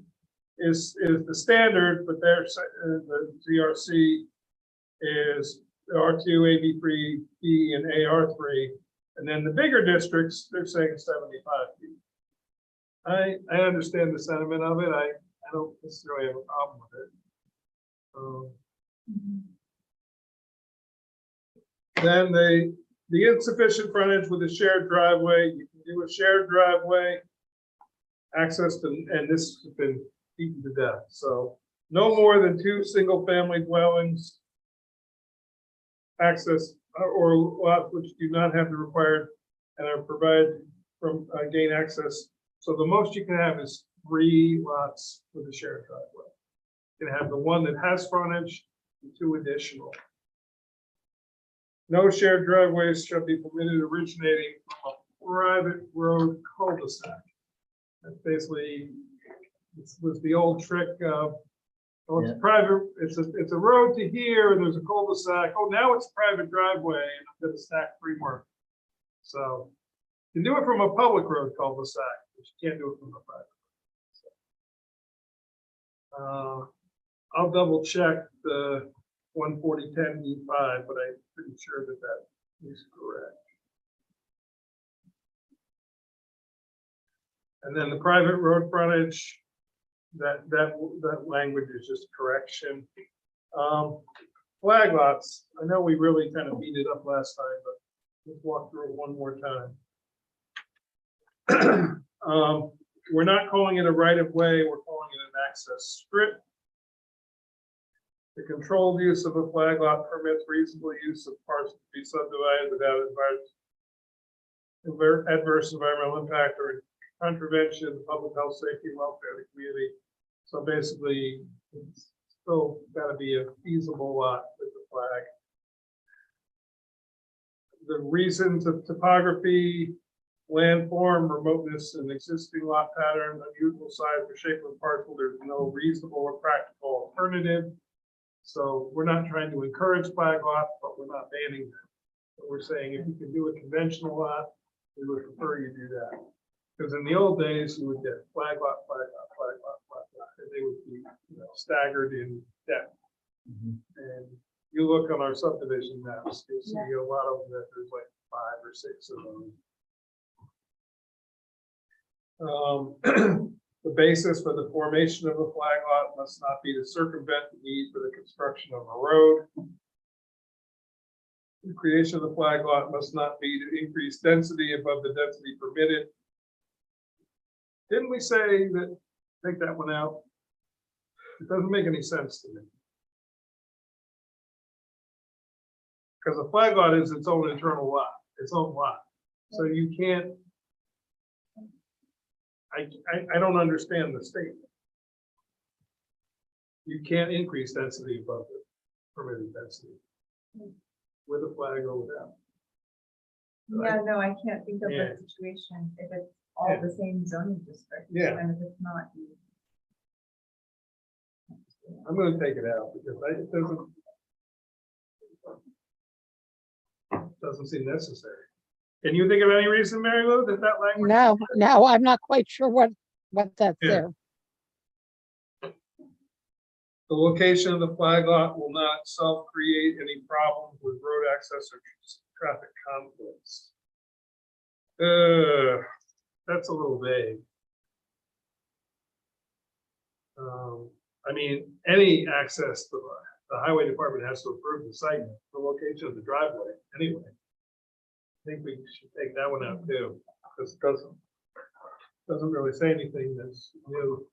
is the standard, but there's the ZRC is R2, AB3, B, and AR3. And then the bigger districts, they're saying 75 feet. I understand the sentiment of it. I don't necessarily have a problem with it. Then the insufficient frontage with a shared driveway, you can do a shared driveway. Access to, and this has been beaten to death. So No more than 2 single-family dwellings. Access or lots which do not have the required and are provided from gain access. So the most you can have is 3 lots with a shared driveway. You can have the one that has frontage and 2 additional. No shared driveways shall be permitted originating from a private road cul-de-sac. That's basically, this was the old trick of, oh, it's private, it's a road to here, and there's a cul-de-sac, oh, now it's private driveway, and I'm gonna stack 3 more. So, you can do it from a public road cul-de-sac, but you can't do it from a private. I'll double check the 14010E5, but I'm pretty sure that that is correct. And then the private road frontage, that language is just correction. Flag lots, I know we really kind of beat it up last time, but let's walk through it one more time. We're not calling it a right of way, we're calling it an access strip. The controlled use of a flag lot permits reasonable use of parts to be subdivided without adverse environmental impact or contravention of public health, safety, and welfare of the community. So basically, it's still got to be a feasible lot with the flag. The reasons of topography, landform, remoteness, and existing lot pattern, unusual size or shape of parcel, there's no reasonable or practical alternative. So we're not trying to encourage flag lots, but we're not banning them. But we're saying if you can do a conventional lot, we would prefer you do that. Because in the old days, you would get flag lot, flag lot, flag lot, flag lot, and they would be, you know, staggered in depth. And you look on our subdivision maps, you'll see a lot of them that there's like 5 or 6 of them. The basis for the formation of a flag lot must not be to circumvent the need for the construction of a road. The creation of the flag lot must not be to increase density above the density permitted. Didn't we say that, take that one out? It doesn't make any sense to me. Because a flag lot is its own internal lot, its own lot. So you can't, I don't understand the statement. You can't increase density above the permitted density with a flag or without. Yeah, no, I can't think of Yeah. a situation if it's all the same zoning district. Yeah. And if it's not. I'm going to take it out because it doesn't seem necessary. Can you think of any reason, Mary Lou, that language? No, I'm not quite sure what that's Yeah. there. The location of the flag lot will not itself create any problems with road access or traffic conflicts. That's a little vague. I mean, any access to the highway department has to approve the site, the location of the driveway anyway. I think we should take that one out too, because it doesn't really say anything that's new.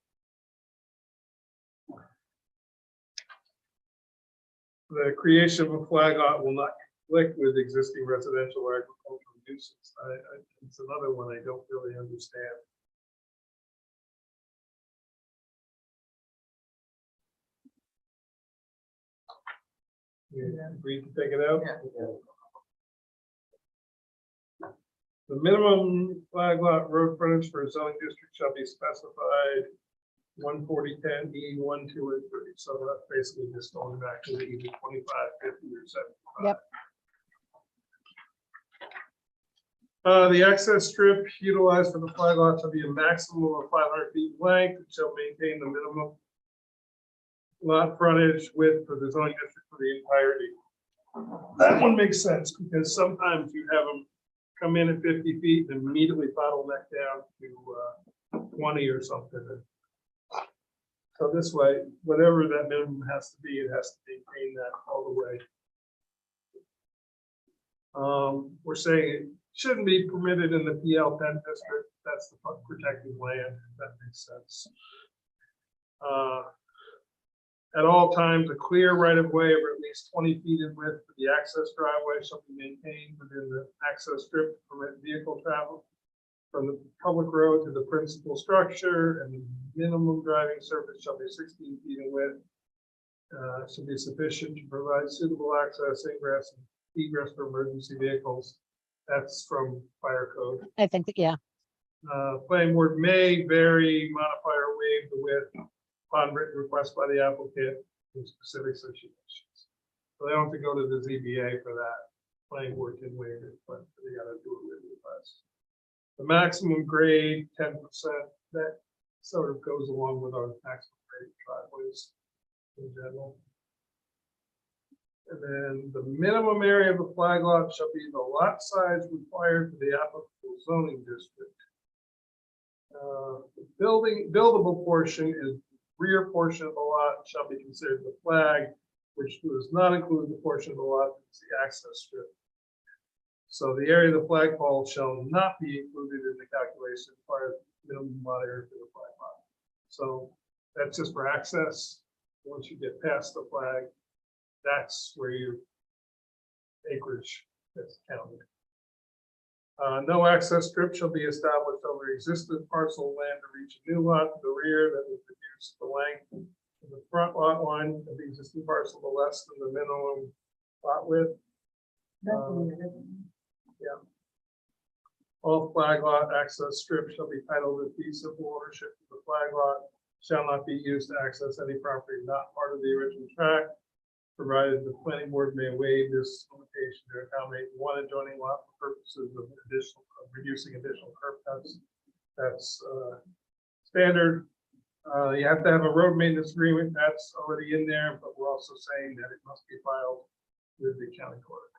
The creation of a flag lot will not conflict with existing residential or agricultural uses. It's another one I don't really understand. Yeah, agreed to take it out? Yeah. The minimum flag lot road frontage for a zoning district shall be specified 14010E 1, 2, and 3. So that's basically just going back to the either 25, 50, or 75. Yep. The access strip utilized for the flag lot shall be a maximum of 500 feet in length. It shall maintain the minimum lot frontage width for the zoning district for the entirety. That one makes sense because sometimes you have them come in at 50 feet and immediately bottleneck down to 20 or something. So this way, whatever that minimum has to be, it has to maintain that all the way. We're saying it shouldn't be permitted in the PL10 district. That's the protected land. That makes sense. At all times, a clear right-of-way of at least 20 feet in width for the access driveway shall be maintained within the access strip to permit vehicle travel from the public road to the principal structure, and the minimum driving surface shall be 16 feet in width. Should be sufficient to provide suitable access, ingress, and egress for emergency vehicles. That's from fire code. I think that, yeah, Planning board may vary, modify, or waive the width upon written request by the applicant in specific situations. So they don't have to go to the ZBA for that. Planning board can waive it, but they gotta do a written request. The maximum grade, 10%, that sort of goes along with our maximum grade driveways in general. And then the minimum area of the flag lot shall be the lot size required for the applicable zoning district. The buildable portion is rear portion of the lot shall be considered the flag, which does not include the portion of the lot that's the access strip. So the area of the flagpole shall not be included in the calculation for minimum lot area for the flag lot. So that's just for access. Once you get past the flag, that's where your acreage gets counted. No access strip shall be established over existing parcel of land to reach a new lot to the rear that will reduce the length of the front lot line of the existing parcel to less than the minimum lot width. Yeah. All flag lot access strips shall be titled in fee simple ownership of the flag lot, shall not be used to access any property not part of the original tract, provided the planning board may waive this limitation to accommodate one adjoining lot for purposes of reducing additional curb cuts. That's standard. You have to have a road maintenance agreement. That's already in there, but we're also saying that it must be filed with the county clerk,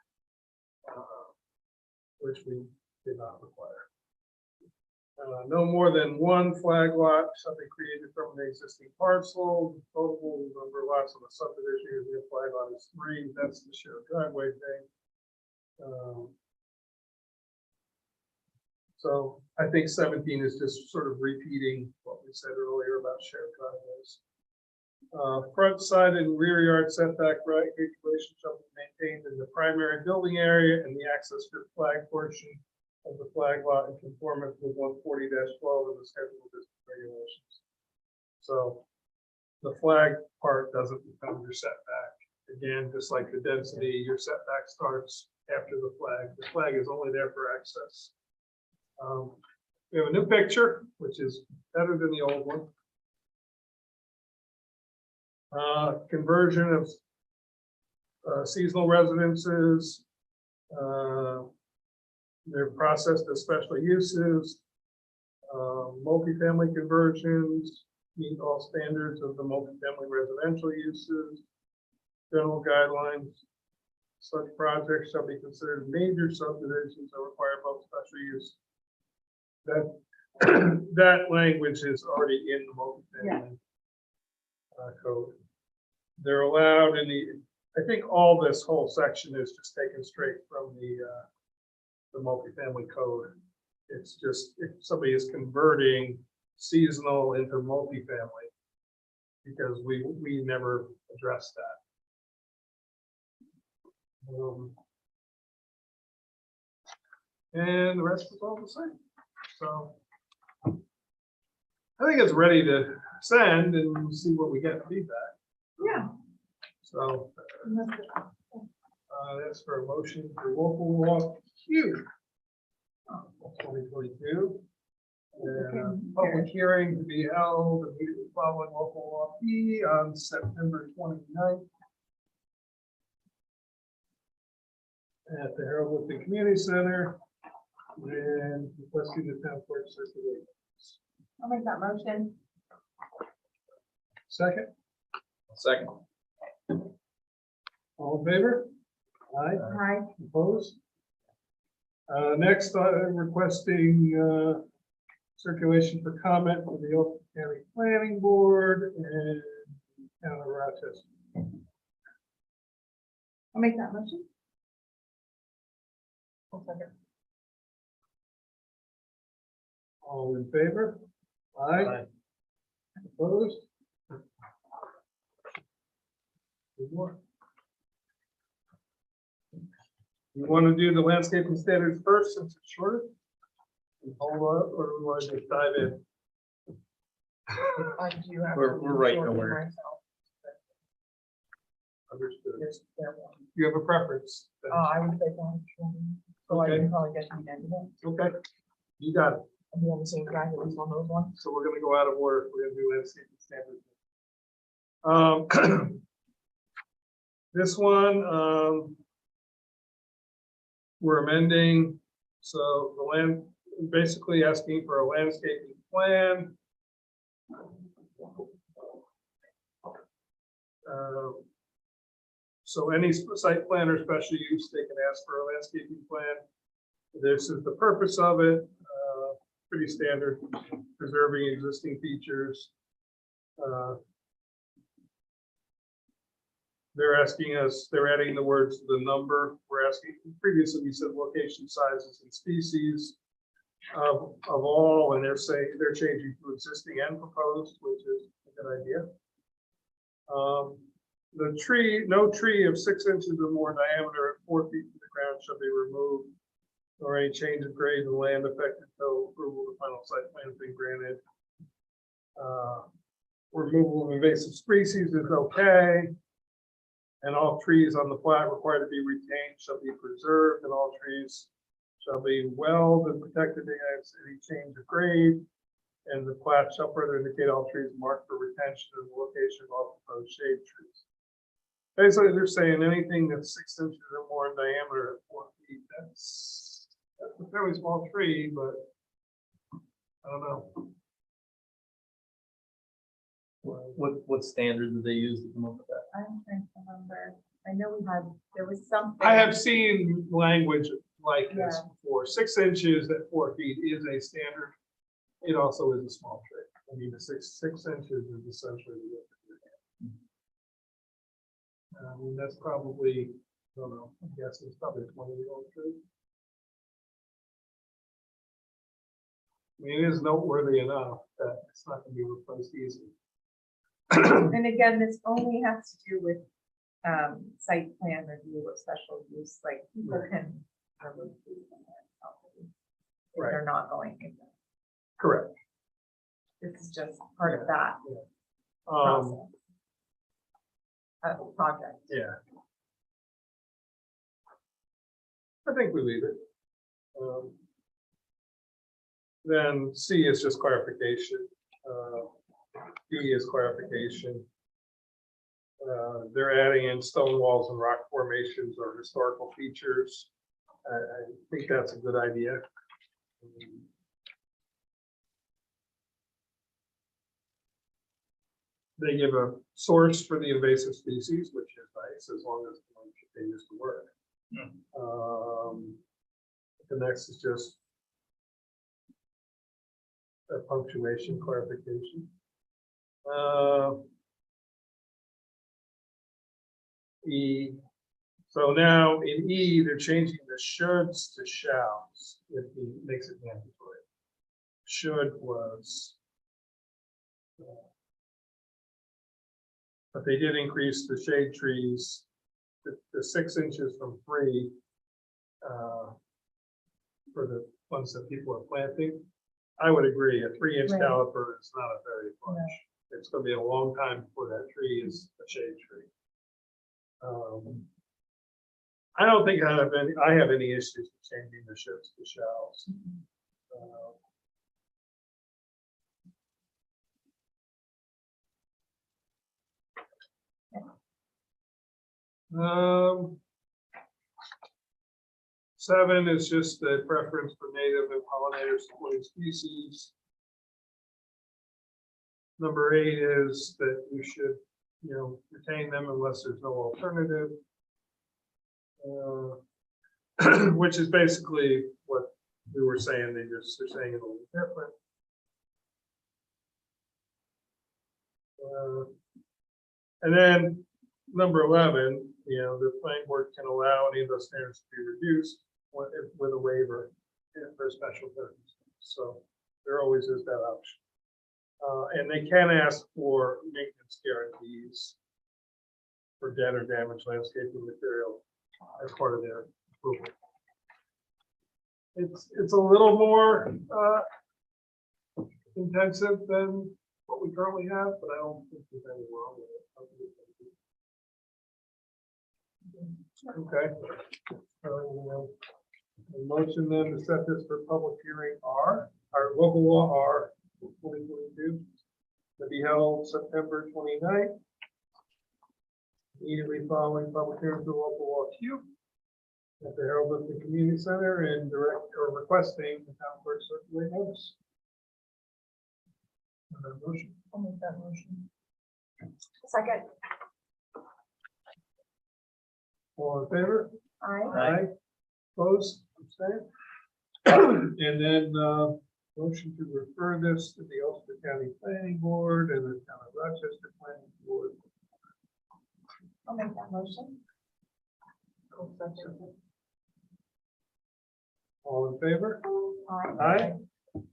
which we did not require. No more than one flag lot shall be created from the existing parcel. The total number of lots on the subdivision using a flag lot is 3. That's the shared driveway thing. So I think 17 is just sort of repeating what we said earlier about shared driveways. Front side and rear yard setback right regulation shall be maintained in the primary building area and the access strip flag portion of the flag lot in conformance with 140-12 of the schedule of district regulations. So the flag part doesn't become your setback. Again, just like the density, your setback starts after the flag. The flag is only there for access. We have a new picture, which is better than the old one. Conversion of seasonal residences. They're processed as special uses. Multifamily conversions meet all standards of the multifamily residential uses. General guidelines. Such projects shall be considered major subdivisions that require both special use. That language is already in the multifamily code. They're allowed in the, I think all this whole section is just taken straight from the multifamily code. It's just if somebody is converting seasonal into multifamily, because we never addressed that. And the rest is all the same. So I think it's ready to send and see what we get feedback. Yeah. So that's for a motion for local law Q 2022. And public hearing to be held immediately following local law P on September 29th at the Hydrological Community Center, and requesting the town clerk circulate. I'll make that motion. Second, Second. all in favor? Aye. Hi. Opposed? Next, requesting circulation for comment from the Oakland County Planning Board and Town of Rochester. I'll make that motion. All in favor? Aye. Opposed? Two more. You want to do the landscaping standards first since it's shorter? And hold on, or do we want to just dive in? I do have. We're right to nowhere. myself. Understood. There's that one. You have a preference? I would say one, so I Okay. can probably get to the end of it. Okay, you got it. I'll be on the same track at least on those ones. So we're gonna go out of order. We're gonna do landscaping standards. This one, we're amending, so the land, basically asking for a landscaping plan. So any site plan or special use, they can ask for a landscaping plan. This is the purpose of it, pretty standard, preserving existing features. They're asking us, they're adding the words to the number. We're asking, previously we said location, sizes, and species of all, and they're saying, they're changing to existing and proposed, which is a good idea. The tree, no tree of 6 inches or more diameter at 4 feet from the ground shall be removed, or any change of grade in the land affected until approval of the final site plan has been granted. Removal of invasive species is okay. And all trees on the plat required to be retained shall be preserved, and all trees shall be welled and protected against any change of grade. And the plat shall further indicate all trees marked for retention and the location of all proposed shade trees. Basically, they're saying anything that's 6 inches or more in diameter at 4 feet, that's a fairly small tree, but I don't know. What standard did they use to come up with that? I'm trying to remember. I know we had, there was something. I have seen language like this Yeah. before. 6 inches at 4 feet is a standard. It also is a small tree. I mean, the six inches is essentially the width of your hand. I mean, that's probably, I don't know, I guess it's probably a 20-year-old tree. I mean, it is noteworthy enough that it's not going to be replaced easily. And again, this only has to do with site plan review or special use, like people Right. can remove trees from their property if Right. they're not going in. Correct. This is just part of that Um, process. Project. yeah. I think we leave it. Then C is just clarification. D is clarification. They're adding in stone walls and rock formations or historical features. I think that's a good idea. They give a source for the invasive species, which is nice, as long as it continues to work. The next is just a punctuation clarification. E. So now in E, they're changing the shoulds to shalls. It makes it mandatory. Should was. But they did increase the shade trees to 6 inches from 3 for the ones that people are planting. I would agree, a 3-inch Right. caliper is not a very much. It's going to be a long time before that tree is a shade tree. I don't think I have any issues with changing the shoulds to shalls. Um, 7 is just a preference for native and pollinator supporting species. Number 8 is that you should, retain them unless there's no alternative. Which is basically what we were saying, they're saying it a little different. And then number 11, the planning board can allow any of those standards to be reduced with a waiver for special circumstances. So there always is that option. And they can ask for maintenance guarantees. for dead or damaged landscaping material as part of their approval. It's a little more intensive than what we currently have, but I don't think there's any wrong with it. Okay. The motion then to set this for public hearing our local law R 2022 to be held September 29th. Immediately following public hearing for local law Q at the Harold Livingston Community Center and direct or requesting the town clerk circulate notice. Motion. I'll make that motion. Second. All in favor? Aye. Opposed? Abstained? And then, motion to refer this to the Ulster County Planning Board and the Town of Rochester Planning Board. I'll make that motion. All in favor? Aye. Aye.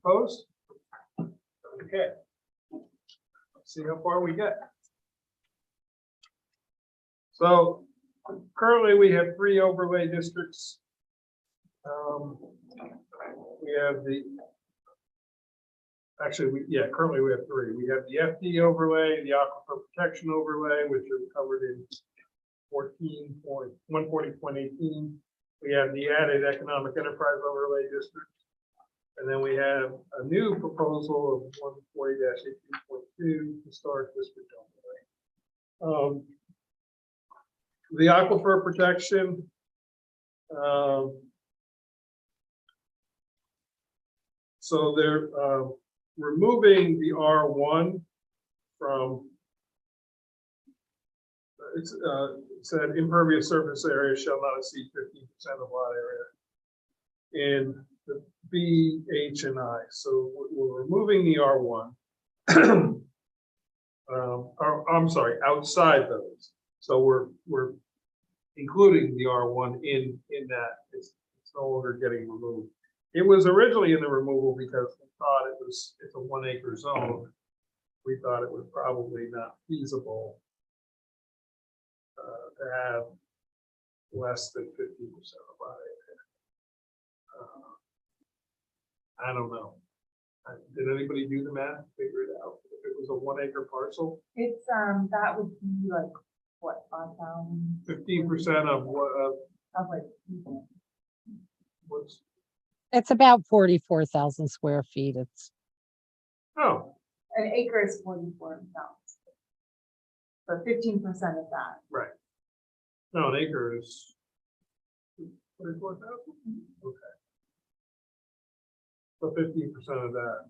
Opposed? Okay. Let's see how far we get. So currently we have 3 overlay districts. We have currently we have 3. We have the FD overlay, the aquifer protection overlay, which are covered in 140.18. We have the added economic enterprise overlay district. And then we have a new proposal of 140-18.2 historic district overlay. The aquifer protection. So they're removing the R1 from, it said impervious surface area shall not exceed 15% of lot area in the B, H, and I. So we're removing the R1. I'm sorry, outside those. So we're including the R1 in that. It's no longer getting removed. It was originally in the removal because we thought it's a 1 acre zone. We thought it was probably not feasible to have less than 50% of lot area. I don't know. Did anybody do the math, figure it out? If it was a 1 acre parcel, It's, that would be like, what, 5,000? 15% of what, Of like, what's, It's about 44,000 square feet. It's, oh, an acre is 44,000. But 15% of that. right. No, an acre is 44,000? Okay. So 15% of that.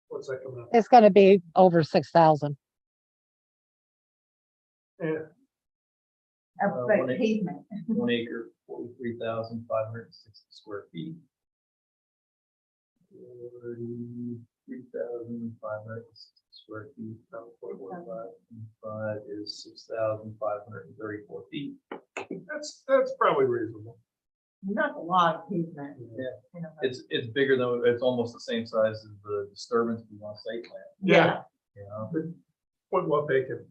What's that coming up? it's gonna be over 6,000. Yeah, Like 1 acre. pavement. 1 acre, 43,560 square feet. 43,560 square feet, 5 is 6,534 feet. that's probably reasonable. Not a lot of pavement. Yeah. You know, It's bigger than, it's almost the same size as the disturbance we want site plan, Yeah. you know? Point well taken.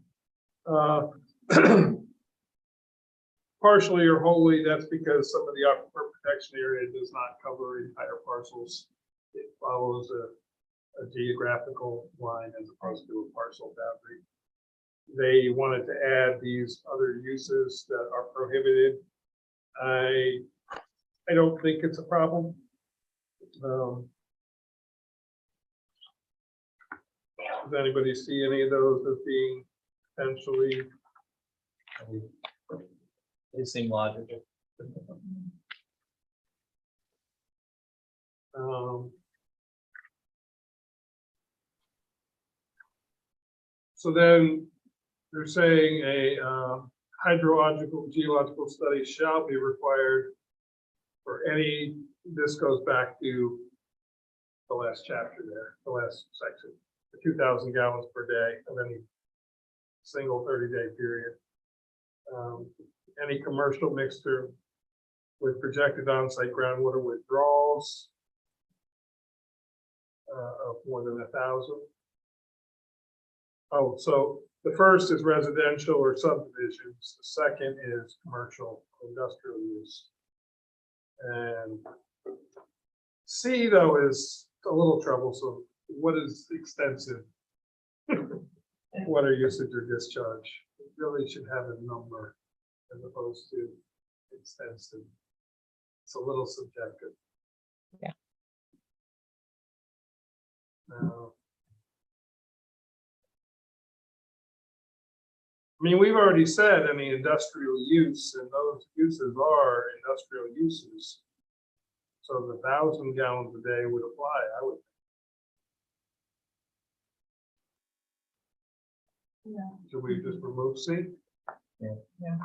Partially or wholly, that's because some of the aquifer protection area does not cover entire parcels. It follows a geographical line as opposed to a parcel boundary. They wanted to add these other uses that are prohibited. I don't think it's a problem. Does anybody see any of those as being potentially? They seem logical. So then they're saying a hydrological geological study shall be required for any, this goes back to the last chapter there, the last section, the 2,000 gallons per day of any single 30-day period. Any commercial mixture with projected on-site groundwater withdrawals of more than 1,000. Oh, so The first is residential or subdivisions, the second is commercial, industrial use. And C though is a little troublesome. What is extensive? What are usage or discharge? It really should have a number as opposed to extensive. It's a little subjective. Yeah. I mean, we've already said any industrial use, and those uses are industrial uses. So the 1,000 gallons a day would apply, I would. Yeah. Should we just remove C? Yeah. Yeah.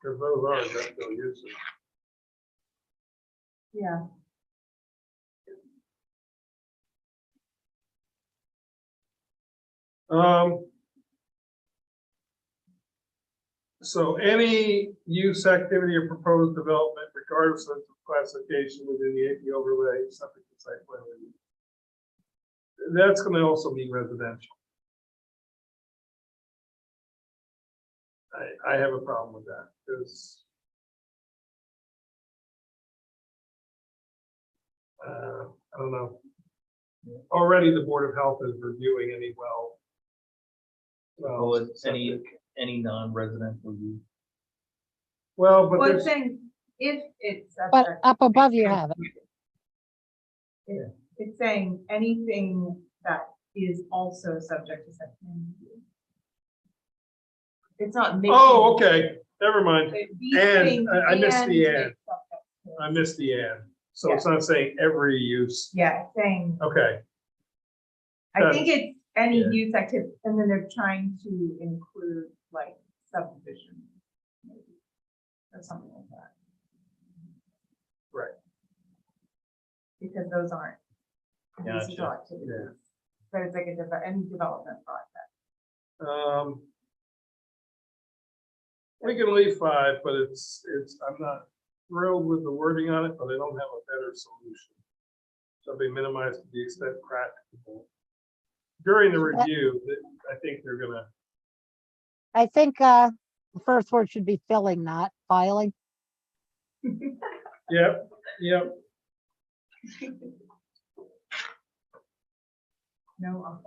Because those are industrial uses. Yeah. So any use, activity, or proposed development, regardless of classification within the AP overlay, subject to site plan review. That's going to also mean residential. I have a problem with that because I don't know. Already the Board of Health is reviewing any well. Well, it's any non-residential use. Well, but Well, there's, it's saying if it's. But subject- up above you have it. It's saying anything that is also subject to site plan review. It's not making. oh, okay, never mind. These And, things I missed the and and. it's subject to- I missed the and. So it's not saying every use. Yeah, it's saying, Okay, I think it's any Yeah. use activity, and then they're trying to include like subdivision. Maybe, or something like that. Right. Because those aren't. These Gotcha. are activities. But it's like any development project. we can leave 5, but I'm not thrilled with the wording on it, but I don't have a better solution. Shall be minimized to the extent practicable. During the review, I think they're gonna, I think the first word should be filling, not filing. yep. No.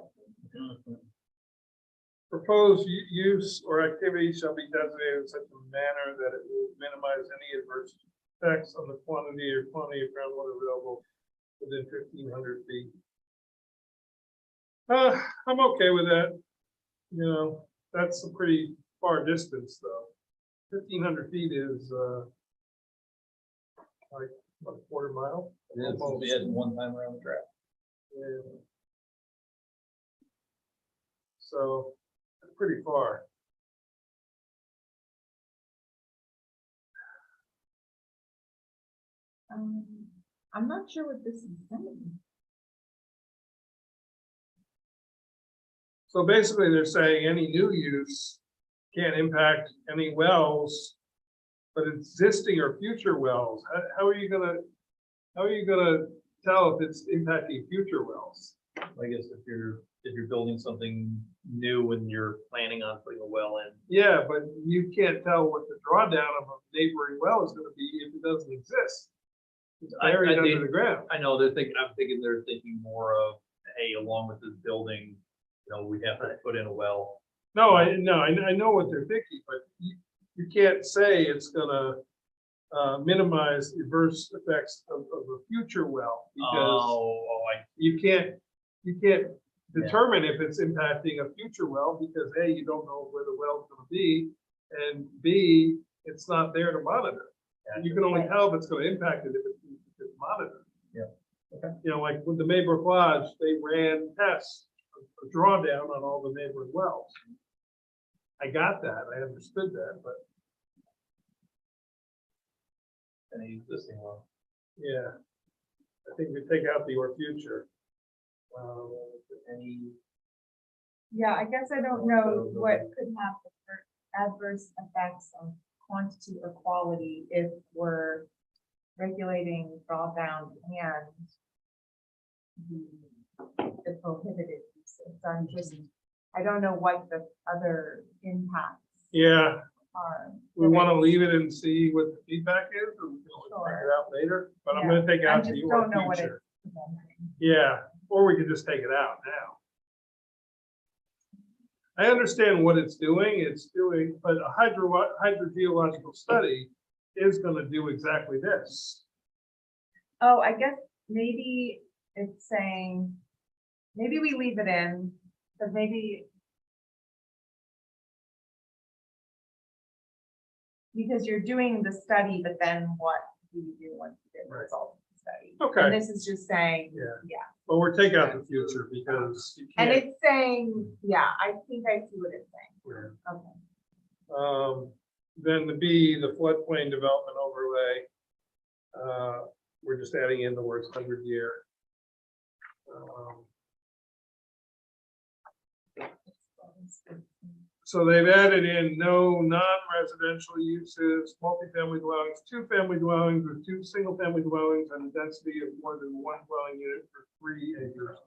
Proposed use or activity shall be designated in such a manner that it will minimize any adverse effects on the quantity of groundwater available within 1,500 feet. I'm okay with that. You know, that's a pretty far distance though. 1,500 feet is like what, a quarter mile? It's Almost. one time around the track. Yeah. So it's pretty far. I'm not sure what this is saying. So basically, they're saying any new use can't impact any wells, but existing or future wells, how are you gonna tell if it's impacting future wells? I guess if you're building something new and you're planning on putting a well in. Yeah, but you can't tell what the drawdown of a neighboring well is gonna be if it doesn't exist. It's I buried under think- the ground. I know I'm thinking they're thinking more of, hey, along with this building, we have to put in a well. No, I know what they're thinking, but you can't say it's gonna minimize the adverse effects of a future well, because you can't determine if it's impacting a future well, because A, you don't know where the well's gonna be, and B, it's not there to monitor. And you can only tell if it's gonna impact it if it's monitored. Yeah. Okay. Like with the Maybrook Lodge, they ran tests, a drawdown on all the neighboring wells. I got that, I understood that, but Any existing well. yeah, I think we take out the or future. Any, Yeah, I guess I don't know what could have adverse effects on quantity or quality if we're regulating drawdown and the prohibited uses. I'm just I don't know what the other impacts Yeah, are. we want to leave it and see what the feedback is, or we can always figure it out later, but I'm gonna take I out just the or don't know what future. it's. Yeah, or we could just take it out now. I understand what it's doing, but a hydrogeological study is gonna do exactly this. Oh, I guess maybe it's saying, maybe we leave it in, but maybe. Because you're doing the study, but then what do you do once you get the Right. results of the study? Okay. And this is just saying, Yeah. yeah, But we're taking out the future because you and can't. it's saying, yeah, I think I see what it's saying. Yeah. Okay. Then the B, the floodplain development overlay. We're just adding in the words 100-year. So they've added in no non-residential uses, multifamily dwellings, two-family dwellings with two single-family dwellings and a density of more than one dwelling unit for 3 acres.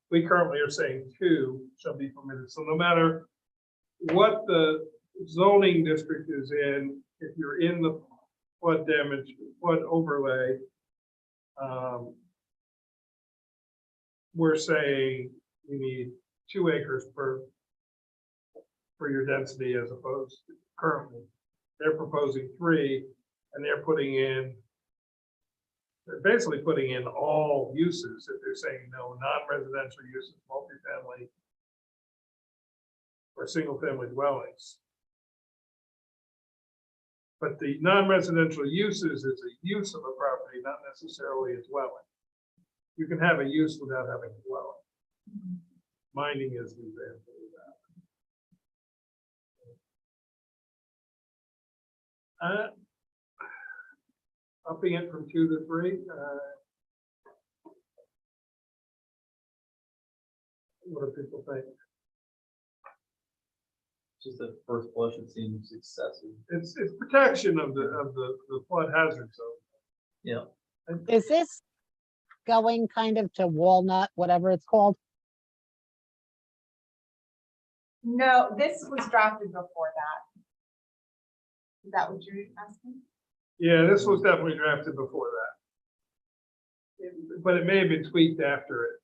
We currently are saying 2 shall be permitted. So no matter what the zoning district is in, if you're in the flood damage, flood overlay, we're saying you need 2 acres for your density as opposed to currently. They're proposing 3, and they're basically putting in all uses if they're saying no non-residential uses, multifamily, or single-family dwellings. But the non-residential uses is a use of a property, not necessarily a dwelling. You can have a use without having a dwelling. Mining is the example of that. Upping it from 2 to 3. What do people think? Just at first blush, it seems excessive. It's protection of the flood hazard zone. Yeah. Is this going kind of to Walnut, whatever it's called? No, this was drafted before that. Is that what you're asking? Yeah, this was definitely drafted before that. But it may have been tweaked after it.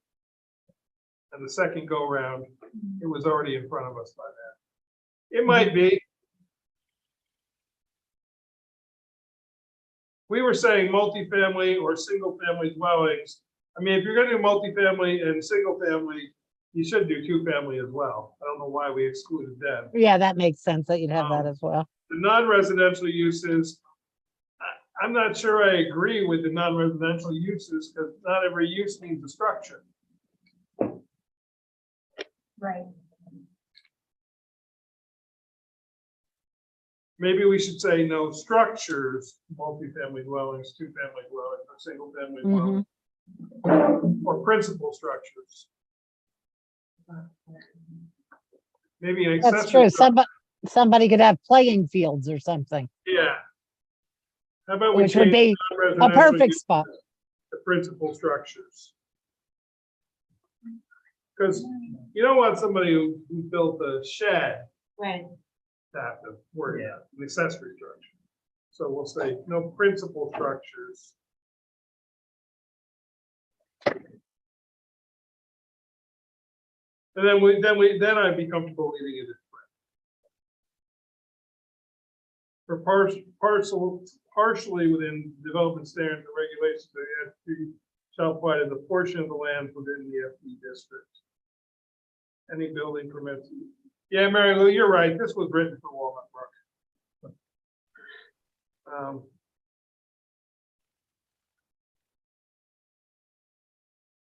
And the second go round, it was already in front of us by then. It might be. We were saying multifamily or single family dwellings. I mean, if you're gonna do multifamily and single family, you should do 2-family as well. I don't know why we excluded them. Yeah, that makes sense that you'd have that as well. The non-residential uses, I'm not sure I agree with the non-residential uses because not every use needs a structure. Right. Maybe we should say no structures, multifamily dwellings, 2-family dwellings, or single-family dwellings, or principal structures. Maybe an That's accessory. true. structure. Somebody could have playing fields or something, Yeah. How about we which would change be a non-residential perfect uses spot. to principal structures? Because you don't want somebody who built a shed Right. to have to worry about an accessory structure. So we'll say no principal structures. And then I'd be comfortable leaving it as for partially within development standards and regulations, the FD shall apply to the portion of the land within the FD district. Any building permits. Yeah, Mary Lou, you're right. This was written for Walnut Brook.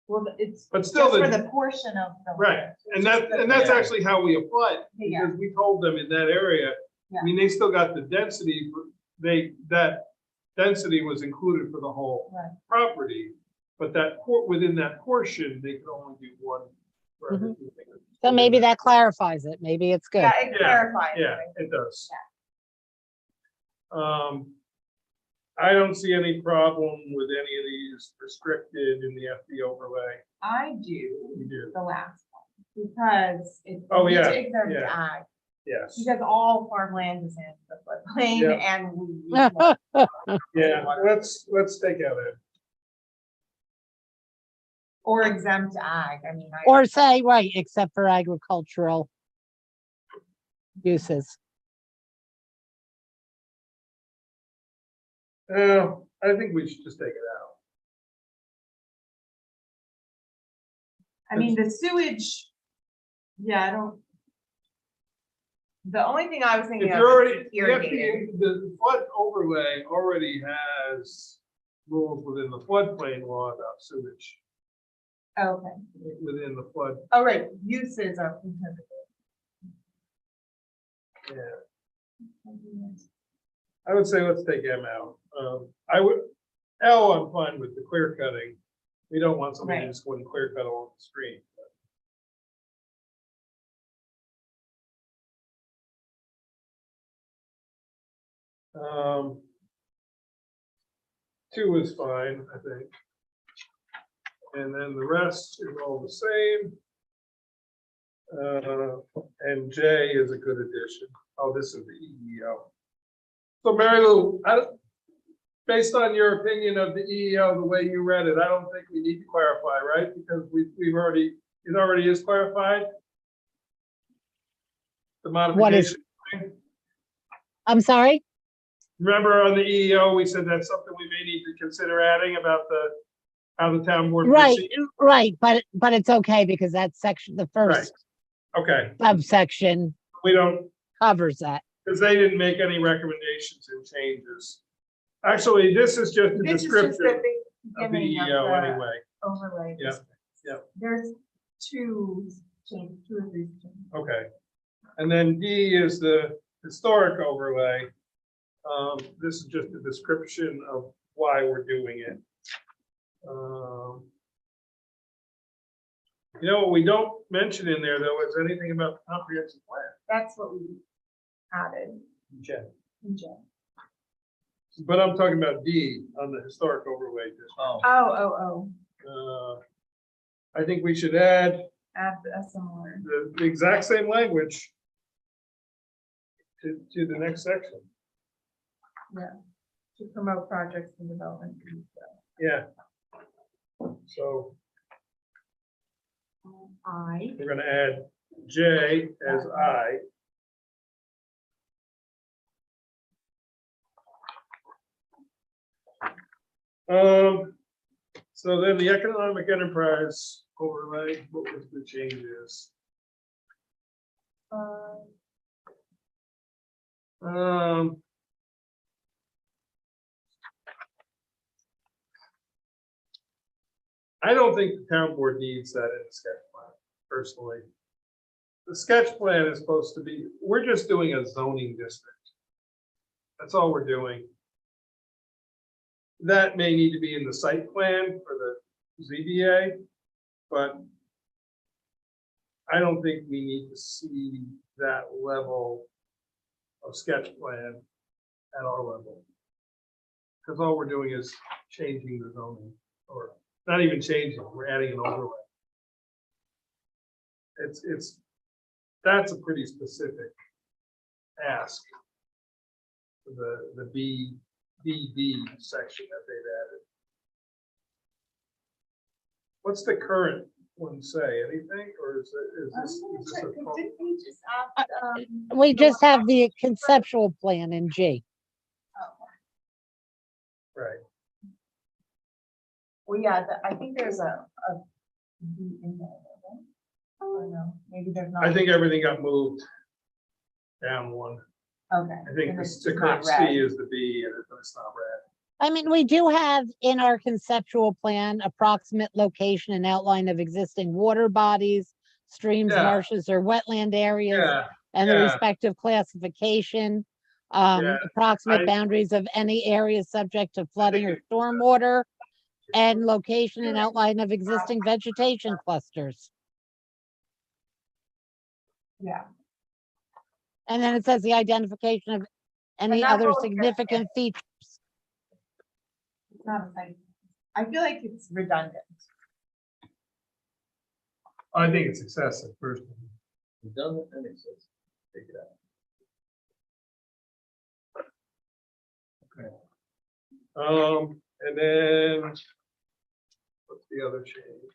Well, it's But still, just for the portion of the. right, land. and that's Yeah. actually how we applied, Yeah. because we told them in that area. I mean, they still got the density. That density was included for the whole Right. property, but within that portion, they could only do one. for every 2 acres. So maybe that clarifies it. Maybe it's good. Yeah, it clarifies. Yeah, it does. I don't see any problem with any of these restricted in the FD overlay. I do, We do. the last one. because it's. Oh, yeah, exempt yeah. ag, Yes, because all farmland is in the floodplain Yeah. and we. yeah, let's take out it. Or exempt ag, I mean. Or say, right, except for agricultural uses. I think we should just take it out. I mean, the sewage, yeah, I don't. The only thing I was thinking If of you're is already, irrigated. the flood overlay already has rules within the floodplain law about sewage, Okay, within the flood, all right, uses are prohibited. yeah. I would say let's take M out. I would, L, I'm fine with the clear cutting. We don't want somebody to Right. just go and clear cut along the street. Two is fine, I think. And then the rest is all the same. And J is a good addition. Oh, this is the EEO. So Mary Lou, based on your opinion of the EEO, the way you read it, I don't think we need to clarify, right? Because we've already, it already is clarified. The What is- modification. I'm sorry? Remember on the EEO, we said that's something we may need to consider adding about how the town board. Right, proceeds? right, but it's okay because that section, the first Okay, subsection we don't, covers that. because they didn't make any recommendations and changes. Actually, this is just a This is just the description of the beginning of EEO the anyway. overlay. Yeah, district. yeah. There's two changes, 2 or 3 changes. Okay. And then D is the historic overlay. This is just a description of why we're doing it. You know, what we don't mention in there though is anything about the comprehensive plan. That's what we added Okay. in J. But I'm talking about D on the historic overlay district. Oh, I think we should add Add a similar. the exact same language to the next section. To promote projects and development. Yeah. So I. we're gonna add J as I. So then the economic enterprise overlay, what was the changes? I don't think the town board needs that in the sketch plan, personally. The sketch plan is supposed to be, we're just doing a zoning district. That's all we're doing. That may need to be in the site plan for the ZBA, but I don't think we need to see that level of sketch plan at our level. Because all we're doing is changing the zoning, or not even changing, we're adding an overlay. That's a pretty specific ask. The BDD section that they've added. What's the current one say? Anything, or is this a Didn't we just add, We just have the conceptual plan in G. right? Well, yeah, I think there's a B in there. right? Or no, maybe there's not. I think everything got moved down one. Okay. I think and the it's the not correct red. C is the B, and it's not red. I mean, we do have in our conceptual plan, approximate location and outline of existing water bodies, streams, Yeah. marshes, or wetland areas, Yeah, and the yeah. respective classification, Yeah, approximate I- boundaries of any area subject to flooding or stormwater, and location and outline of existing vegetation clusters. Yeah. And then it says the identification of any that's other what we're gonna significant features. It's not a site. I feel like it's redundant. I think it's excessive personally. We've done it, and it says, take it out. And then, what's the other change?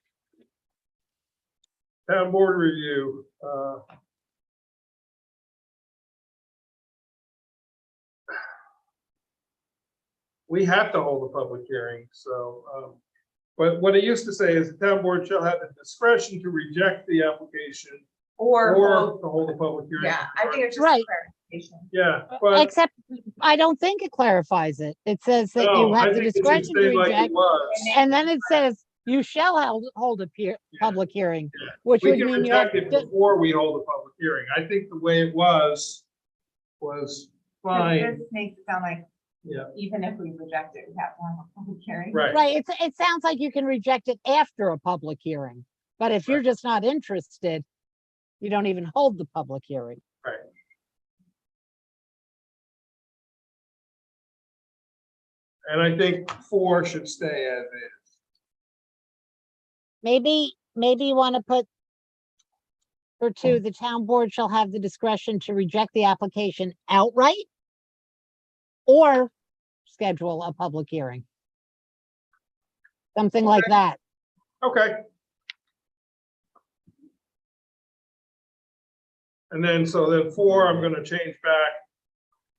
Town board review, we have to hold a public hearing, so, but what it used to say is the town board shall have the discretion to reject the application Or, or to hold a public hearing. yeah, I think it's just Right. clarification. Yeah, but Except, I don't think it clarifies it. It says that no, you I have the think it should discretion to stay like reject, it was. and then it says you shall hold a public hearing, Yeah. which We would can mean you have reject it to, before we hold a public hearing. I think the way it was fine. This makes it sound like Yeah, even if we reject it, we have to have a public hearing. right. right, it sounds like you can reject it after a public hearing. But if you're just not interested, you don't even hold the public hearing. Right. And I think 4 should stay as is. Maybe you want to put for 2, the town board shall have the discretion to reject the application outright or schedule a public hearing. Something like that. Okay. And then, so then 4, I'm gonna change back,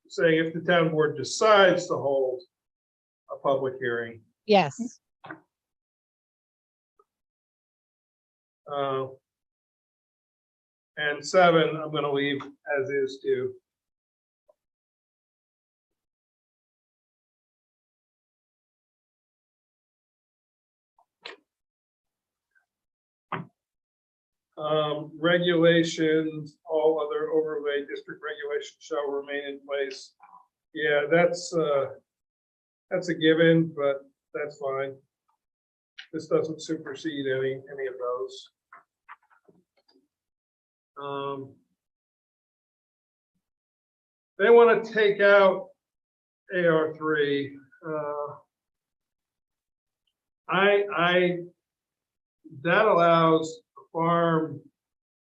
saying if the town board decides to hold a public hearing. Yes. And 7, I'm gonna leave as is too. Regulations, all other overlay district regulations shall remain in place. Yeah, that's a given, but that's fine. This doesn't supersede any of those. They want to take out AR3. That allows the farm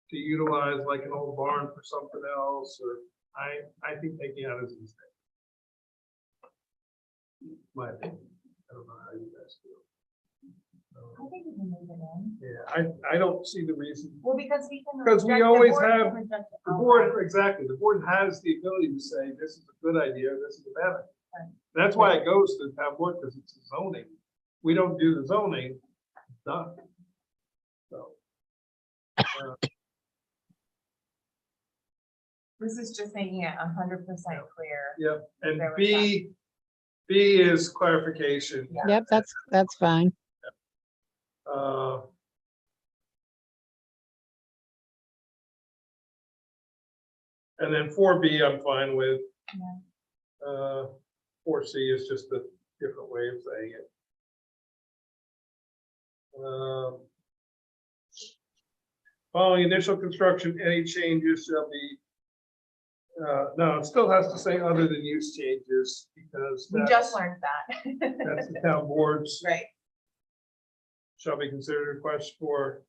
to utilize like an old barn for something else, or I think taking out is a mistake. My opinion. I don't know how you guys feel. I think we can move it in. Yeah, I don't see the reason. Well, because we can. Because we reject- the always board have can reject it The outright. board, exactly, the board has the ability to say, this is a good idea, this is a bad idea. Right. That's why it goes to the town board, because it's a zoning. We don't do the zoning, it's done. So. This is just making it 100% clear. Yeah, and There was B is clarification. Yeah. Yep, that's fine. And then 4B, I'm fine with. Yeah. 4C is just a different way of saying it. Following initial construction, any changes shall be, no, it still has to say other than use changes, because We just learned that. that's the town boards Right. shall be considered requests for,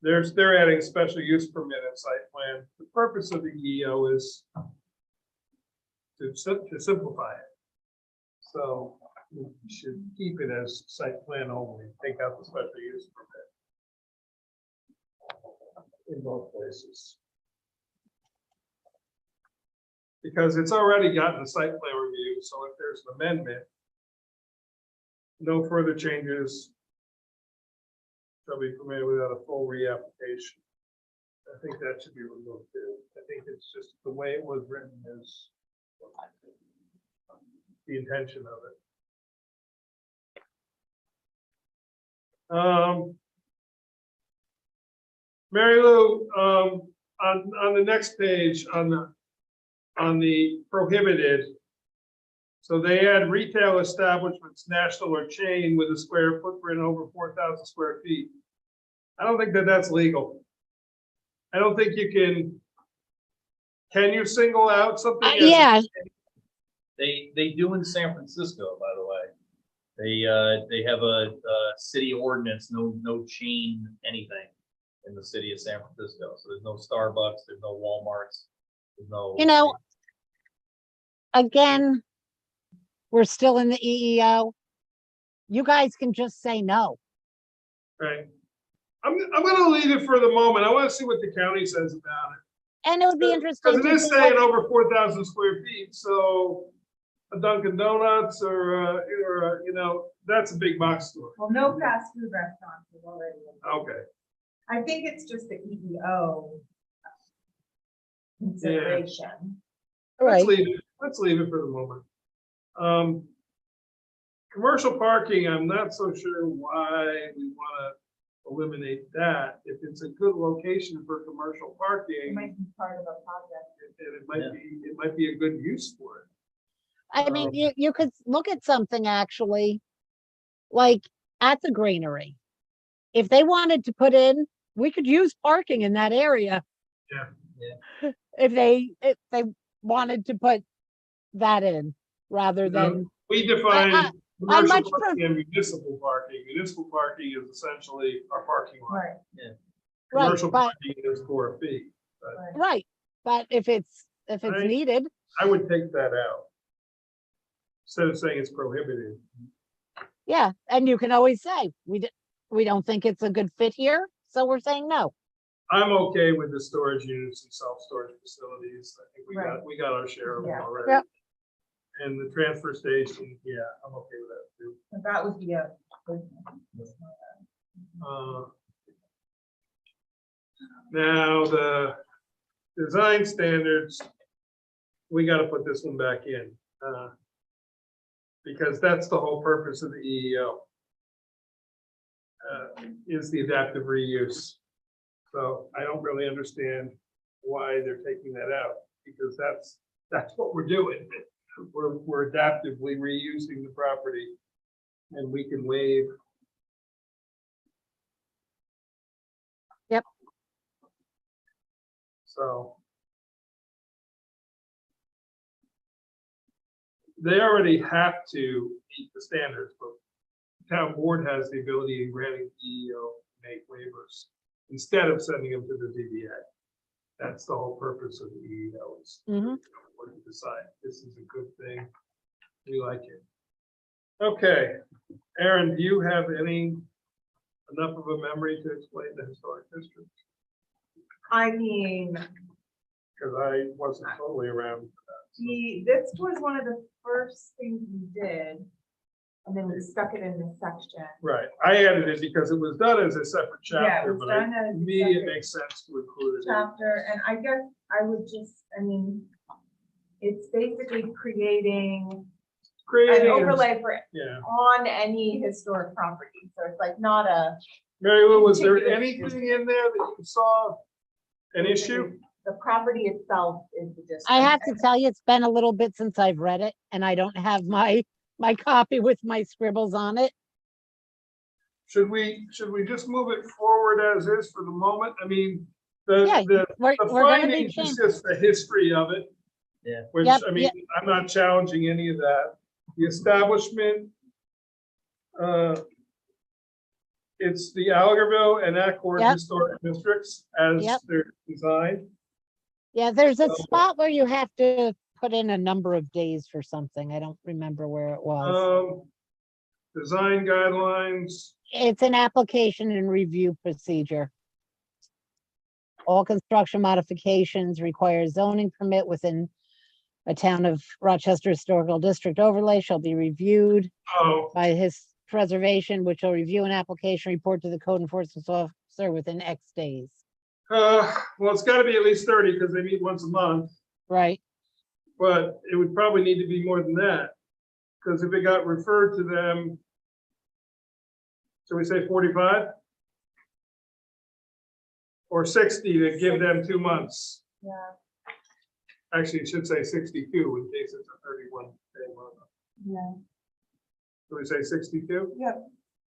they're adding special use permit and site plan. The purpose of the EO is to simplify it. So we should keep it as site plan only, take out the special use permit in both places. Because it's already gotten a site plan review, so if there's an amendment, no further changes shall be permitted without a full reapplication. I think that should be removed too. I think it's just the way it was written is the intention of it. Mary Lou, on the next page, on the prohibited, so they add retail establishments, national or chain with a square footprint over 4,000 square feet. I don't think that that's legal. I don't think you can you single out something? as a- Yeah, They do in San Francisco, by the way. They have a city ordinance, no chain anything. in the city of San Francisco. So there's no Starbucks, there's no Walmarts, there's no. You know, again, we're still in the EEO. You guys can just say no. Right. I'm gonna leave it for the moment. I want to see what the county says about it. And it would be interesting Because it to is see saying what, over 4,000 square feet, so a Dunkin' Donuts or, you know, that's a big box store. Well, no fast food restaurants is already. Okay, I think it's just the EEO consideration. let's right, leave it for the moment. Commercial parking, I'm not so sure why we want to eliminate that. If it's a good location for commercial It parking, might be part of a project. it might be a good use for it. I mean, you could look at something actually, like at the granary. If they wanted to put in, we could use parking in that area. Yeah. If they wanted to put that in, rather than, We define I commercial much parking and municipal parking. Municipal parking is essentially our parking lot. Right, right, Commercial but, parking is for a fee. right. right, but if it's Right. needed, I would take that out. Instead of saying it's prohibited. yeah, and you can always say, we don't think it's a good fit here, so we're saying no. I'm okay with the storage units and self-storage facilities. I think Right. we got our share of them Yeah. already. Yep. And the transfer station, yeah, I'm okay with that too. So that would be a. Uh, Now, the design standards, we gotta put this one back in. Because that's the whole purpose of the EEO. Is the adaptive reuse. So I don't really understand why they're taking that out, because that's what we're doing. We're adaptively reusing the property, and we can waive. Yep. So. They already have to meet the standards, but the town board has the ability in granting EEO make waivers instead of sending them to the ZBA. That's the whole purpose of the EEO is Mhm. to decide this is a good thing. We like it. Okay, Aaron, do you have enough of a memory to explain the historic district? I mean, Because I wasn't totally around for that. this was one of the first things we did. And then we stuck it in this section. Right, I added it because it was done as a separate Yeah, it chapter, was but done as to a me, it separate makes sense to include it. Chapter, and I guess I would just, I mean, it's basically creating an Creating, overlay for yeah. on any historic property. So it's like not a. Mary Lou, was there Contiguous anything in there that you saw an issue? The property itself is the district. I have to tell you, it's been a little bit since I've read it, and I don't have my copy with my scribbles on it. Should we just move it forward as is for the moment? I mean, the We're gonna be findings is changing. just the history of it. Yeah. Which, Yep, I mean, I'm not challenging any of that. The establishment, it's the Algerville and Accord Yep. historic districts as Yep. they're designed. Yeah, there's a So- spot where you have to put in a number of days for something. I don't remember where it was. Design guidelines, It's an application and review procedure. All construction modifications require zoning permit within a town of Rochester Historical District overlay shall be reviewed oh, by his preservation, which will review an application, report to the code enforcement officer within X days. well, it's gotta be at least 30 because they meet once a month, Right, but it would probably need to be more than that. Because if it got referred to them, shall we say 45? Or 60 to give them 2 months. Yeah, Actually, it should say 62 in case it's a 31-day month. yeah. Shall we say 62? Yep.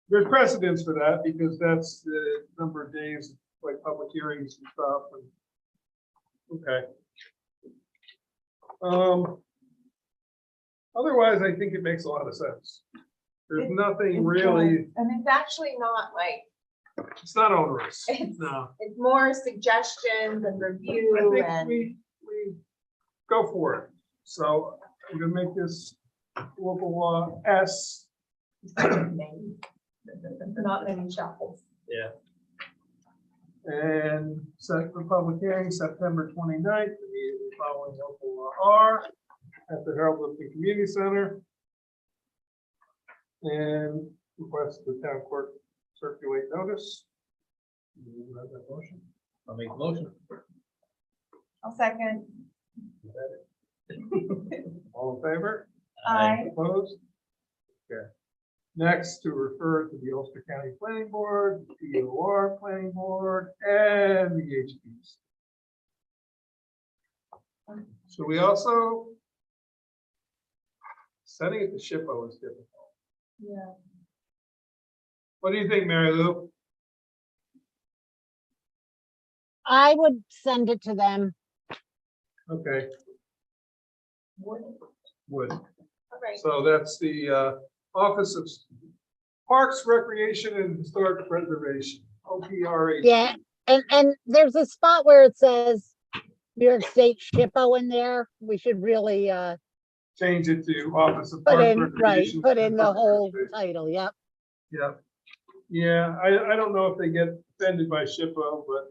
There's precedence for that because that's the number of days, like public hearings and stuff. Okay. Otherwise, I think it makes a lot of sense. There's nothing It really, does. And it's actually not like It's not onerous, It's- no. It's more suggestions and I review think and. we go for it. So I'm gonna make this local law S. Not many shuffles. Yeah. And set for public hearing September 29th, immediately following local law R at the Harold Lifton Community Center. And request the town clerk circulate notice. You have that motion? I'll make the motion. I'll second. Is that it? All in favor? Aye. Opposed? Okay. Next, to refer to the Ulster County Planning Board, the POR Planning Board, and the HPs. So we also, setting it to SHPO is difficult. Yeah. What do you think, Mary Lou? I would send it to them. Okay, Would. would. All right. So that's the Office of Parks, Recreation, and Historic Preservation, OPRH. Yeah, and there's a spot where it says New York State SHPO in there. We should really Change it to Office of put Parks, in, right, Recreation. put and in the Historic whole Preservation. title, yep. Yeah, yeah, I don't know if they get offended by SHPO, but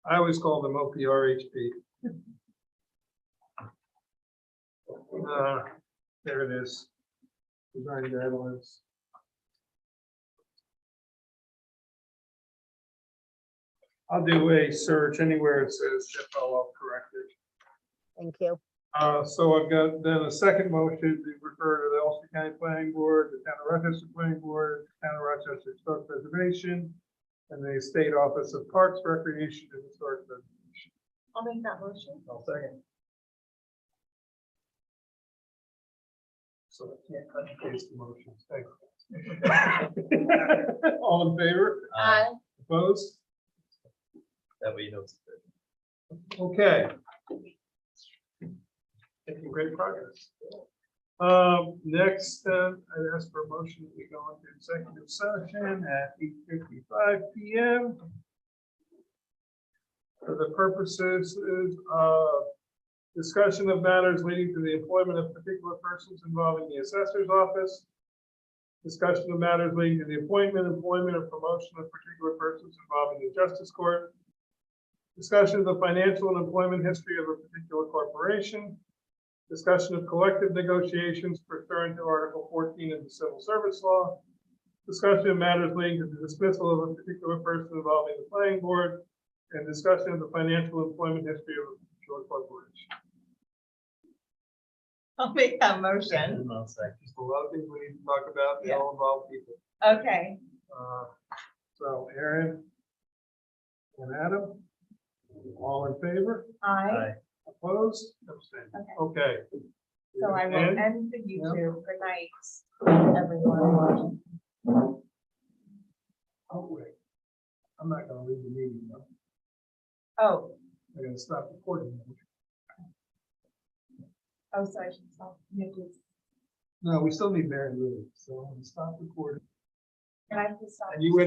I always call them OPRHP. There it is. Design guidelines. I'll do a search anywhere it says SHPO, I'll correct it. Thank you. So I've got then a second motion to refer to the Ulster County Planning Board, the Town of Rochester Planning Board, the Town of Rochester Historic Preservation, and the State Office of Parks, Recreation, and Historic Preservation. I'll make that motion. I'll second. So I can't cut and paste the motions. Thanks. All in favor? Aye. Opposed? That way you know. It's good. Okay. Making great progress. Next, I ask for a motion that we go into executive session at 8:55 PM. For the purposes of discussion of matters leading to the employment of particular persons involving the assessor's office. Discussion of matters leading to the appointment, employment, or promotion of particular persons involving the justice court. Discussion of the financial and employment history of a particular corporation. Discussion of collective negotiations pursuant to Article 14 of the Civil Service Law. Discussion of matters leading to the dismissal of a particular person involving the planning board. And discussion of the financial employment history of a particular corporation. I'll make that motion. And I'll second. Just a lot of things we need to talk about, they all involve people. Okay. So Aaron and Adam, all in favor? Aye. Aye. Opposed? Abstained. Okay. So I will And- end the YouTube. Good night, everyone. Oh, wait. I'm not gonna leave the meeting though. Oh, I'm gonna stop recording. so I should stop. YouTube. No, we still need Mary Lou, so I'm gonna stop recording. Can I just stop? And you